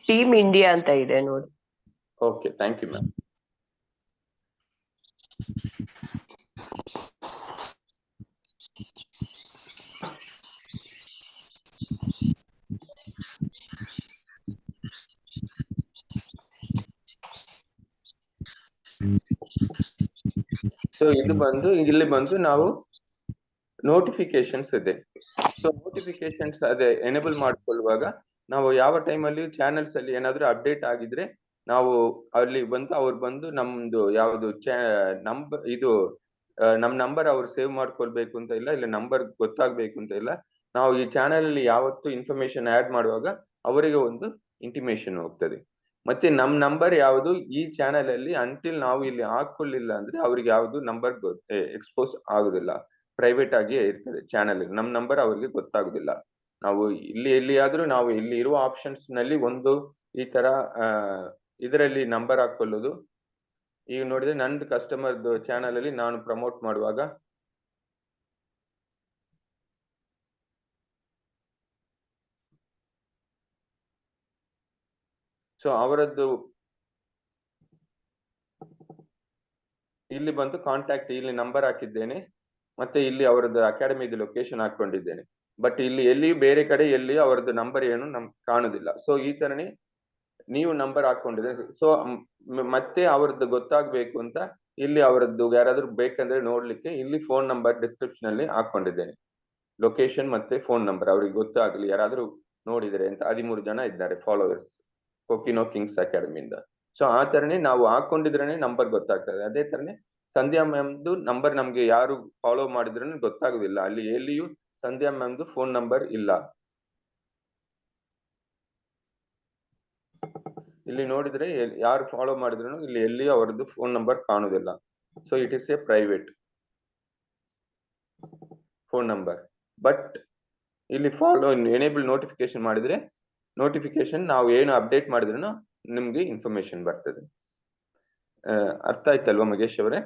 B: ಟೀಮ್ ಇಂಡಿಯಾ ಅಂತ ಇದೆ ನೋಡಿ.
I: Okay, thank you ma'am. So ಇದು ಬಂದು ಇಲ್ಲಿ ಬಂದು ನಾವು ನೋಟಿಫಿಕೇಶನ್ಸ್ ಇದೆ. ಸೊ ನೋಟಿಫಿಕೇಶನ್ಸ್ ಅದೇ ಎನೇಬಲ್ ಮಾಡ್ಕೊಳ್ಳುವಾಗ ನಾವು ಯಾವ ಟೈಮಲ್ಲಿ ಚಾನೆಲ್ಸ್ ಅಲ್ಲಿ ಏನಾದ್ರೂ ಅಪ್ಡೇಟ್ ಆಗಿದ್ರೆ ನಾವು ಅಲ್ಲಿ ಬಂದು ಅವ್ರು ಬಂದು ನಮ್ದು ಯಾವ್ದು ಇದು ನಮ್ ನಂಬರ್ ಅವ್ರು ಸೇವ್ ಮಾಡ್ಕೊಳ್ಬೇಕು ಅಂತ ಇಲ್ಲ, ಇಲ್ಲ ನಂಬರ್ ಗೊತ್ತಾಗ್ಬೇಕು ಅಂತ ಇಲ್ಲ. ನಾವು ಈ ಚಾನೆಲ್ ಅಲ್ಲಿ ಯಾವತ್ತು ಇನ್ಫಾರ್ಮೇಶನ್ ಆಡ್ ಮಾಡುವಾಗ ಅವರಿಗೆ ಒಂದು ಇಂಟಿಮೇಶನ್ ಹೋಗ್ತದೆ. ಮತ್ತೆ ನಮ್ ನಂಬರ್ ಯಾವುದು ಈ ಚಾನೆಲ್ ಅಲ್ಲಿ ಅಂಟಿಲ್ ನಾವು ಇಲ್ಲಿ ಹಾಕೊಳ್ಳಿಲ್ಲ ಅಂದ್ರೆ ಅವ್ರಿಗೆ ಯಾವ್ದು ನಂಬರ್ ಎಕ್ಸ್ಪೋಸ್ ಆಗುದಿಲ್ಲ, ಪ್ರೈವೇಟ್ ಆಗಿಯೇ ಇರ್ತದೆ ಚಾನೆಲ್. ನಮ್ ನಂಬರ್ ಅವ್ರಿಗೆ ಗೊತ್ತಾಗುದಿಲ್ಲ. ನಾವು ಎಲ್ಲಿಯಾದ್ರೂ ನಾವು ಇಲ್ಲಿ ಇರುವ ಆಪ್ಷನ್ಸ್ ನಲ್ಲಿ ಒಂದು ಈ ತರ ಇದರಲ್ಲಿ ನಂಬರ್ ಹಾಕೊಳ್ಳೋದು. ಈಗ ನೋಡಿದ್ರೆ ನಂದು ಕಸ್ಟಮರ್ದು ಚಾನೆಲ್ ಅಲ್ಲಿ ನಾನು ಪ್ರಮೋಟ್ ಮಾಡುವಾಗ ಸೊ ಅವರದ್ದು ಇಲ್ಲಿ ಬಂದು ಕಾಂಟ್ಯಾಕ್ಟ್, ಇಲ್ಲಿ ನಂಬರ್ ಹಾಕಿದ್ದೇನೆ, ಮತ್ತೆ ಇಲ್ಲಿ ಅವರದ್ದು ಅಕಾಡೆಮಿದು ಲೊಕೇಶನ್ ಹಾಕೊಂಡಿದ್ದೇನೆ. ಬಟ್ ಇಲ್ಲಿ ಎಲ್ಲಿಯೂ ಬೇರೆ ಕಡೆ ಎಲ್ಲಿಯೂ ಅವರದ್ದು ನಂಬರ್ ಏನು ನಮ್ಗೆ ಕಾಣುದಿಲ್ಲ. ಸೊ ಈ ತರನೇ ನೀವು ನಂಬರ್ ಹಾಕೊಂಡಿದ್ರೆ ಸೊ ಮತ್ತೆ ಅವರದ್ದು ಗೊತ್ತಾಗ್ಬೇಕು ಅಂತ ಇಲ್ಲಿ ಅವರದ್ದು ಯಾರಾದ್ರೂ ಬೇಕಂದ್ರೆ ನೋಡ್ಲಿಕ್ಕೆ ಇಲ್ಲಿ ಫೋನ್ ನಂಬರ್ ಡಿಸ್ಕ್ರಿಪ್ಷನ್ ಅಲ್ಲಿ ಹಾಕೊಂಡಿದ್ದೇನೆ. ಲೊಕೇಶನ್ ಮತ್ತೆ ಫೋನ್ ನಂಬರ್ ಅವ್ರಿಗೆ ಗೊತ್ತಾಗ್ಲಿ ಯಾರಾದ್ರೂ ನೋಡಿದ್ರೆ ಅಂತ. 13 ಜನ ಇದ್ದಾರೆ ಫಾಲೋವರ್ಸ್ ಕೊಕಿನೋ ಕಿಂಗ್ಸ್ ಅಕಾಡೆಮಿಯಿಂದ. ಸೊ ಆ ತರನೇ ನಾವು ಹಾಕೊಂಡಿದ್ರೇನೆ ನಂಬರ್ ಗೊತ್ತಾಗ್ತದೆ. ಅದೇ ತರನೇ ಸಂಧ್ಯಾ ಮ್ಯಾಮ್ದು ನಂಬರ್ ನಮ್ಗೆ ಯಾರು ಫಾಲೋ ಮಾಡಿದ್ರೂ ಗೊತ್ತಾಗುದಿಲ್ಲ. ಅಲ್ಲಿ ಎಲ್ಲಿಯೂ ಸಂಧ್ಯಾ ಮ್ಯಾಮ್ದು ಫೋನ್ ನಂಬರ್ ಇಲ್ಲ. ಇಲ್ಲಿ ನೋಡಿದ್ರೆ ಯಾರು ಫಾಲೋ ಮಾಡಿದ್ರು ಇಲ್ಲಿ ಎಲ್ಲಿಯೂ ಅವರದ್ದು ಫೋನ್ ನಂಬರ್ ಕಾಣುದಿಲ್ಲ. So it is A private phone number. But ಇಲ್ಲಿ ಫಾಲೋ ಎನೇಬಲ್ ನೋಟಿಫಿಕೇಶನ್ ಮಾಡಿದ್ರೆ ನೋಟಿಫಿಕೇಶನ್ ನಾವು ಏನು ಅಪ್ಡೇಟ್ ಮಾಡಿದ್ರು ನಿಮ್ಗೆ ಇನ್ಫಾರ್ಮೇಶನ್ ಬರ್ತದೆ. ಅರ್ಥ ಆಯ್ತಲ್ವಾ ಮಗೇಶ್ ಅವರೇ?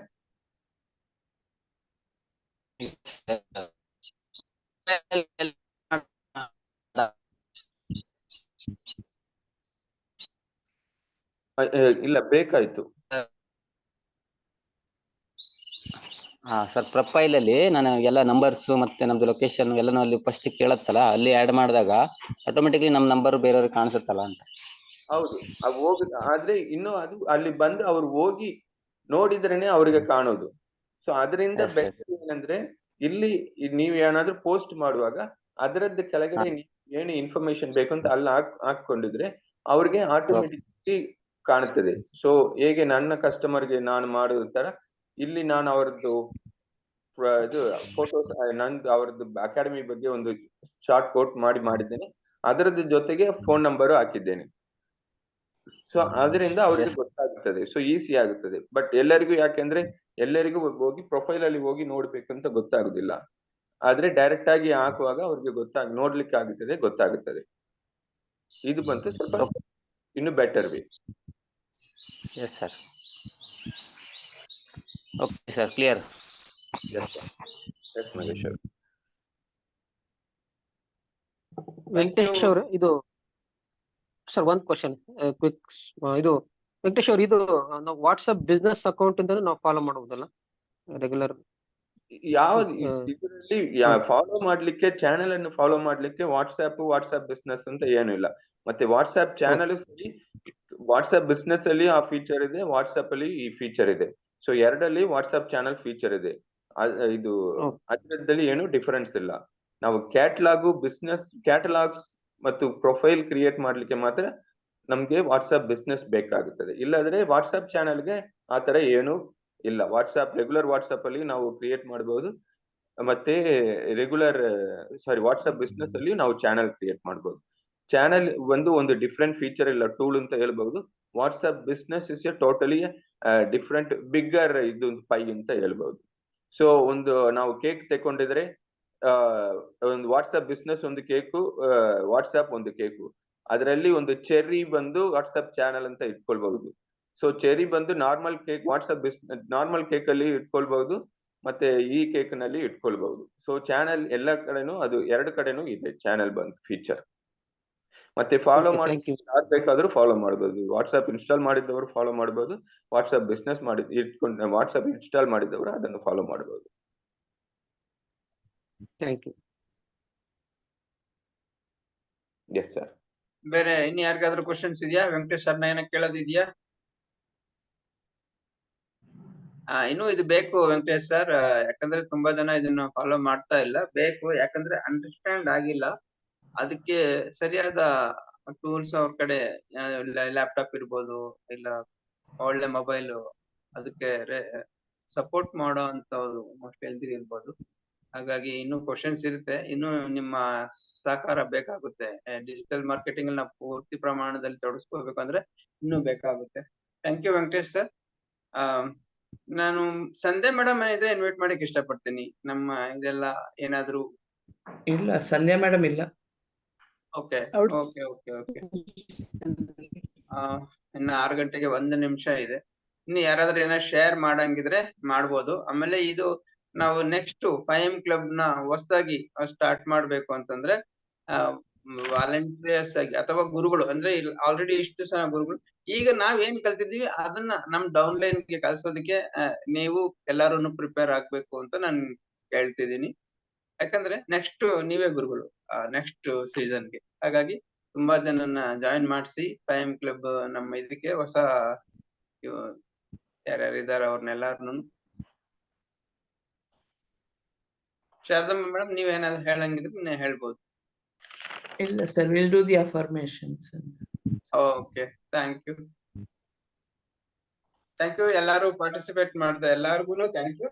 I: ಇಲ್ಲ ಬೇಕಾಯ್ತು.
C: ಸರ್ ಪ್ರೊಫೈಲ್ ಅಲ್ಲಿ ನಾನು ಎಲ್ಲ ನಂಬರ್ಸ್ ಮತ್ತೆ ನಮ್ದು ಲೊಕೇಶನ್ ಎಲ್ಲನೂ ಅಲ್ಲಿ ಫಸ್ಟ್ ಕೇಳತ್ತಲ್ಲ, ಅಲ್ಲಿ ಆಡ್ ಮಾಡಿದಾಗ ಆಟೋಮೆಟಿಕ್ಲಿ ನಮ್ ನಂಬರ್ ಬೇರೆಯವ್ರಿಗೆ ಕಾಣಿಸುತ್ತಲ್ಲ ಅಂತ.
I: ಹೌದು, ಅದು ಹೋಗುದು. ಆದ್ರೆ ಇನ್ನು ಅದು ಅಲ್ಲಿ ಬಂದು ಅವ್ರು ಹೋಗಿ ನೋಡಿದ್ರೇನೆ ಅವ್ರಿಗೆ ಕಾಣೋದು. ಸೊ ಅದರಿಂದ ಬೆಸ್ಟ್ ಏನಂದ್ರೆ ಇಲ್ಲಿ ನೀವು ಏನಾದ್ರೂ ಪೋಸ್ಟ್ ಮಾಡುವಾಗ ಅದರದ್ದು ಕೆಳಗಡೆ ಏನು ಇನ್ಫಾರ್ಮೇಶನ್ ಬೇಕು ಅಂತ ಅಲ್ಲಿ ಹಾಕೊಂಡಿದ್ರೆ ಅವ್ರಿಗೆ ಆಟೋಮೆಟಿಕ್ಲಿ ಕಾಣುತ್ತದೆ. ಸೊ ಹೇಗೆ ನನ್ನ ಕಸ್ಟಮರ್ಗೆ ನಾನು ಮಾಡೋದು ತರ ಇಲ್ಲಿ ನಾನು ಅವರದ್ದು ಇದು ಫೋಟೋಸ್ ನಂದು ಅವರದ್ದು ಅಕಾಡೆಮಿ ಬಗ್ಗೆ ಒಂದು ಶಾರ್ಟ್ ಕೋಟ್ ಮಾಡಿದ್ದೇನೆ. ಅದರದ್ದು ಜೊತೆಗೆ ಫೋನ್ ನಂಬರು ಹಾಕಿದ್ದೇನೆ. ಸೊ ಅದರಿಂದ ಅವರಿಗೆ ಗೊತ್ತಾಗುತ್ತದೆ. ಸೊ ಈಸಿ ಆಗುತ್ತದೆ. ಬಟ್ ಎಲ್ಲರಿಗೂ ಯಾಕೆಂದ್ರೆ ಎಲ್ಲರಿಗೂ ಹೋಗಿ ಪ್ರೊಫೈಲ್ ಅಲ್ಲಿ ಹೋಗಿ ನೋಡ್ಬೇಕಂತ ಗೊತ್ತಾಗುದಿಲ್ಲ. ಆದ್ರೆ ಡೈರೆಕ್ಟ್ ಆಗಿ ಹಾಕುವಾಗ ಅವ್ರಿಗೆ ನೋಡ್ಲಿಕ್ಕೆ ಆಗುತ್ತದೆ, ಗೊತ್ತಾಗುತ್ತದೆ. ಇದು ಬಂತು ಸ್ವಲ್ಪ ಇನ್ನು better way.
C: Yes sir. Okay sir, clear.
I: Yes Mahesh ಅವರು.
G: ವೆಂಕಟೇಶ್ ಅವರು ಇದು ಸರ್ ಒಂದು ಕ್ವಶನ್ ಕ್ವಿಕ್. ಇದು ವೆಂಕಟೇಶ್ ಅವರು, ಇದು ನಾವು ವಾಟ್ಸ್ಆಪ್ ಬಿಸ್ನೆಸ್ ಅಕೌಂಟ್ ಇಂದ ನಾವು ಫಾಲೋ ಮಾಡಬಹುದಲ್ಲ ರೆಗ್ಯುಲರ್?
I: ಯಾವ್ದು ಇದರಲ್ಲಿ ಫಾಲೋ ಮಾಡ್ಲಿಕ್ಕೆ ಚಾನೆಲ್ ಅನ್ನು ಫಾಲೋ ಮಾಡ್ಲಿಕ್ಕೆ ವಾಟ್ಸ್ಆಪ್ ಬಿಸ್ನೆಸ್ ಅಂತ ಏನು ಇಲ್ಲ. ಮತ್ತೆ ವಾಟ್ಸ್ಆಪ್ ಚಾನೆಲ್ ಸರಿ, ವಾಟ್ಸ್ಆಪ್ ಬಿಸ್ನೆಸ್ ಅಲ್ಲಿ ಆ ಫೀಚರ್ ಇದೆ, ವಾಟ್ಸ್ಆಪ್ ಅಲ್ಲಿ ಈ ಫೀಚರ್ ಇದೆ. ಸೊ ಎರಡಲ್ಲಿ ವಾಟ್ಸ್ಆಪ್ ಚಾನೆಲ್ ಫೀಚರ್ ಇದೆ. ಇದು ಅದರಲ್ಲಿ ಏನು ಡಿಫರೆನ್ಸ್ ಇಲ್ಲ. ನಾವು ಕ್ಯಾಟಲಾಗ್ಸ್ ಮತ್ತು ಪ್ರೊಫೈಲ್ ಕ್ರಿಯೇಟ್ ಮಾಡ್ಲಿಕ್ಕೆ ಮಾತ್ರ ನಮ್ಗೆ ವಾಟ್ಸ್ಆಪ್ ಬಿಸ್ನೆಸ್ ಬೇಕಾಗುತ್ತದೆ. ಇಲ್ಲಾದ್ರೆ ವಾಟ್ಸ್ಆಪ್ ಚಾನೆಲ್ಗೆ ಆತರ ಏನು ಇಲ್ಲ. ರೆಗ್ಯುಲರ್ ವಾಟ್ಸ್ಆಪ್ ಅಲ್ಲಿ ನಾವು ಕ್ರಿಯೇಟ್ ಮಾಡಬಹುದು, ಮತ್ತೆ ವಾಟ್ಸ್ಆಪ್ ಬಿಸ್ನೆಸ್ ಅಲ್ಲಿ ನಾವು ಚಾನೆಲ್ ಕ್ರಿಯೇಟ್ ಮಾಡಬಹುದು. ಚಾನೆಲ್ ಒಂದು ಡಿಫ್ರೆಂಟ್ ಫೀಚರ್ ಇಲ್ಲ, ಟೂಲ್ ಅಂತ ಹೇಳ್ಬಹುದು. WhatsApp business is A totally different bigger ಇದು ಪೈ ಅಂತ ಹೇಳ್ಬಹುದು. ಸೊ ಒಂದು ನಾವು ಕೇಕ್ ತಗೊಂಡಿದ್ರೆ ಒಂದು ವಾಟ್ಸ್ಆಪ್ ಬಿಸ್ನೆಸ್ ಒಂದು ಕೇಕು, ವಾಟ್ಸ್ಆಪ್ ಒಂದು ಕೇಕು, ಅದರಲ್ಲಿ ಒಂದು ಚೆರ್ರಿ ಬಂದು ವಾಟ್ಸ್ಆಪ್ ಚಾನಲ್ ಅಂತ ಇಟ್ಕೊಳ್ಬಹುದು. ಸೊ ಚೆರ್ರಿ ಬಂದು normal cake WhatsApp normal cake ಅಲ್ಲಿ ಇಟ್ಕೊಳ್ಬಹುದು, ಮತ್ತೆ ಈ ಕೇಕ್ ನಲ್ಲಿ ಇಟ್ಕೊಳ್ಬಹುದು. ಸೊ ಚಾನಲ್ ಎಲ್ಲ ಕಡೆನೂ ಅದು ಎರಡು ಕಡೆನೂ ಇದೆ ಚಾನಲ್ ಬಂದು ಫೀಚರ್. ಮತ್ತೆ ಫಾಲೋ ಮಾಡಿ ಯಾರು ಬೇಕಾದ್ರೂ ಫಾಲೋ ಮಾಡಬಹುದು. ವಾಟ್ಸ್ಆಪ್ ಇನ್ಸ್ಟಾಲ್ ಮಾಡಿದ್ದವರು ಫಾಲೋ ಮಾಡಬಹುದು, ವಾಟ್ಸ್ಆಪ್ ಬಿಸ್ನೆಸ್ ಇಟ್ಕೊಂಡು ವಾಟ್ಸ್ಆಪ್ ಇನ್ಸ್ಟಾಲ್ ಮಾಡಿದ್ದವರು ಅದನ್ನು ಫಾಲೋ ಮಾಡಬಹುದು.
G: Thank you.
I: Yes sir.
A: ಬೇರೆ ಇನ್ನು ಯಾರಿಗಾದ್ರೂ ಕ್ವಶನ್ಸ್ ಇದೆಯಾ? ವೆಂಕಟೇಶ್ ಸರ್ನ ಏನೋ ಕೇಳೋದಿದ್ಯಾ? ಇನ್ನು ಇದು ಬೇಕು ವೆಂಕಟೇಶ್ ಸರ್, ಯಾಕಂದ್ರೆ ತುಂಬಾ ಜನ ಇದನ್ನ ಫಾಲೋ ಮಾಡ್ತಾ ಇಲ್ಲ. ಬೇಕು, ಯಾಕಂದ್ರೆ ಅಂಡರ್ಸ್ಟ್ಯಾಂಡ್ ಆಗಿಲ್ಲ. ಅದಕ್ಕೆ ಸರಿಯಾದ ಟೂಲ್ಸ್ ಅವ್ರ ಕಡೆ ಲ್ಯಾಪ್ಟಾಪ್ ಇರ್ಬೋದು, ಇಲ್ಲ ಒಳ್ಳೆ ಮೊಬೈಲ್, ಅದಕ್ಕೆ ಸಪೋರ್ಟ್ ಮಾಡೋ ಅಂತ ಮೋಸ್ಟ್ ಹೆಲ್ದಿ ಇರ್ಬೋದು. ಹಾಗಾಗಿ ಇನ್ನು ಕ್ವಶನ್ಸ್ ಇರುತ್ತೆ, ಇನ್ನು ನಿಮ್ಮ ಸಹಕಾರ ಬೇಕಾಗುತ್ತೆ. ಡಿಜಿಟಲ್ ಮಾರ್ಕೆಟಿಂಗ್ ಅಲ್ಲಿ ನಾವು ಪೂರ್ತಿ ಪ್ರಮಾಣದಲ್ಲಿ ತೊಡಗಿಸ್ಕೋಬೇಕಂದ್ರೆ ಇನ್ನೂ ಬೇಕಾಗುತ್ತೆ. Thank you Venkatesh sir. ನಾನು ಸಂಧ್ಯಾ ಮೇಡಮ್ ಏನಿದೆ ಇನ್ವೈಟ್ ಮಾಡಕ್ ಇಷ್ಟಪಡ್ತೀನಿ. ನಮ್ಮ ಇದೆಲ್ಲ ಏನಾದ್ರು
D: ಇಲ್ಲ, ಸಂಧ್ಯಾ ಮೇಡಮ್ ಇಲ್ಲ.
A: Okay okay okay okay. ಇನ್ನ 6 ಗಂಟೆಗೆ 1 ನಿಮಿಷ ಇದೆ. ಇನ್ನು ಯಾರಾದ್ರೂ ಏನಾದ್ರು ಶೇರ್ ಮಾಡಂಗಿದ್ರೆ ಮಾಡ್ಬೋದು. ಆಮೇಲೆ ಇದು ನಾವು ನೆಕ್ಸ್ಟ್ 5M ಕ್ಲಬ್ ನ ಹೊಸದಾಗಿ ಸ್ಟಾರ್ಟ್ ಮಾಡ್ಬೇಕು ಅಂತಂದ್ರೆ ವಾಲಂಟಿಯರ್ಸ್ ಆಗಿ ಅಥವಾ ಗುರುಗಳು, ಅಂದ್ರೆ ಆಲ್ರೆಡಿ ಇಷ್ಟು ಸಹ ಗುರುಗಳು, ಈಗ ನಾವ್ ಏನ್ ಕಲ್ತಿದೀವಿ ಅದನ್ನ ನಮ್ ಡೌನ್ಲೈನ್ ಗೆ ಕಳ್ಸೋದಕ್ಕೆ ನೀವು ಎಲ್ಲಾರು ಪ್ರಿಪೇರ್ ಆಗ್ಬೇಕು ಅಂತ ನಾನು ಹೇಳ್ತಿದೀನಿ. ಯಾಕಂದ್ರೆ ನೆಕ್ಸ್ಟ್ ನೀವೇ ಗುರುಗಳು ನೆಕ್ಸ್ಟ್ ಸೀಸನ್ಗೆ. ಹಾಗಾಗಿ ತುಂಬಾ ಜನನ್ನ ಜಾಯಿನ್ ಮಾಡಿಸಿ 5M ಕ್ಲಬ್ ನಮ್ಮ ಇದಕ್ಕೆ ಹೊಸ ಯಾರ್ಯಾರು ಇದಾರೆ ಅವ್ರನ್ನೆಲ್ಲಾರನು. ಶಾರದಮ್ಮ ಮೇಡಮ್, ನೀವೇನಾದ್ರು ಹೇಳಂಗಿದ್ರೆ ಹೇಳ್ಬೋದು.
D: ಇಲ್ಲ sir, will do the affirmations.
A: Okay, thank you. ಎಲ್ಲಾರು ಪಾರ್ಟಿಸಿಪೇಟ್ ಮಾಡಿದ ಎಲ್ಲಾರ್ಗು ಥ್ಯಾಂಕ್ ಯು.